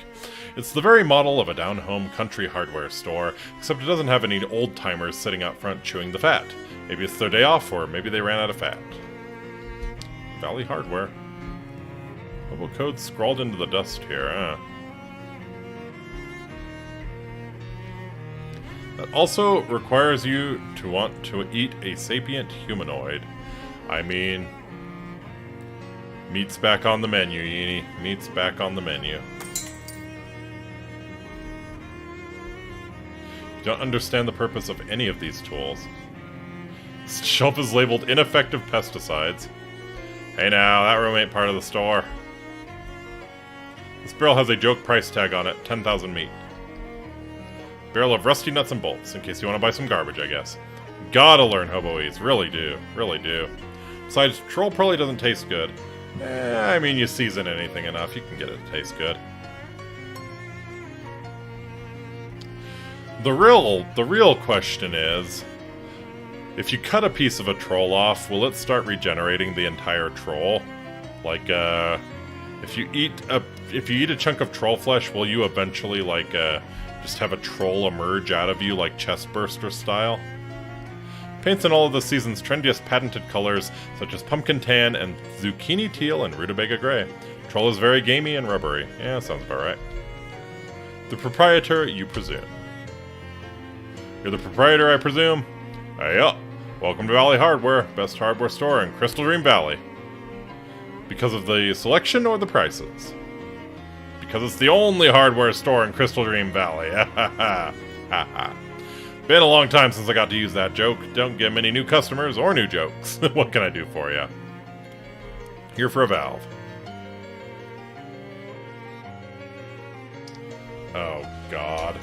It's the very model of a down-home country hardware store, except it doesn't have any old-timers sitting out front chewing the fat. Maybe it's their day off, or maybe they ran out of fat. Valley Hardware. Hobo code scrawled into the dust here, huh? That also requires you to want to eat a sapient humanoid. I mean... meat's back on the menu, Yeenie. Meat's back on the menu. You don't understand the purpose of any of these tools. This shelf is labeled ineffective pesticides. Hey now, that room ain't part of the store. This barrel has a joke price tag on it, 10,000 meat. Barrel of rusty nuts and bolts, in case you want to buy some garbage, I guess. Gotta learn hoboese, really do, really do. Besides, troll probably doesn't taste good. I mean, you season anything enough, you can get it to taste good. The real question is, if you cut a piece of a troll off, will it start regenerating the entire troll? Like, if you eat a chunk of troll flesh, will you eventually, like, just have a troll emerge out of you, like chestburster style? Paints in all of the season's trendiest patented colors, such as pumpkin tan and zucchini teal and rutabaga gray. Troll is very gamey and rubbery. Yeah, sounds about right. The proprietor, you presume. You're the proprietor, I presume? Hey-up. Welcome to Valley Hardware, best hardware store in Crystal Dream Valley. Because of the selection or the prices? Because it's the only hardware store in Crystal Dream Valley. Ha ha ha. Ha ha. Been a long time since I got to use that joke. Don't get many new customers or new jokes. What can I do for you? Here for a valve. Oh, God.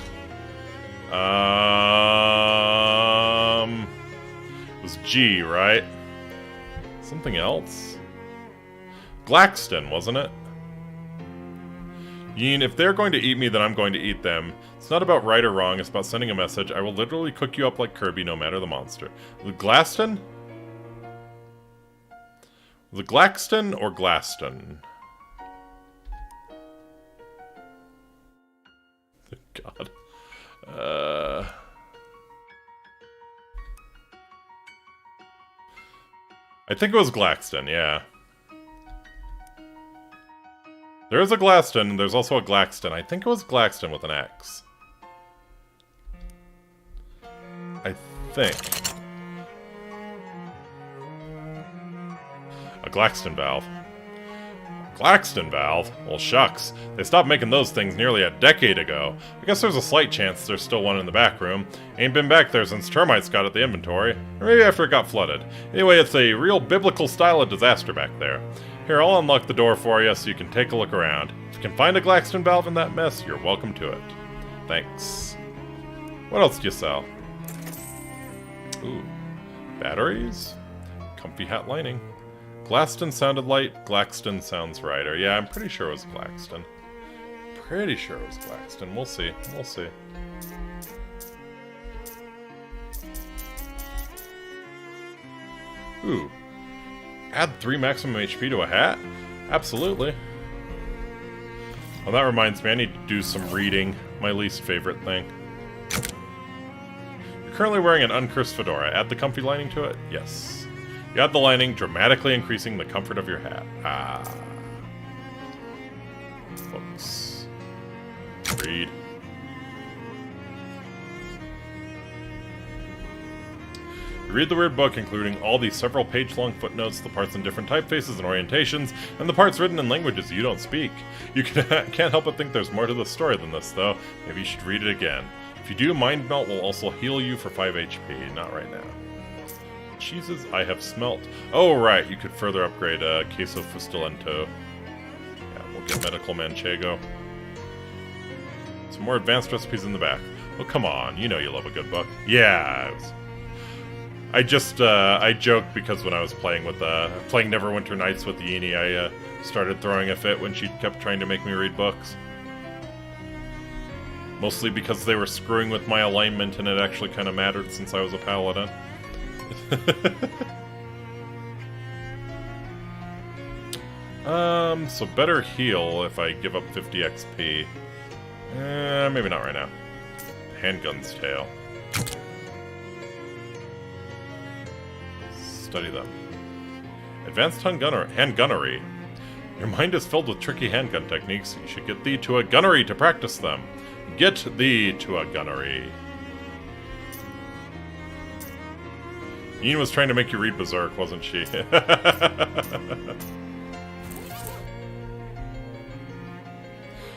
It was G, right? Something else? Glaxton, wasn't it? Yeen, if they're going to eat me, then I'm going to eat them. It's not about right or wrong, it's about sending a message. I will literally cook you up like Kirby, no matter the monster. The Glaston? The Glaxton or Glaston? God. I think it was Glaxton, yeah. There is a Glaston, and there's also a Glaxton. I think it was Glaxton with an X. I think. A Glaxton valve. Glaxton valve? Well, shucks. They stopped making those things nearly a decade ago. I guess there's a slight chance there's still one in the back room. Ain't been back there since termites got at the inventory. Or maybe after it got flooded. Anyway, it's a real biblical style of disaster back there. Here, I'll unlock the door for you so you can take a look around. If you can find a Glaxton valve in that mess, you're welcome to it. Thanks. What else do you sell? Ooh. Batteries? Comfy hat lining. Glaston sounded light, Glaxton sounds right. Or yeah, I'm pretty sure it was Glaxton. Pretty sure it was Glaxton. We'll see. We'll see. Ooh. Add 3 maximum HP to a hat? Absolutely. Well, that reminds me, I need to do some reading. My least favorite thing. You're currently wearing an uncursed fedora. Add the comfy lining to it? Yes. You add the lining, dramatically increasing the comfort of your hat. Ah. Books. Read. Read the weird book, including all the several page-long footnotes, the parts in different typefaces and orientations, and the parts written in languages you don't speak. You can't help but think there's more to the story than this, though. Maybe you should read it again. If you do, Mind Melt will also heal you for 5 HP. Not right now. Cheeses I have smelt. Oh, right, you could further upgrade Queso Fustilento. Yeah, we'll get Medical Manchego. Some more advanced recipes in the back. Oh, come on, you know you love a good book. Yeah, I joked because when I was playing Neverwinter Nights with Yini, I started throwing a fit when she kept trying to make me read books. Mostly because they were screwing with my alignment and it actually kind of mattered since I was a paladin. So better heal if I give up 50 XP. Maybe not right now. Handgun's tail. Study them. Advanced handgunnery. Your mind is filled with tricky handgun techniques. You should get thee to a gunnery to practice them. Get thee to a gunnery. Ian was trying to make you read Berserk, wasn't she?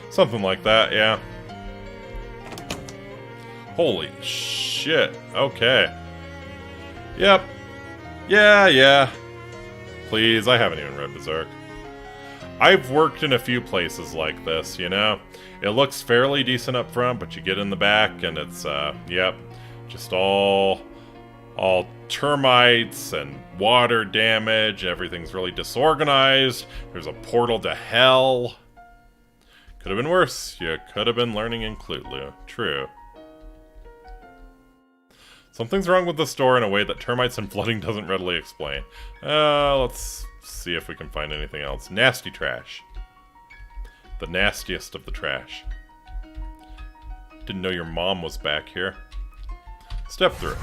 Something like that, yeah. Holy shit. Okay. Yep. Yeah. Please, I haven't even read Berserk. I've worked in a few places like this, you know? It looks fairly decent up front, but you get in the back and it's, yep, just all termites and water damage. Everything's really disorganized. There's a portal to hell. Could have been worse. You could have been learning in Clutlu. True. Something's wrong with the store in a way that termites and flooding doesn't readily explain. Let's see if we can find anything else. Nasty trash. The nastiest of the trash. Didn't know your mom was back here. Step through.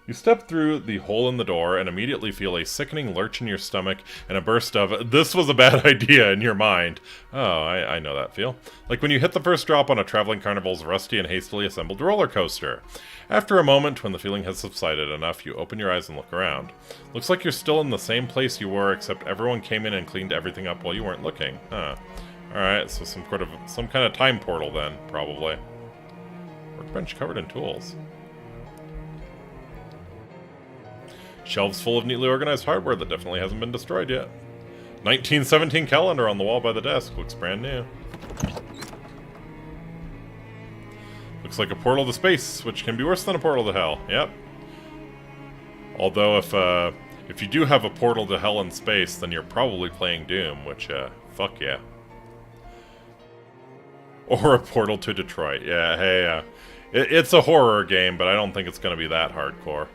You step through the hole in the door and immediately feel a sickening lurch in your stomach and a burst of, "This was a bad idea," in your mind. Oh, I know that feel. Like when you hit the first drop on a traveling carnival's rusty and hastily assembled roller coaster. After a moment, when the feeling has subsided enough, you open your eyes and look around. Looks like you're still in the same place you were, except everyone came in and cleaned everything up while you weren't looking. Huh. Alright, so some kind of time portal then, probably. Workbench covered in tools. Shelves full of neatly organized hardware that definitely hasn't been destroyed yet. 1917 calendar on the wall by the desk. Looks brand new. Looks like a portal to space, which can be worse than a portal to hell. Yep. Although if you do have a portal to hell in space, then you're probably playing Doom, which, fuck yeah. Or a portal to Detroit. Yeah, hey, it's a horror game, but I don't think it's going to be that hardcore.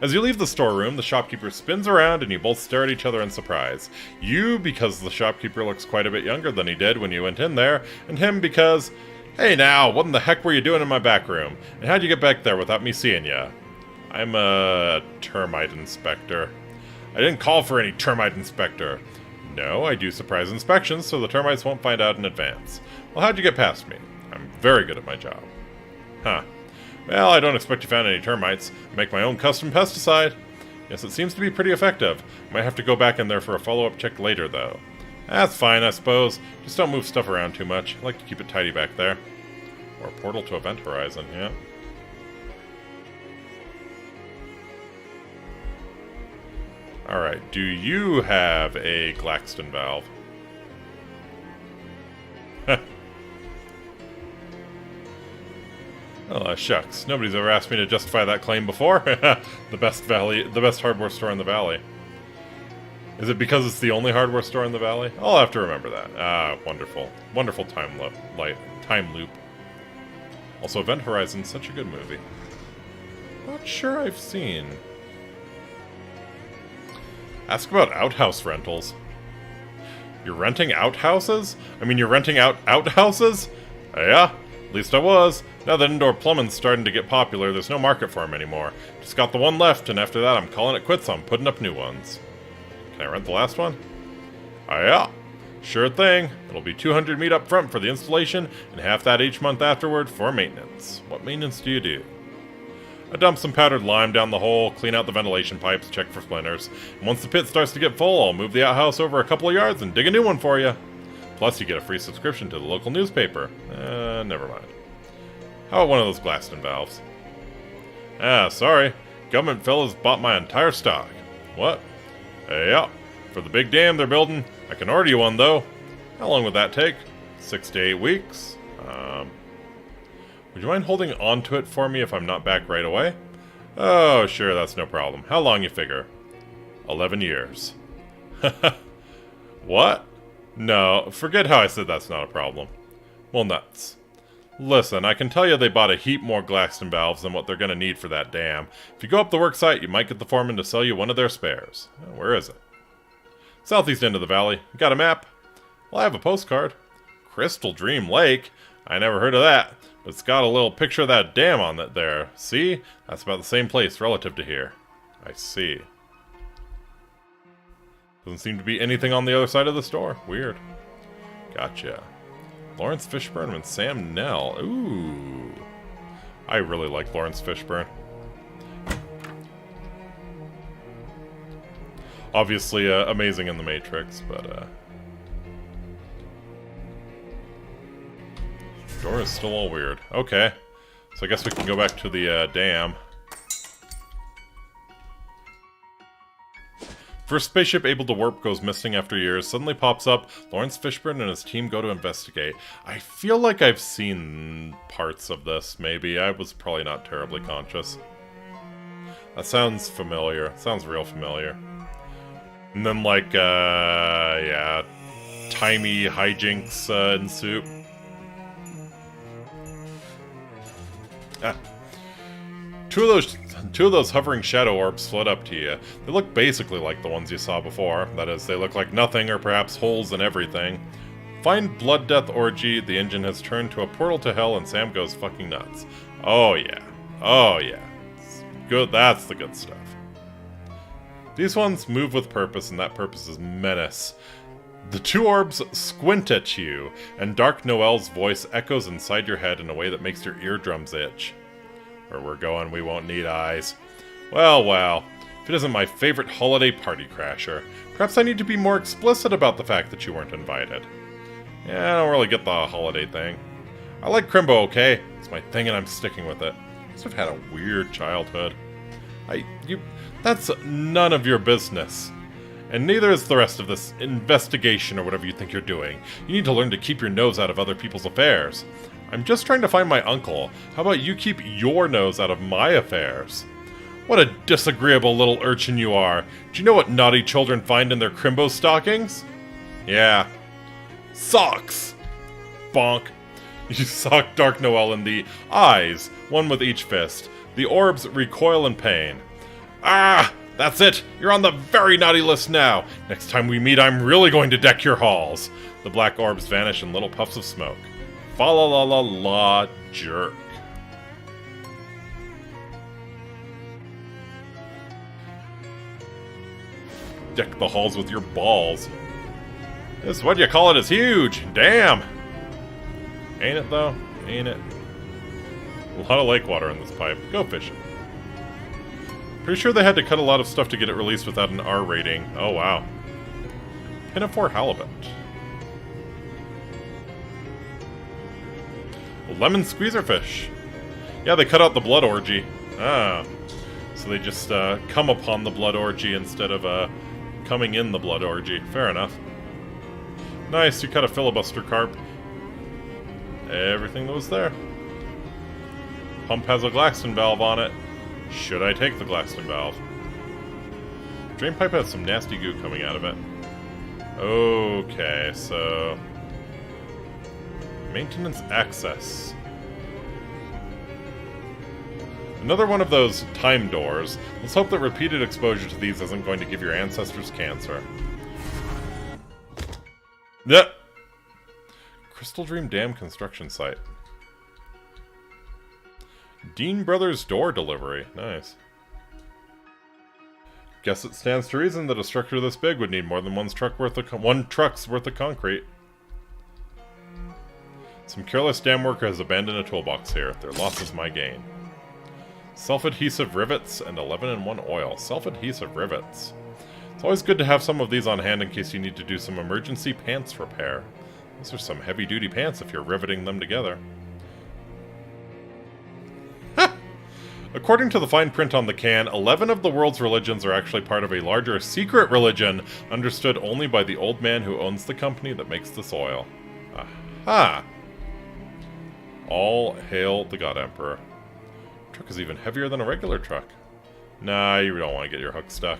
As you leave the storeroom, the shopkeeper spins around and you both stare at each other in surprise. You, because the shopkeeper looks quite a bit younger than he did when you went in there, and him because, hey now, what in the heck were you doing in my back room? And how'd you get back there without me seeing ya? I'm a termite inspector. I didn't call for any termite inspector. No, I do surprise inspections so the termites won't find out in advance. Well, how'd you get past me? I'm very good at my job. Huh. Well, I don't expect you found any termites. I make my own custom pesticide. Yes, it seems to be pretty effective. Might have to go back in there for a follow-up check later, though. That's fine, I suppose. Just don't move stuff around too much. I like to keep it tidy back there. Or a portal to Event Horizon, yeah. Alright, do you have a Glaxton valve? Oh, shucks. Nobody's ever asked me to justify that claim before. The best hardware store in the valley. Is it because it's the only hardware store in the valley? I'll have to remember that. Ah, wonderful. Wonderful time loop. Also, Event Horizon's such a good movie. Not sure I've seen. Ask about outhouse rentals. You're renting outhouses? I mean, you're renting out outhouses? Yeah. At least I was. Now that indoor plumbing's starting to get popular, there's no market for them anymore. Just got the one left, and after that I'm calling it quits on putting up new ones. Can I rent the last one? Oh yeah. Sure thing. It'll be 200 meat up front for the installation, and half that each month afterward for maintenance. What maintenance do you do? I dump some powdered lime down the hole, clean out the ventilation pipes, check for splinters. And once the pit starts to get full, I'll move the outhouse over a couple of yards and dig a new one for you. Plus, you get a free subscription to the local newspaper. Never mind. How about one of those Glaston valves? Sorry. Government fellas bought my entire stock. What? Yeah. For the big dam they're building. I can order you one, though. How long would that take? 6 to 8 weeks. Would you mind holding on to it for me if I'm not back right away? Oh, sure, that's no problem. How long you figure? 11 years. What? No, forget how I said that's not a problem. Well, nuts. Listen, I can tell you they bought a heap more Glaston valves than what they're going to need for that dam. If you go up the work site, you might get the foreman to sell you one of their spares. Where is it? Southeast end of the valley. Got a map? Well, I have a postcard. Crystal Dream Lake? I never heard of that. But it's got a little picture of that dam on it there. See? That's about the same place relative to here. I see. Doesn't seem to be anything on the other side of the store. Weird. Gotcha. Lawrence Fishburne and Sam Nell. Ooh. I really like Lawrence Fishburne. Obviously amazing in The Matrix, but door is still all weird. Okay. So I guess we can go back to the dam. First spaceship able to warp goes missing after years, suddenly pops up. Lawrence Fishburne and his team go to investigate. I feel like I've seen parts of this, maybe. I was probably not terribly conscious. That sounds familiar. Sounds real familiar. And then, like, yeah, timey hijinks ensue. Two of those hovering shadow orbs float up to you. They look basically like the ones you saw before. That is, they look like nothing or perhaps holes in everything. Find Blood Death Orgy. The engine has turned to a portal to hell and Sam goes fucking nuts. Oh yeah. Oh yeah. It's good. That's the good stuff. These ones move with purpose, and that purpose is menace. The two orbs squint at you, and Dark Noel's voice echoes inside your head in a way that makes your eardrums itch. Where we're going, we won't need eyes. Well, well, if it isn't my favorite holiday party crasher, perhaps I need to be more explicit about the fact that you weren't invited. Yeah, I don't really get the holiday thing. I like Crimbo, okay? It's my thing and I'm sticking with it. I must have had a weird childhood. That's none of your business. And neither is the rest of this investigation or whatever you think you're doing. You need to learn to keep your nose out of other people's affairs. I'm just trying to find my uncle. How about you keep your nose out of my affairs? What a disagreeable little urchin you are. Do you know what naughty children find in their Crimbo stockings? Yeah. Socks! Bonk. You sock Dark Noel in the eyes, one with each fist. The orbs recoil in pain. Ah! That's it! You're on the very naughty list now! Next time we meet, I'm really going to deck your halls! The black orbs vanish in little puffs of smoke. Fa-la-la-la-la, jerk. Deck the halls with your balls. This, what do you call it, is huge! Damn! Ain't it, though? Ain't it? A lot of lake water in this pipe. Go fishing. Pretty sure they had to cut a lot of stuff to get it released without an R rating. Oh, wow. Pinafore halibut. Lemon squeezer fish. Yeah, they cut out the blood orgy. Ah. So they just come upon the blood orgy instead of coming in the blood orgy. Fair enough. Nice, you cut a filibuster carp. Everything that was there. Pump has a Glaston valve on it. Should I take the Glaston valve? Drain pipe has some nasty goo coming out of it. Okay, so... Maintenance access. Another one of those time doors. Let's hope that repeated exposure to these isn't going to give your ancestors cancer. Yep. Crystal Dream Dam construction site. Dean Brothers door delivery. Nice. Guess it stands to reason that a structure this big would need more than one truck's worth of concrete. Some careless dam worker has abandoned a toolbox here. Their loss is my gain. Self-adhesive rivets and 11-in-1 oil. Self-adhesive rivets. It's always good to have some of these on hand in case you need to do some emergency pants repair. Those are some heavy-duty pants if you're riveting them together. Ha! According to the fine print on the can, 11 of the world's religions are actually part of a larger secret religion, understood only by the old man who owns the company that makes this oil. Aha! All hail the God Emperor. Truck is even heavier than a regular truck. Nah, you don't want to get your hook stuck.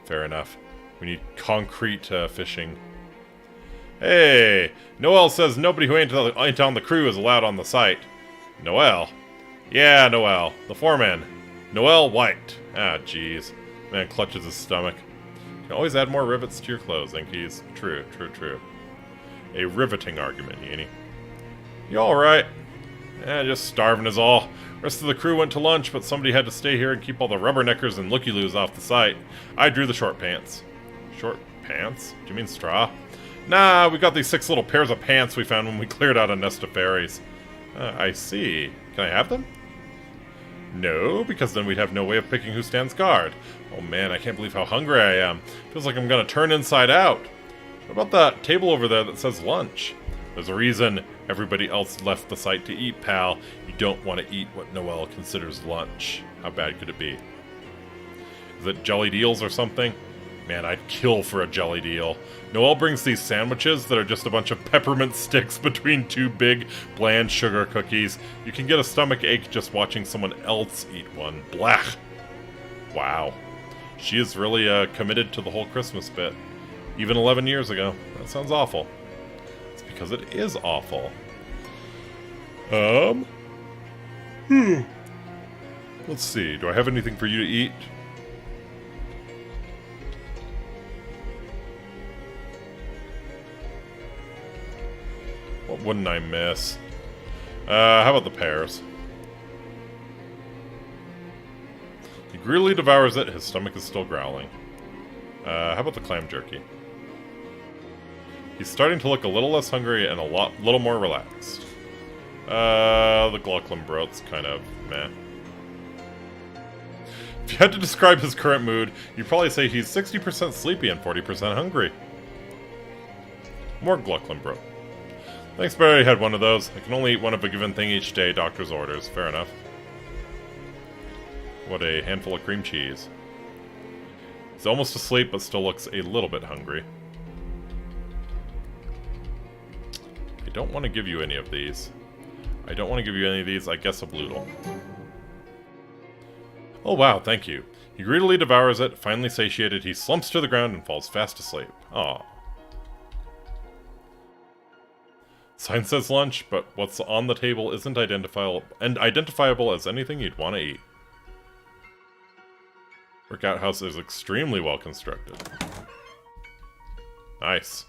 Fair enough. We need concrete fishing. Hey! Noel says nobody who ain't on the crew is allowed on the site. Noel? Yeah, Noel. The foreman. Noel White. Ah, jeez. Man clutches his stomach. You can always add more rivets to your clothes, Inkies. True, true, true. A riveting argument, Yeenie. You alright? Eh, just starving is all. Rest of the crew went to lunch, but somebody had to stay here and keep all the rubberneckers and looky-loos off the site. I drew the short pants. Short pants? Do you mean straw? Nah, we got these 6 little pairs of pants we found when we cleared out a nest of fairies. I see. Can I have them? No, because then we'd have no way of picking who stands guard. Oh man, I can't believe how hungry I am. Feels like I'm gonna turn inside out. What about that table over there that says lunch? There's a reason everybody else left the site to eat, pal. You don't want to eat what Noel considers lunch. How bad could it be? Is it jelly deals or something? Man, I'd kill for a jelly deal. Noel brings these sandwiches that are just a bunch of peppermint sticks between 2 big, bland sugar cookies. You can get a stomach ache just watching someone else eat one. Blech! Wow. She is really committed to the whole Christmas bit. Even 11 years ago. That sounds awful. It's because it is awful. Let's see. Do I have anything for you to eat? What wouldn't I miss? How about the pears? He greedily devours it. His stomach is still growling. How about the clam jerky? He's starting to look a little less hungry and little more relaxed. The Glucklenbrot's kind of meh. If you had to describe his current mood, you'd probably say he's 60% sleepy and 40% hungry. More Glucklenbrot. Thanks, but I already had one of those. I can only eat one of a given thing each day, doctor's orders. Fair enough. What a handful of cream cheese. He's almost asleep, but still looks a little bit hungry. I don't want to give you any of these. I guess a bloodle. Oh wow, thank you. He greedily devours it. Finally satiated, he slumps to the ground and falls fast asleep. Aw. Sign says lunch, but what's on the table isn't identifiable as anything you'd want to eat. Workout house is extremely well constructed. Nice.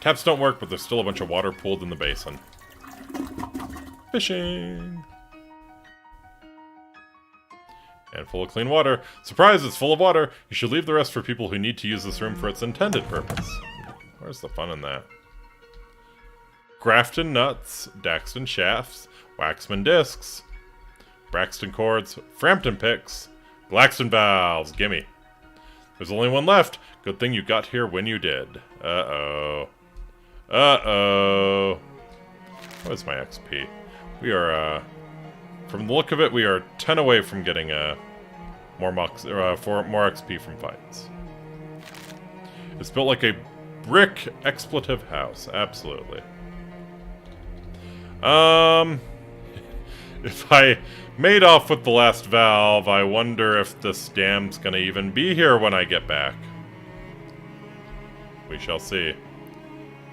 Taps don't work, but there's still a bunch of water pooled in the basin. Fishing! And full of clean water. Surprise, it's full of water! You should leave the rest for people who need to use this room for its intended purpose. Where's the fun in that? Grafton nuts, Daxton shafts, Waxman discs, Braxton cords, Frampton picks, Glaxton valves, gimme. There's only one left. Good thing you got here when you did. Uh-oh. Uh-oh. What is my XP? We are, from the look of it, we are 10 away from getting, more XP from fights. It's built like a brick expletive house. Absolutely. If I made off with the last valve, I wonder if this dam's gonna even be here when I get back. We shall see.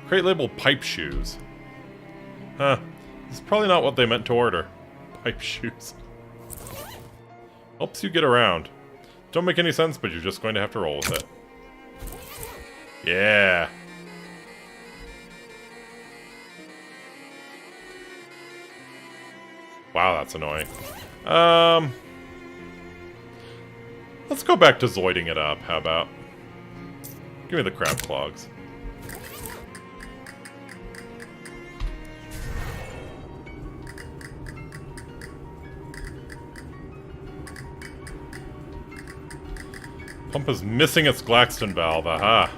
Crate labeled pipe shoes. Huh. This is probably not what they meant to order. Pipe shoes. Helps you get around. Don't make any sense, but you're just going to have to roll with it. Yeah. Wow, that's annoying. Let's go back to Zoiding it up, how about? Give me the crab clogs. Pump is missing its Glaxton valve, aha.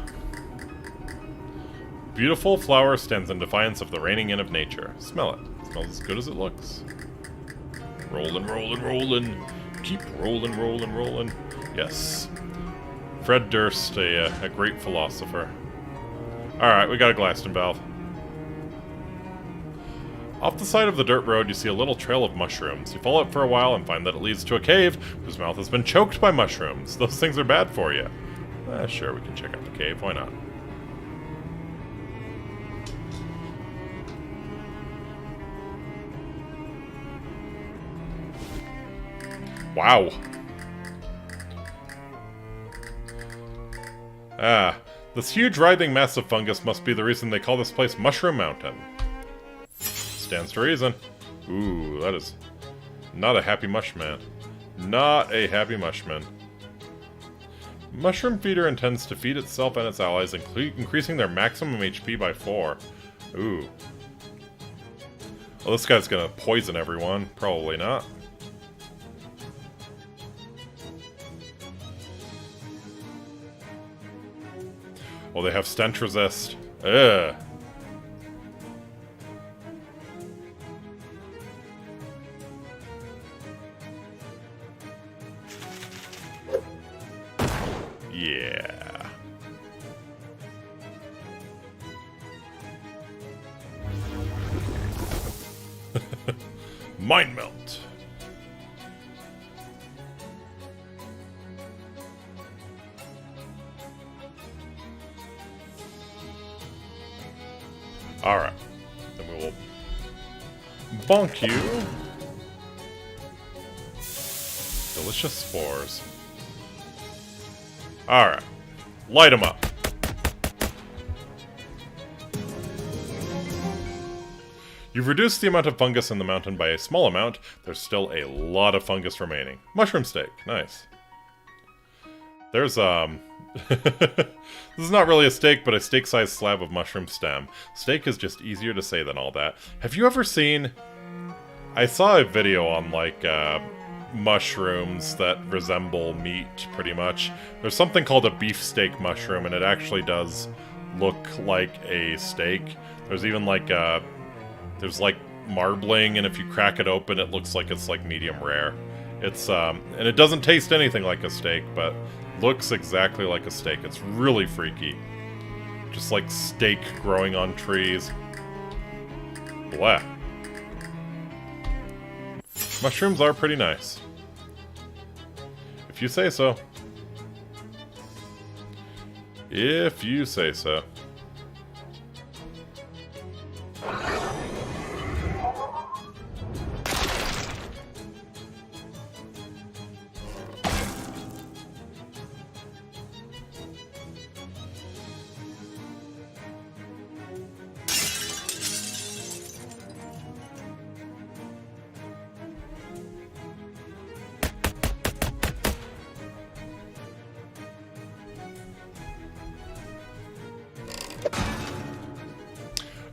Beautiful flower stands in defiance of the reining in of nature. Smell it. Smells as good as it looks. Rollin', rollin', rollin'. Keep rollin', rollin', rollin'. Yes. Fred Durst, a great philosopher. Alright, we got a Glaxton valve. Off the side of the dirt road, you see a little trail of mushrooms. You follow it for a while and find that it leads to a cave whose mouth has been choked by mushrooms. Those things are bad for you. Sure, we can check out the cave. Why not? Wow. This huge writhing mass of fungus must be the reason they call this place Mushroom Mountain. Stands to reason. Ooh, that is not a happy mushman. Not a happy mushman. Mushroom Feeder intends to feed itself and its allies, increasing their maximum HP by 4. Ooh. Well, this guy's gonna poison everyone. Probably not. Well, they have stench resist. Ugh. Yeah. Mind melt. Alright. Then we will bonk you. Delicious spores. Alright. Light them up. You've reduced the amount of fungus in the mountain by a small amount. There's still a lot of fungus remaining. Mushroom steak. Nice. There's, this is not really a steak, but a steak-sized slab of mushroom stem. Steak is just easier to say than all that. Have you ever seen... I saw a video on, like, mushrooms that resemble meat, pretty much. There's something called a beefsteak mushroom, and it actually does look like a steak. There's even, like, there's, like, marbling, and if you crack it open, it looks like it's, like, medium rare. It's, and it doesn't taste anything like a steak, but looks exactly like a steak. It's really freaky. Just like steak growing on trees. Blah. Mushrooms are pretty nice. If you say so. If you say so.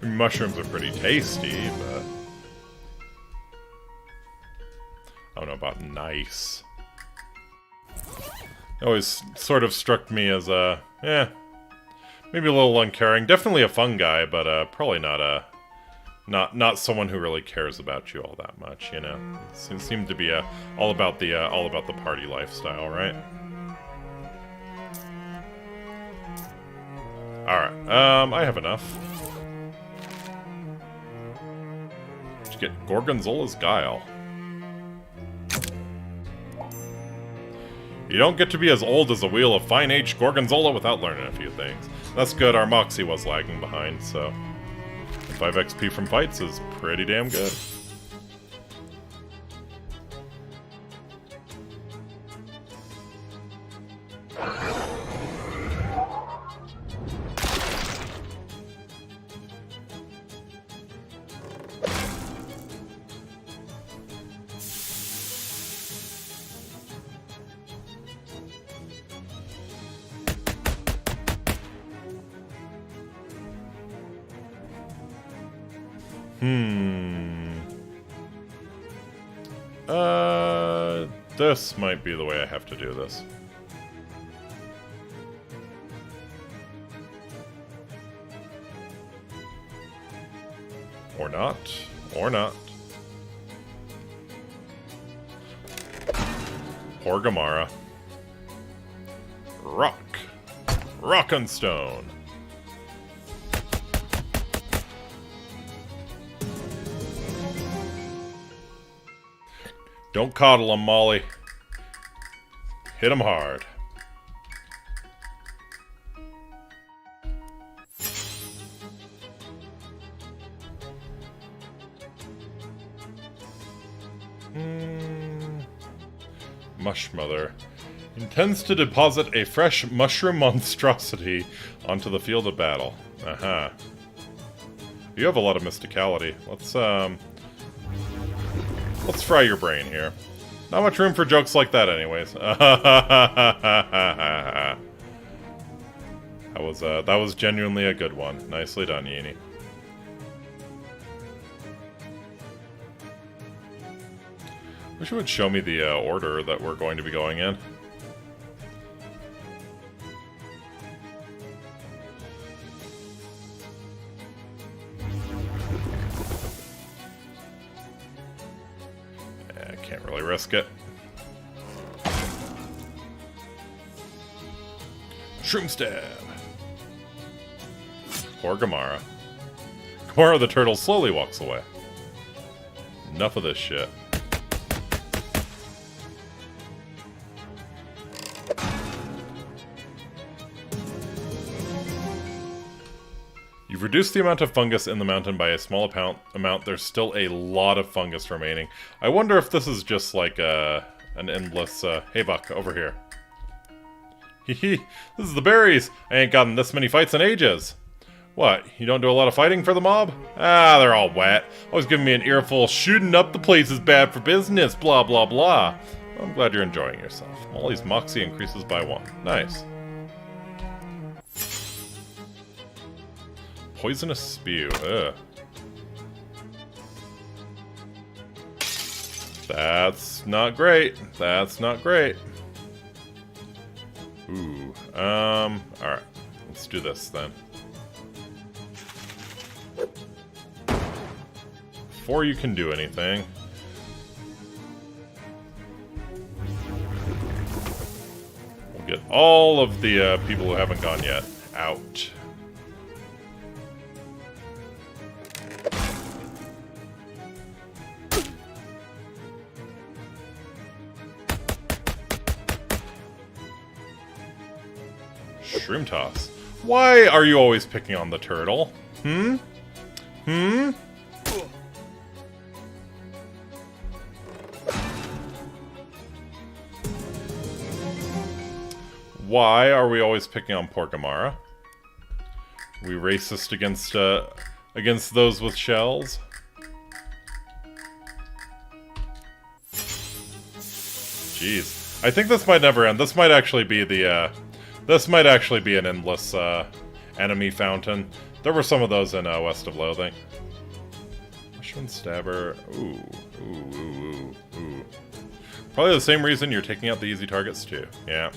Mushrooms are pretty tasty, but I don't know about nice. Always sort of struck me as a, maybe a little uncaring. Definitely a fun guy, but probably not not someone who really cares about you all that much. You know, seemed to be all about the party lifestyle, right? All right, I have enough. Get Gorgonzola's Guile. You don't get to be as old as a wheel of fine-aged Gorgonzola without learning a few things. That's good, our Moxie was lagging behind, so 5 XP from fights is pretty damn good. This might be the way I have to do this. Or not. Or not. Poor Gamara. Rock. Rock and stone. Don't coddle him, Molly. Hit him hard. Mushmother intends to deposit a fresh mushroom monstrosity onto the field of battle. Aha. You have a lot of mysticality. Let's fry your brain here. Not much room for jokes like that anyways. That was genuinely a good one. Nicely done, Yeenie. Wish it would show me the order that we're going to be going in. I can't really risk it. Shroom stab. Poor Gamara. Gamara the turtle slowly walks away. Enough of this shit. You've reduced the amount of fungus in the mountain by a small amount. There's still a lot of fungus remaining. I wonder if this is just like an endless... hey, Buck, over here. Hehe, this is the berries. I ain't gotten this many fights in ages. What, you don't do a lot of fighting for the mob? Ah, they're all wet. Always giving me an earful. Shooting up the place is bad for business, blah, blah, blah. Well, I'm glad you're enjoying yourself. Molly's moxie increases by 1. Nice. Poisonous spew. Ugh. That's not great. That's not great. Ooh. Alright. Let's do this then. Before you can do anything. We'll get all of the people who haven't gone yet out. Shroom toss. Why are you always picking on the turtle? Hmm? Why are we always picking on poor Gamara? We racist against those with shells? Jeez. I think this might never end. This might actually be the, this might actually be an endless, enemy fountain. There were some of those in, West of Loathing. Mushroom Stabber. Ooh. Ooh, ooh, ooh, ooh. Probably the same reason you're taking out the easy targets, too. Yeah.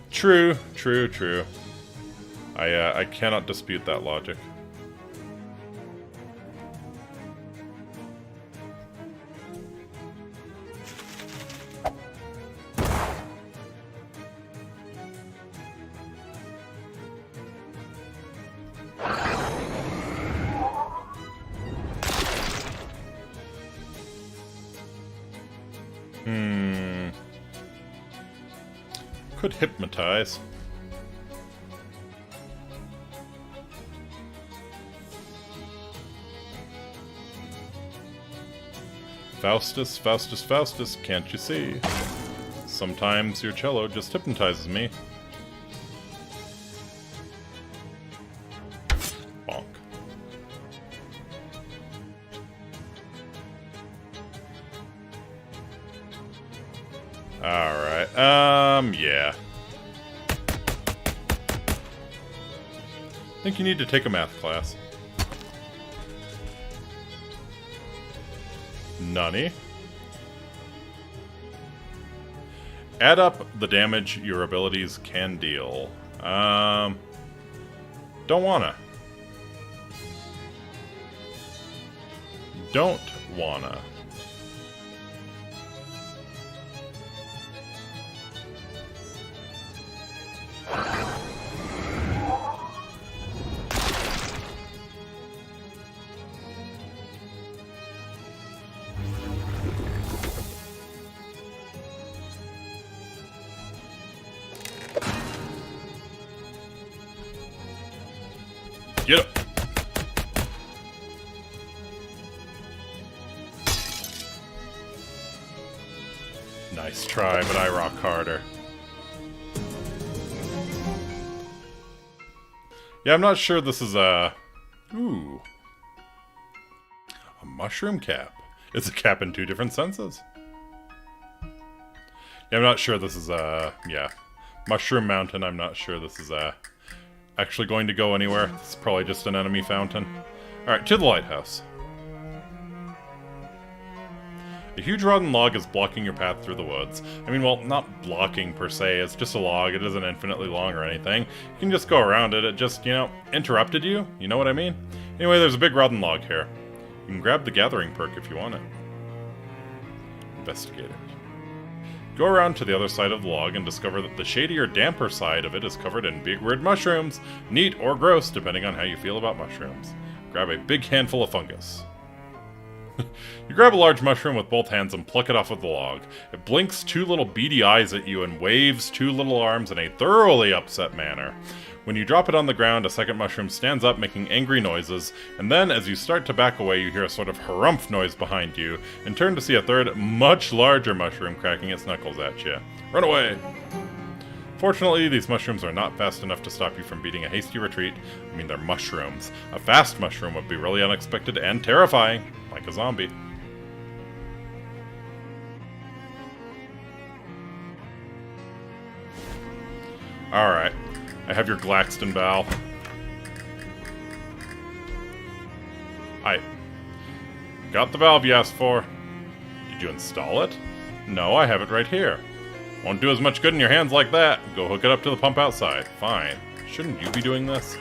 True, true, true. I cannot dispute that logic. Could hypnotize. Faustus, Faustus, Faustus, can't you see? Sometimes your cello just hypnotizes me. Bonk. Alright, yeah. I think you need to take a math class. Nunny. Add up the damage your abilities can deal. Don't wanna. Don't wanna. Get up. Nice try, but I rock harder. Yeah, I'm not sure this is a... Ooh. A mushroom cap. It's a cap in 2 different senses. Yeah, I'm not sure this is a... Yeah. Mushroom Mountain, I'm not sure this is a... actually going to go anywhere. It's probably just an enemy fountain. Alright, to the lighthouse. A huge rotten log is blocking your path through the woods. I mean, well, not blocking per se, it's just a log. It isn't infinitely long or anything. You can just go around it. It just, you know, interrupted you. You know what I mean? Anyway, there's a big rotten log here. You can grab the gathering perk if you want it. Investigate it. Go around to the other side of the log and discover that the shadier, damper side of it is covered in big weird mushrooms. Neat or gross, depending on how you feel about mushrooms. Grab a big handful of fungus. You grab a large mushroom with both hands and pluck it off of the log. It blinks 2 little beady eyes at you and waves 2 little arms in a thoroughly upset manner. When you drop it on the ground, a second mushroom stands up making angry noises, and then as you start to back away you hear a sort of harumph noise behind you, and turn to see a third, much larger mushroom cracking its knuckles at you. Run away! Fortunately, these mushrooms are not fast enough to stop you from beating a hasty retreat. I mean, they're mushrooms. A fast mushroom would be really unexpected and terrifying, like a zombie. Alright. I have your Glaxton valve. Hi. Got the valve you asked for. Did you install it? No, I have it right here. Won't do as much good in your hands like that. Go hook it up to the pump outside. Fine. Shouldn't you be doing this?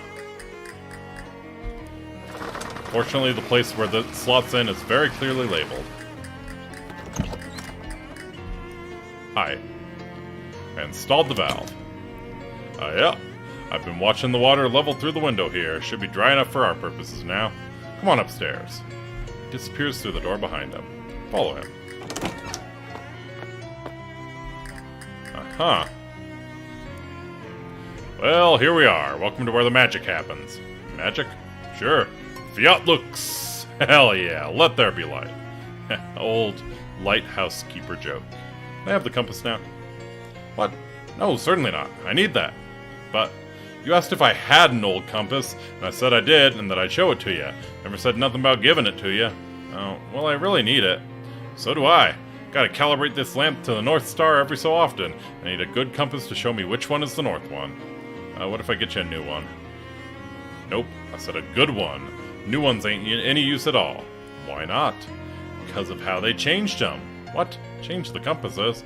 Fortunately, the place where the slot's in is very clearly labeled. Hi. I installed the valve. Yeah. I've been watching the water level through the window here. Should be dry enough for our purposes now. Come on upstairs. He disappears through the door behind him. Follow him. Huh. Well, here we are. Welcome to where the magic happens. Magic? Sure. Fiat lux! Hell yeah, let there be light. Old lighthouse keeper joke. I have the compass now. What? No, certainly not. I need that. But you asked if I had an old compass, and I said I did, and that I'd show it to you. Never said nothing about giving it to you. Oh, well, I really need it. So do I. Gotta calibrate this lamp to the North Star every so often. I need a good compass to show me which one is the North one. What if I get you a new one? Nope, I said a good one. New ones ain't any use at all. Why not? Because of how they changed them. What? Changed the compasses?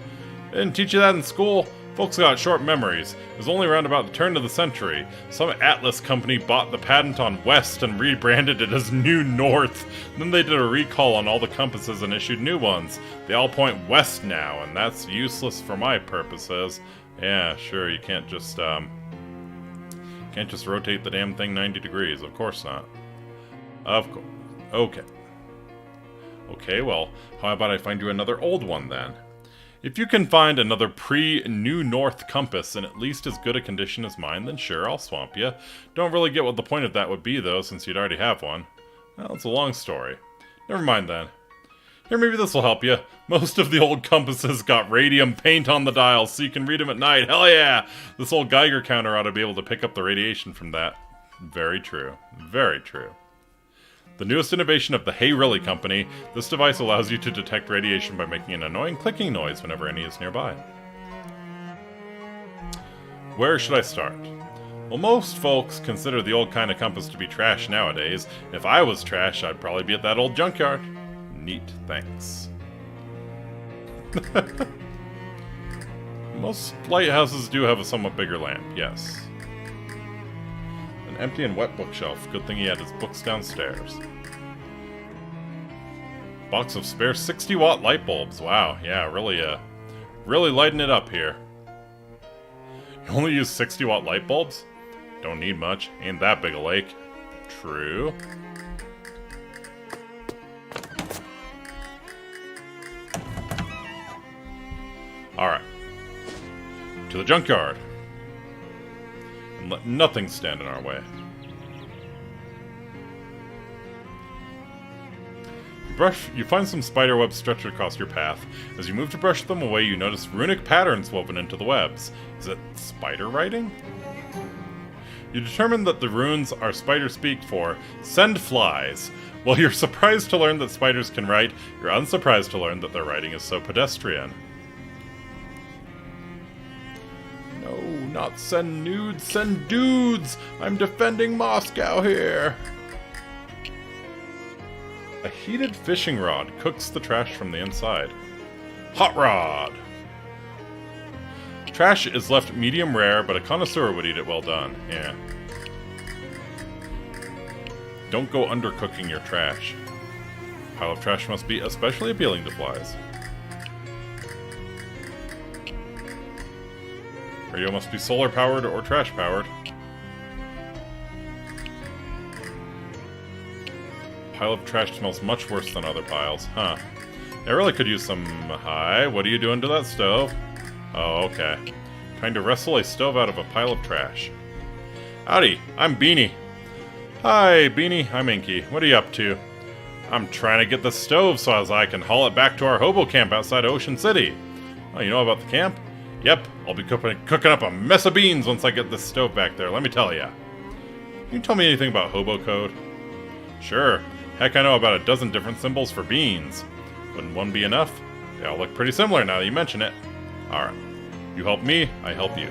They didn't teach you that in school? Folks got short memories. It was only around about the turn of the century. Some Atlas company bought the patent on West and rebranded it as New North. Then they did a recall on all the compasses and issued new ones. They all point west now, and that's useless for my purposes. Yeah, sure, you can't just rotate the damn thing 90 degrees. Of course not. Of course. Okay. Okay, well, how about I find you another old one then? If you can find another pre-New North compass in at least as good a condition as mine, then sure, I'll swamp you. Don't really get what the point of that would be, though, since you'd already have one. Well, it's a long story. Never mind, then. Here, maybe this will help you. Most of the old compasses got radium paint on the dials, so you can read them at night. Hell yeah! This old Geiger counter ought to be able to pick up the radiation from that. Very true. Very true. The newest innovation of the Hey Really Company, this device allows you to detect radiation by making an annoying clicking noise whenever any is nearby. Where should I start? Well, most folks consider the old kind of compass to be trash nowadays. If I was trash, I'd probably be at that old junkyard. Neat, thanks. Most lighthouses do have a somewhat bigger lamp, yes. An empty and wet bookshelf. Good thing he had his books downstairs. Box of spare 60-watt light bulbs. Wow, yeah, really lighting it up here. You only use 60-watt light bulbs? Don't need much. Ain't that big a lake. True. Alright. To the junkyard. And let nothing stand in our way. You find some spider webs stretched across your path. As you move to brush them away, you notice runic patterns woven into the webs. Is it spider writing? You determine that the runes are spider speak for "send flies." While you're surprised to learn that spiders can write, you're unsurprised to learn that their writing is so pedestrian. No, not send nudes, send dudes! I'm defending Moscow here! A heated fishing rod cooks the trash from the inside. Hot rod! Trash is left medium rare, but a connoisseur would eat it well done. Yeah. Don't go undercooking your trash. Pile of trash must be especially appealing to flies. Radio must be solar powered or trash powered. Pile of trash smells much worse than other piles. Huh. I really could use some... Hi, what are you doing to that stove? Oh, okay. Trying to wrestle a stove out of a pile of trash. Howdy, I'm Beanie. Hi, Beanie. I'm Inky. What are you up to? I'm trying to get the stove so as I can haul it back to our hobo camp outside Ocean City. Oh, you know about the camp? Yep, I'll be cooking up a mess of beans once I get this stove back there, let me tell ya. Can you tell me anything about hobo code? Sure. Heck, I know about a dozen different symbols for beans. Wouldn't one be enough? They all look pretty similar now that you mention it. Alright. You help me, I help you.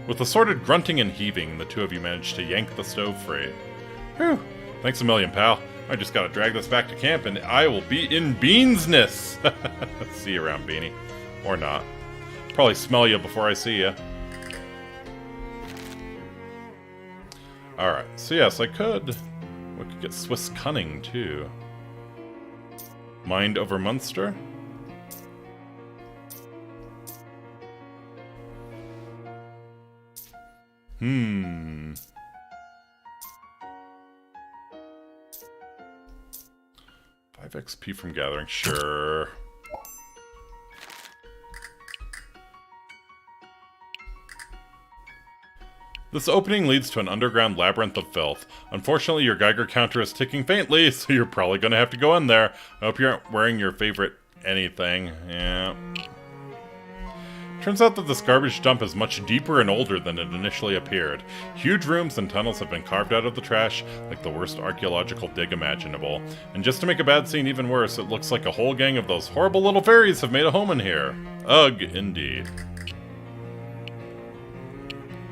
With assorted grunting and heaving, the two of you manage to yank the stove free. Whew. Thanks a million, pal. I just gotta drag this back to camp and I will be in beansness! See you around, Beanie. Or not. Probably smell you before I see you. Alright, so yes, I could... We could get Swiss Cunning, too. Mind over Munster? Hmm. 5 XP from gathering, sure. This opening leads to an underground labyrinth of filth. Unfortunately, your Geiger counter is ticking faintly, so you're probably gonna have to go in there. I hope you aren't wearing your favorite anything. Yeah. Turns out that this garbage dump is much deeper and older than it initially appeared. Huge rooms and tunnels have been carved out of the trash, like the worst archaeological dig imaginable. And just to make a bad scene even worse, it looks like a whole gang of those horrible little fairies have made a home in here. Ugh, indeed.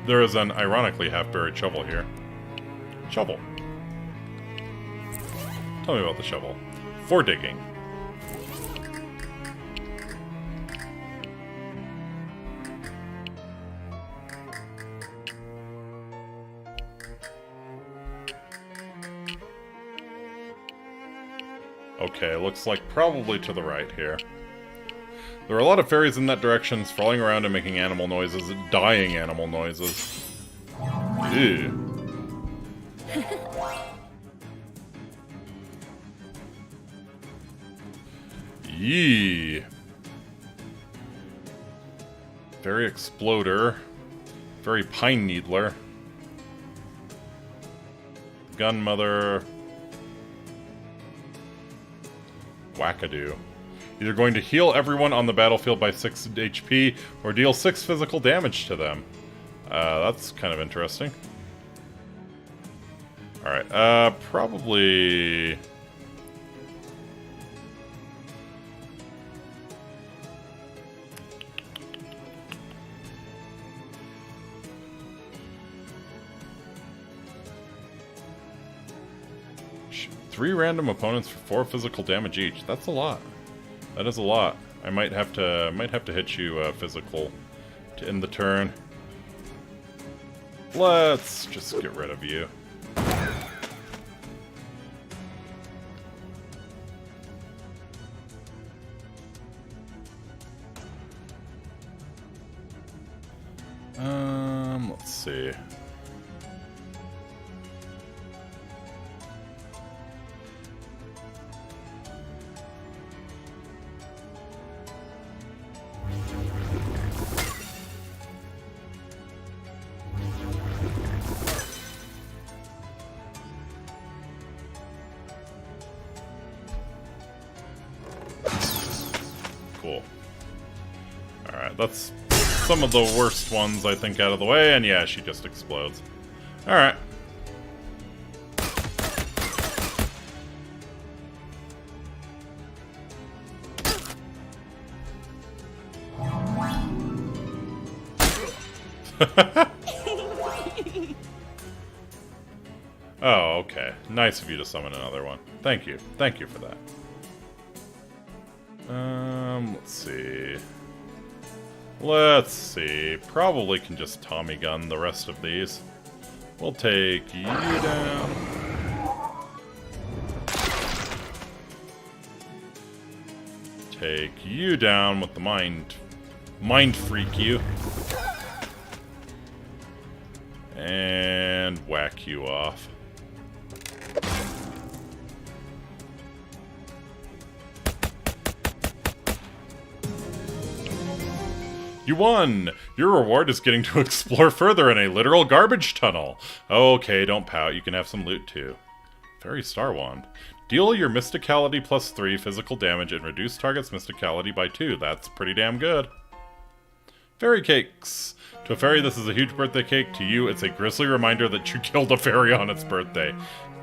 There is an ironically half-buried shovel here. Shovel. Tell me about the shovel. For digging. Okay, looks like probably to the right here. There are a lot of fairies in that direction, sprawling around and making animal noises, dying animal noises. Ew. Yee. Fairy Exploder. Fairy Pine Needler. Gunmother. Wackadoo. Either going to heal everyone on the battlefield by 6 HP, or deal 6 physical damage to them. That's kind of interesting. Alright, probably... 3 random opponents for 4 physical damage each. That's a lot. That is a lot. I might have to hit you physical to end the turn. Let's just get rid of you. Let's see. Cool. Alright, that's some of the worst ones, I think, out of the way, and yeah, she just explodes. Alright. Oh, okay. Nice of you to summon another one. Thank you. Thank you for that. Let's see. Let's see. Probably can just Tommy gun the rest of these. We'll take you down. Take you down with the mind freak you. And whack you off. You won! Your reward is getting to explore further in a literal garbage tunnel. Okay, don't pout. You can have some loot too. Fairy Star Wand. Deal your Mysticality plus 3 physical damage and reduce target's Mysticality by 2. That's pretty damn good. Fairy Cakes. To a fairy, this is a huge birthday cake. To you, it's a grisly reminder that you killed a fairy on its birthday.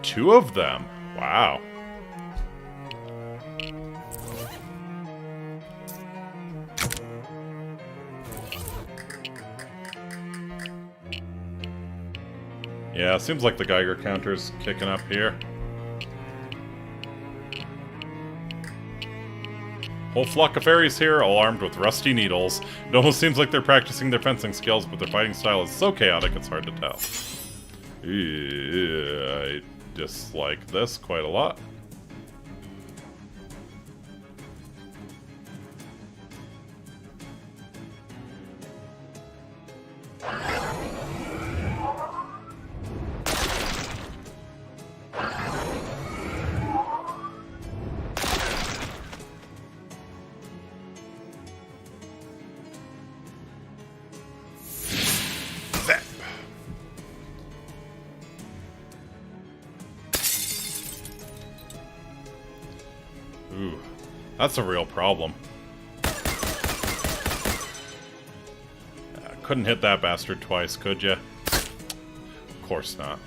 2 of them. Wow. Yeah, seems like the Geiger counter's kicking up here. Whole flock of fairies here, all armed with rusty needles. It almost seems like they're practicing their fencing skills, but their fighting style is so chaotic it's hard to tell. I dislike this quite a lot. Ooh, that's a real problem. Couldn't hit that bastard twice, could ya? Of course not.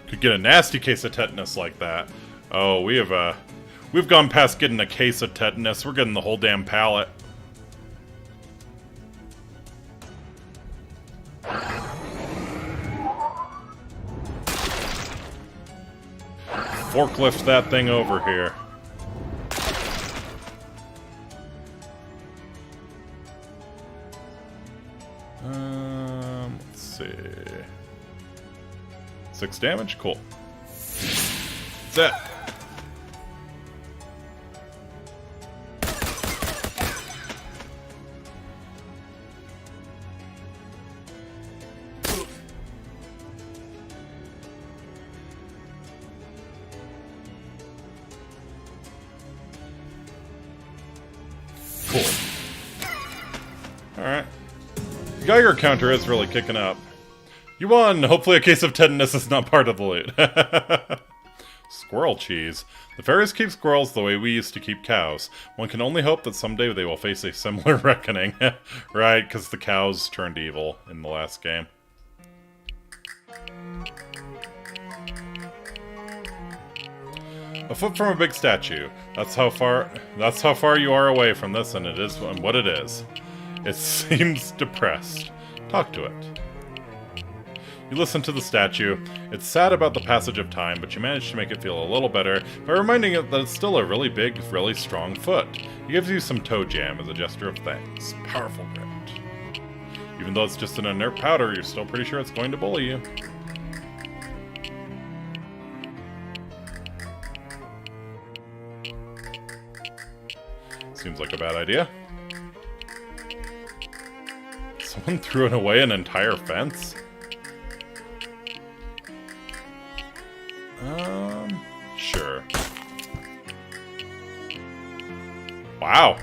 Could get a nasty case of tetanus like that. Oh, we've gone past getting a case of tetanus. We're getting the whole damn pallet. Forklift that thing over here. Let's see. 6 damage? Cool. That's it. Cool. Alright. The Geiger counter is really kicking up. You won! Hopefully a case of tetanus is not part of the loot. Squirrel cheese. The fairies keep squirrels the way we used to keep cows. One can only hope that someday they will face a similar reckoning. Right, because the cows turned evil in the last game. A foot from a big statue. That's how far you are away from this, and it is what it is. It seems depressed. Talk to it. You listen to the statue. It's sad about the passage of time, but you manage to make it feel a little better by reminding it that it's still a really big, really strong foot. He gives you some toe jam as a gesture of thanks. Powerful grit. Even though it's just an inert powder, you're still pretty sure it's going to bully you. Seems like a bad idea. Someone threw away an entire fence? Sure. Wow.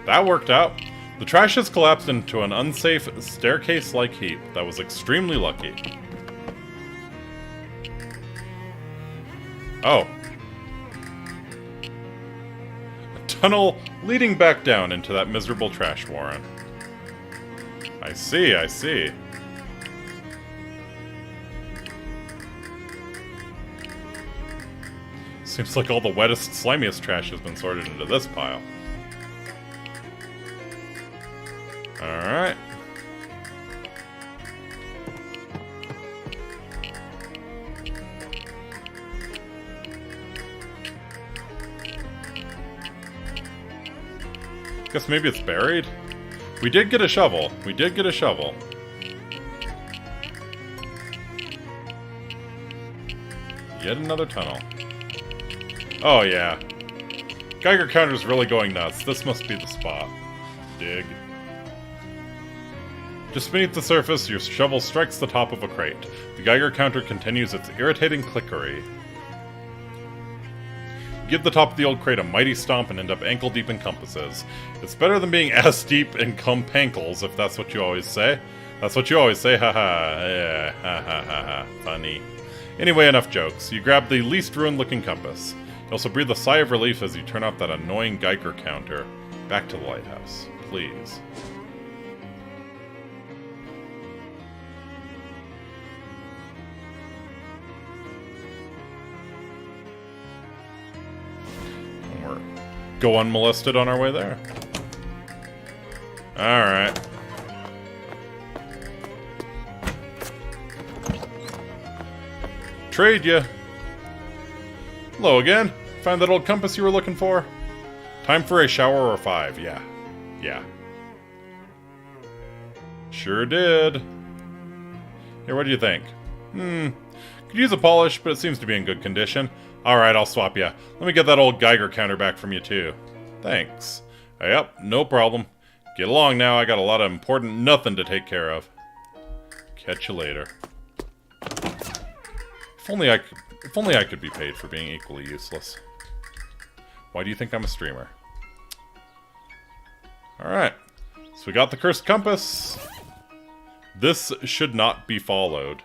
That worked out. The trash has collapsed into an unsafe staircase-like heap. That was extremely lucky. Oh. A tunnel leading back down into that miserable trash warren. I see, I see. Seems like all the wettest, slimiest trash has been sorted into this pile. Alright. Guess maybe it's buried? We did get a shovel. We did get a shovel. Yet another tunnel. Oh yeah. Geiger counter's really going nuts. This must be the spot. Dig. Just beneath the surface, your shovel strikes the top of a crate. The Geiger counter continues its irritating clickery. You give the top of the old crate a mighty stomp and end up ankle-deep in compasses. It's better than being ass-deep in compankles, if that's what you always say. That's what you always say, haha. Yeah, ha ha ha ha. Funny. Anyway, enough jokes. You grab the least ruined-looking compass. You also breathe a sigh of relief as you turn off that annoying Geiger counter. Back to the lighthouse, please. We're go unmolested on our way there. Alright. Trade ya. Hello again. Find that old compass you were looking for? Time for a shower or 5, yeah. Yeah. Sure did. Here, what do you think? Could use a polish, but it seems to be in good condition. Alright, I'll swap ya. Let me get that old Geiger counter back from you, too. Thanks. Yep, no problem. Get along now, I got a lot of important nothing to take care of. Catch you later. If only I could be paid for being equally useless. Why do you think I'm a streamer? Alright. So we got the cursed compass. This should not be followed.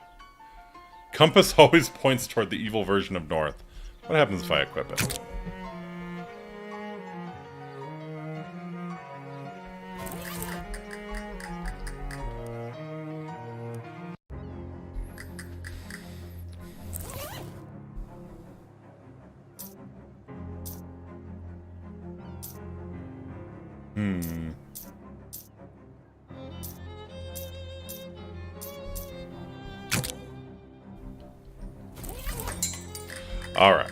Compass always points toward the evil version of North. What happens if I equip it? Alright.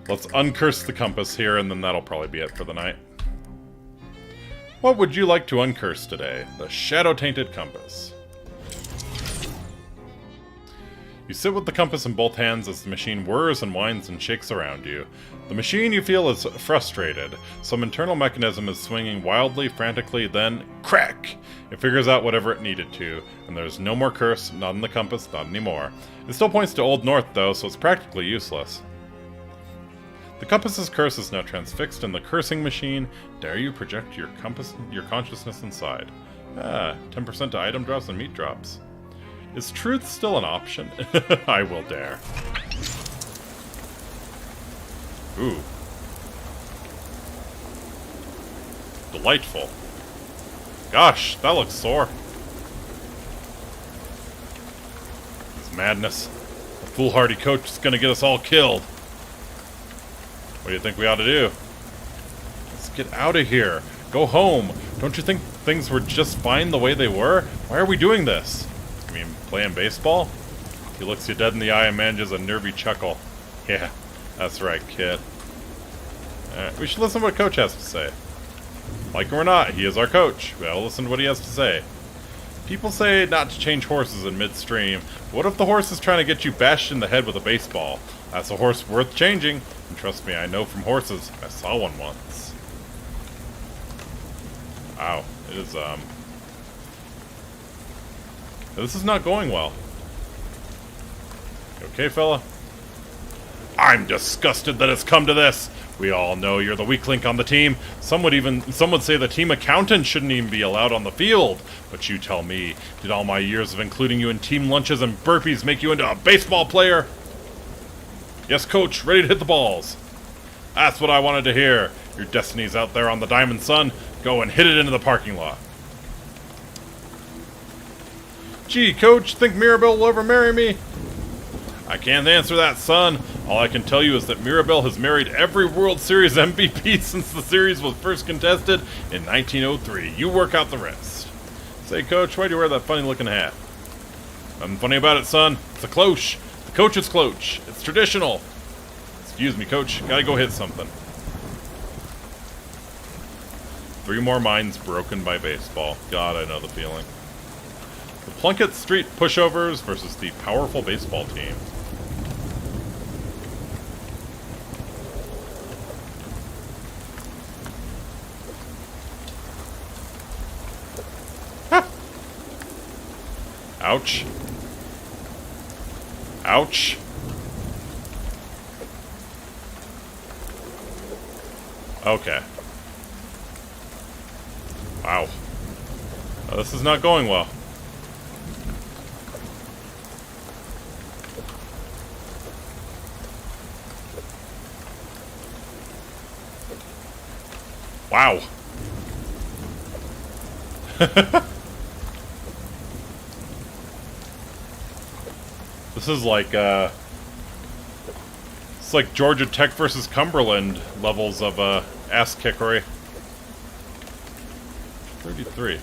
Let's uncurse the compass here, and then that'll probably be it for the night. What would you like to uncurse today? The shadow-tainted compass. You sit with the compass in both hands as the machine whirs and whines and shakes around you. The machine, you feel, is frustrated. Some internal mechanism is swinging wildly, frantically, then crack! It figures out whatever it needed to, and there's no more curse, not in the compass, not anymore. It still points to Old North, though, so it's practically useless. The compass's curse is now transfixed in the cursing machine. Dare you project your consciousness inside? 10% to item drops and meat drops. Is truth still an option? I will dare. Ooh. Delightful. Gosh, that looks sore. It's madness. The foolhardy coach is gonna get us all killed. What do you think we ought to do? Let's get out of here. Go home. Don't you think things were just fine the way they were? Why are we doing this? I mean, playing baseball? He looks you dead in the eye and manages a nervy chuckle. Yeah, that's right, kid. Alright, we should listen to what Coach has to say. Like him or not, he is our coach. Well, listen to what he has to say. People say not to change horses in midstream. What if the horse is trying to get you bashed in the head with a baseball? That's a horse worth changing. And trust me, I know from horses. I saw one once. Wow, it is, this is not going well. You okay, fella? I'm disgusted that it's come to this. We all know you're the weak link on the team. Some would say the team accountant shouldn't even be allowed on the field. But you tell me, did all my years of including you in team lunches and burpees make you into a baseball player? Yes, coach, ready to hit the balls. That's what I wanted to hear. Your destiny's out there on the Diamond Sun. Go and hit it into the parking lot. Gee, coach, think Mirabelle will ever marry me? I can't answer that, son. All I can tell you is that Mirabelle has married every World Series MVP since the series was first contested in 1903. You work out the rest. Say, coach, why do you wear that funny-looking hat? Nothing funny about it, son. It's a cloche. The coach's cloche. It's traditional. Excuse me, coach. Gotta go hit something. 3 more minds broken by baseball. God, I know the feeling. The Plunkett Street Pushovers versus the powerful baseball team. Ouch. Ouch. Okay. Wow. This is not going well. Wow. This is like, it's like Georgia Tech versus Cumberland levels of, ass kickery. 33.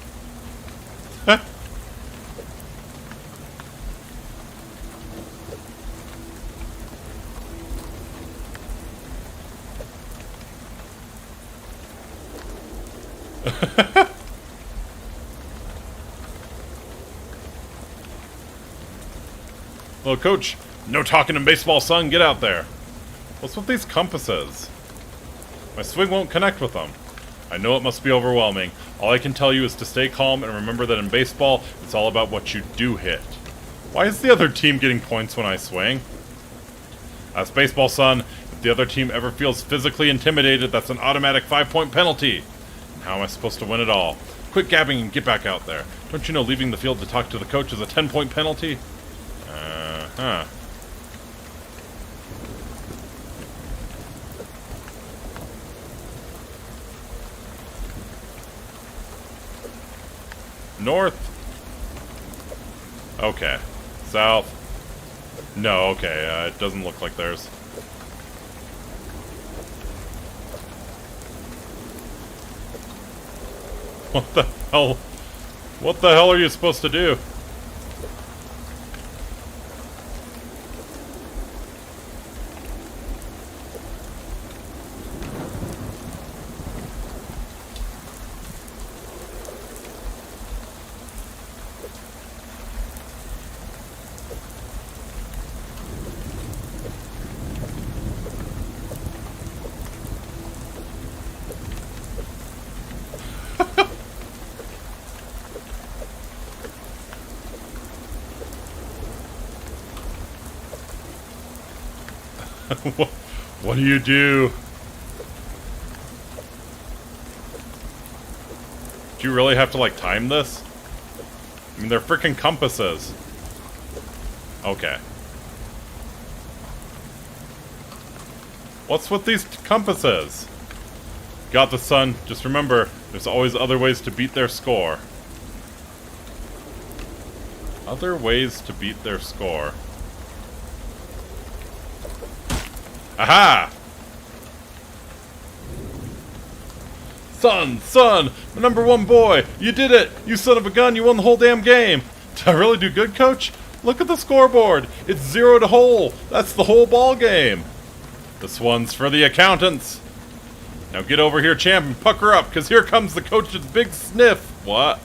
Well, coach, no talking in baseball, son. Get out there. What's with these compasses? My swing won't connect with them. I know it must be overwhelming. All I can tell you is to stay calm and remember that in baseball, it's all about what you do hit. Why is the other team getting points when I swing? That's baseball, son. If the other team ever feels physically intimidated, that's an automatic 5-point penalty. And how am I supposed to win it all? Quit gabbing and get back out there. Don't you know leaving the field to talk to the coach is a 10-point penalty? Huh. North. Okay. South. No, okay. It doesn't look like there's... What the hell? What the hell are you supposed to do? What do you do? Do you really have to, like, time this? I mean, they're freaking compasses. Okay. What's with these compasses? Got the son. Just remember, there's always other ways to beat their score. Other ways to beat their score. Aha! Son, my #1 boy, you did it! You son of a gun, you won the whole damn game! Did I really do good, coach? Look at the scoreboard! It's 0 to whole! That's the whole ball game! This one's for the accountants! Now get over here, champ, and pucker up, because here comes the coach's big sniff! What?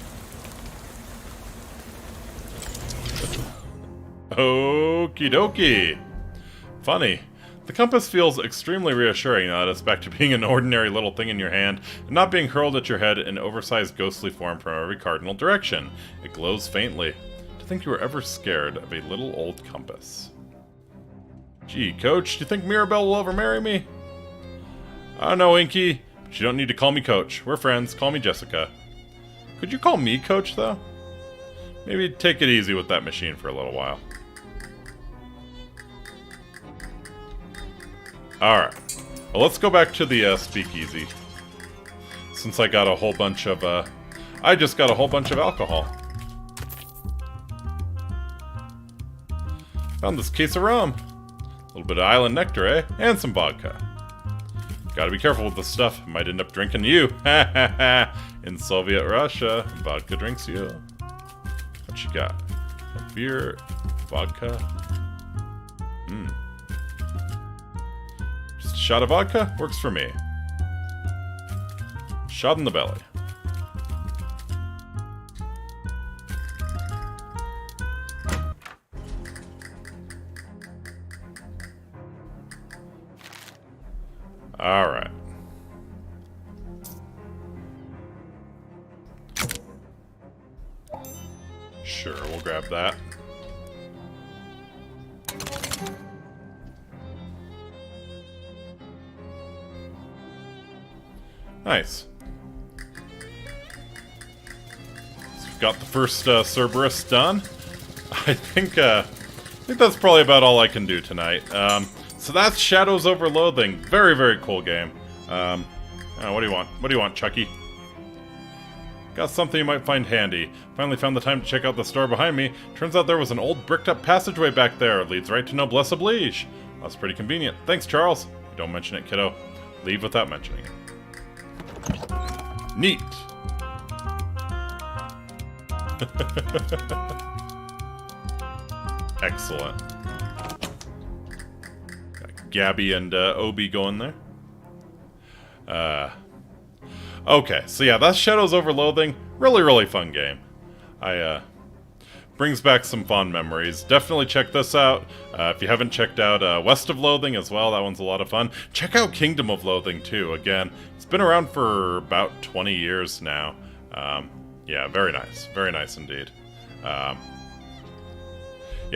Okie dokie! Funny. The compass feels extremely reassuring now that it's back to being an ordinary little thing in your hand and not being hurled at your head in oversized ghostly form from every cardinal direction. It glows faintly. To think you were ever scared of a little old compass. Gee, coach, do you think Mirabelle will ever marry me? I don't know, Inky, but you don't need to call me coach. We're friends. Call me Jessica. Could you call me coach, though? Maybe take it easy with that machine for a little while. Alright. Well, let's go back to the speakeasy. Since I got a whole bunch of, I just got a whole bunch of alcohol. Found this case of rum. A little bit of island nectar, eh? And some vodka. Gotta be careful with this stuff. Might end up drinking you. Ha ha ha. In Soviet Russia, vodka drinks you. What you got? A beer, vodka. Just a shot of vodka? Works for me. Shot in the belly. Alright. Sure, we'll grab that. Nice. So we've got the first Cerberus done. I think that's probably about all I can do tonight. So that's Shadows over Loathing. Very, very cool game. What do you want? What do you want, Chucky? Got something you might find handy. Finally found the time to check out the store behind me. Turns out there was an old bricked-up passageway back there. It leads right to Noblesse Oblige. That's pretty convenient. Thanks, Charles. Don't mention it, kiddo. Leave without mentioning it. Neat. Excellent. Got Gabby and Obi going there. Okay, so yeah, that's Shadows over Loathing. Really, really fun game. Brings back some fond memories. Definitely check this out. If you haven't checked out West of Loathing as well, that one's a lot of fun. Check out Kingdom of Loathing too. Again, it's been around for about 20 years now. Yeah, very nice. Very nice indeed. Yeah,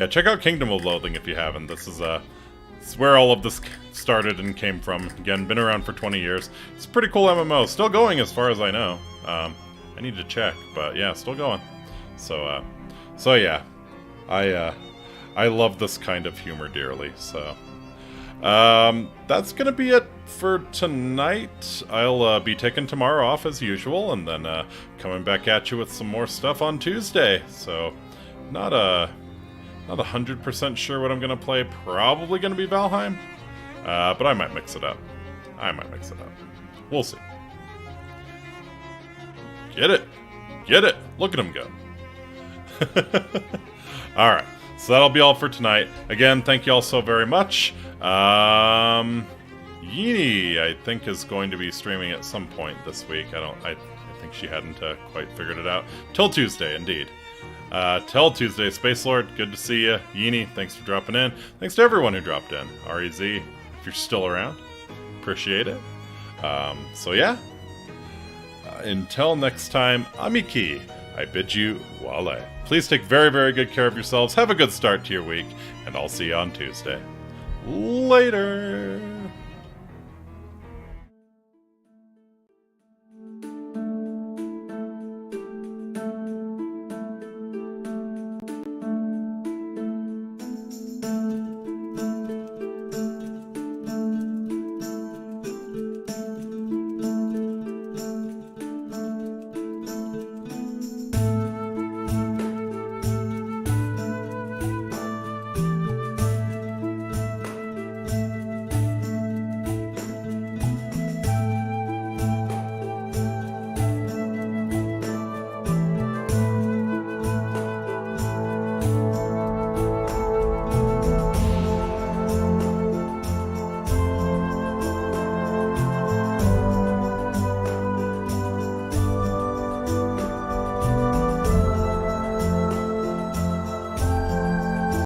check out Kingdom of Loathing if you haven't. This is where all of this started and came from. Again, been around for 20 years. It's a pretty cool MMO. Still going as far as I know. I need to check, but yeah, still going. So yeah, I love this kind of humor dearly. So that's gonna be it for tonight. I'll be taking tomorrow off as usual, and then coming back at you with some more stuff on Tuesday. So not 100% sure what I'm gonna play. Probably gonna be Valheim, but I might mix it up. We'll see. Get it. Look at him go. Alright, so that'll be all for tonight. Again, thank you all so very much. Yeenie, I think, is going to be streaming at some point this week. I think she hadn't quite figured it out. Till Tuesday, indeed. Till Tuesday, Space Lord, good to see you. Yeenie, thanks for dropping in. Thanks to everyone who dropped in. REZ, if you're still around, appreciate it. So yeah, until next time, Amiki, I bid you wale. Please take very, very good care of yourselves. Have a good start to your week, and I'll see you on Tuesday. Later!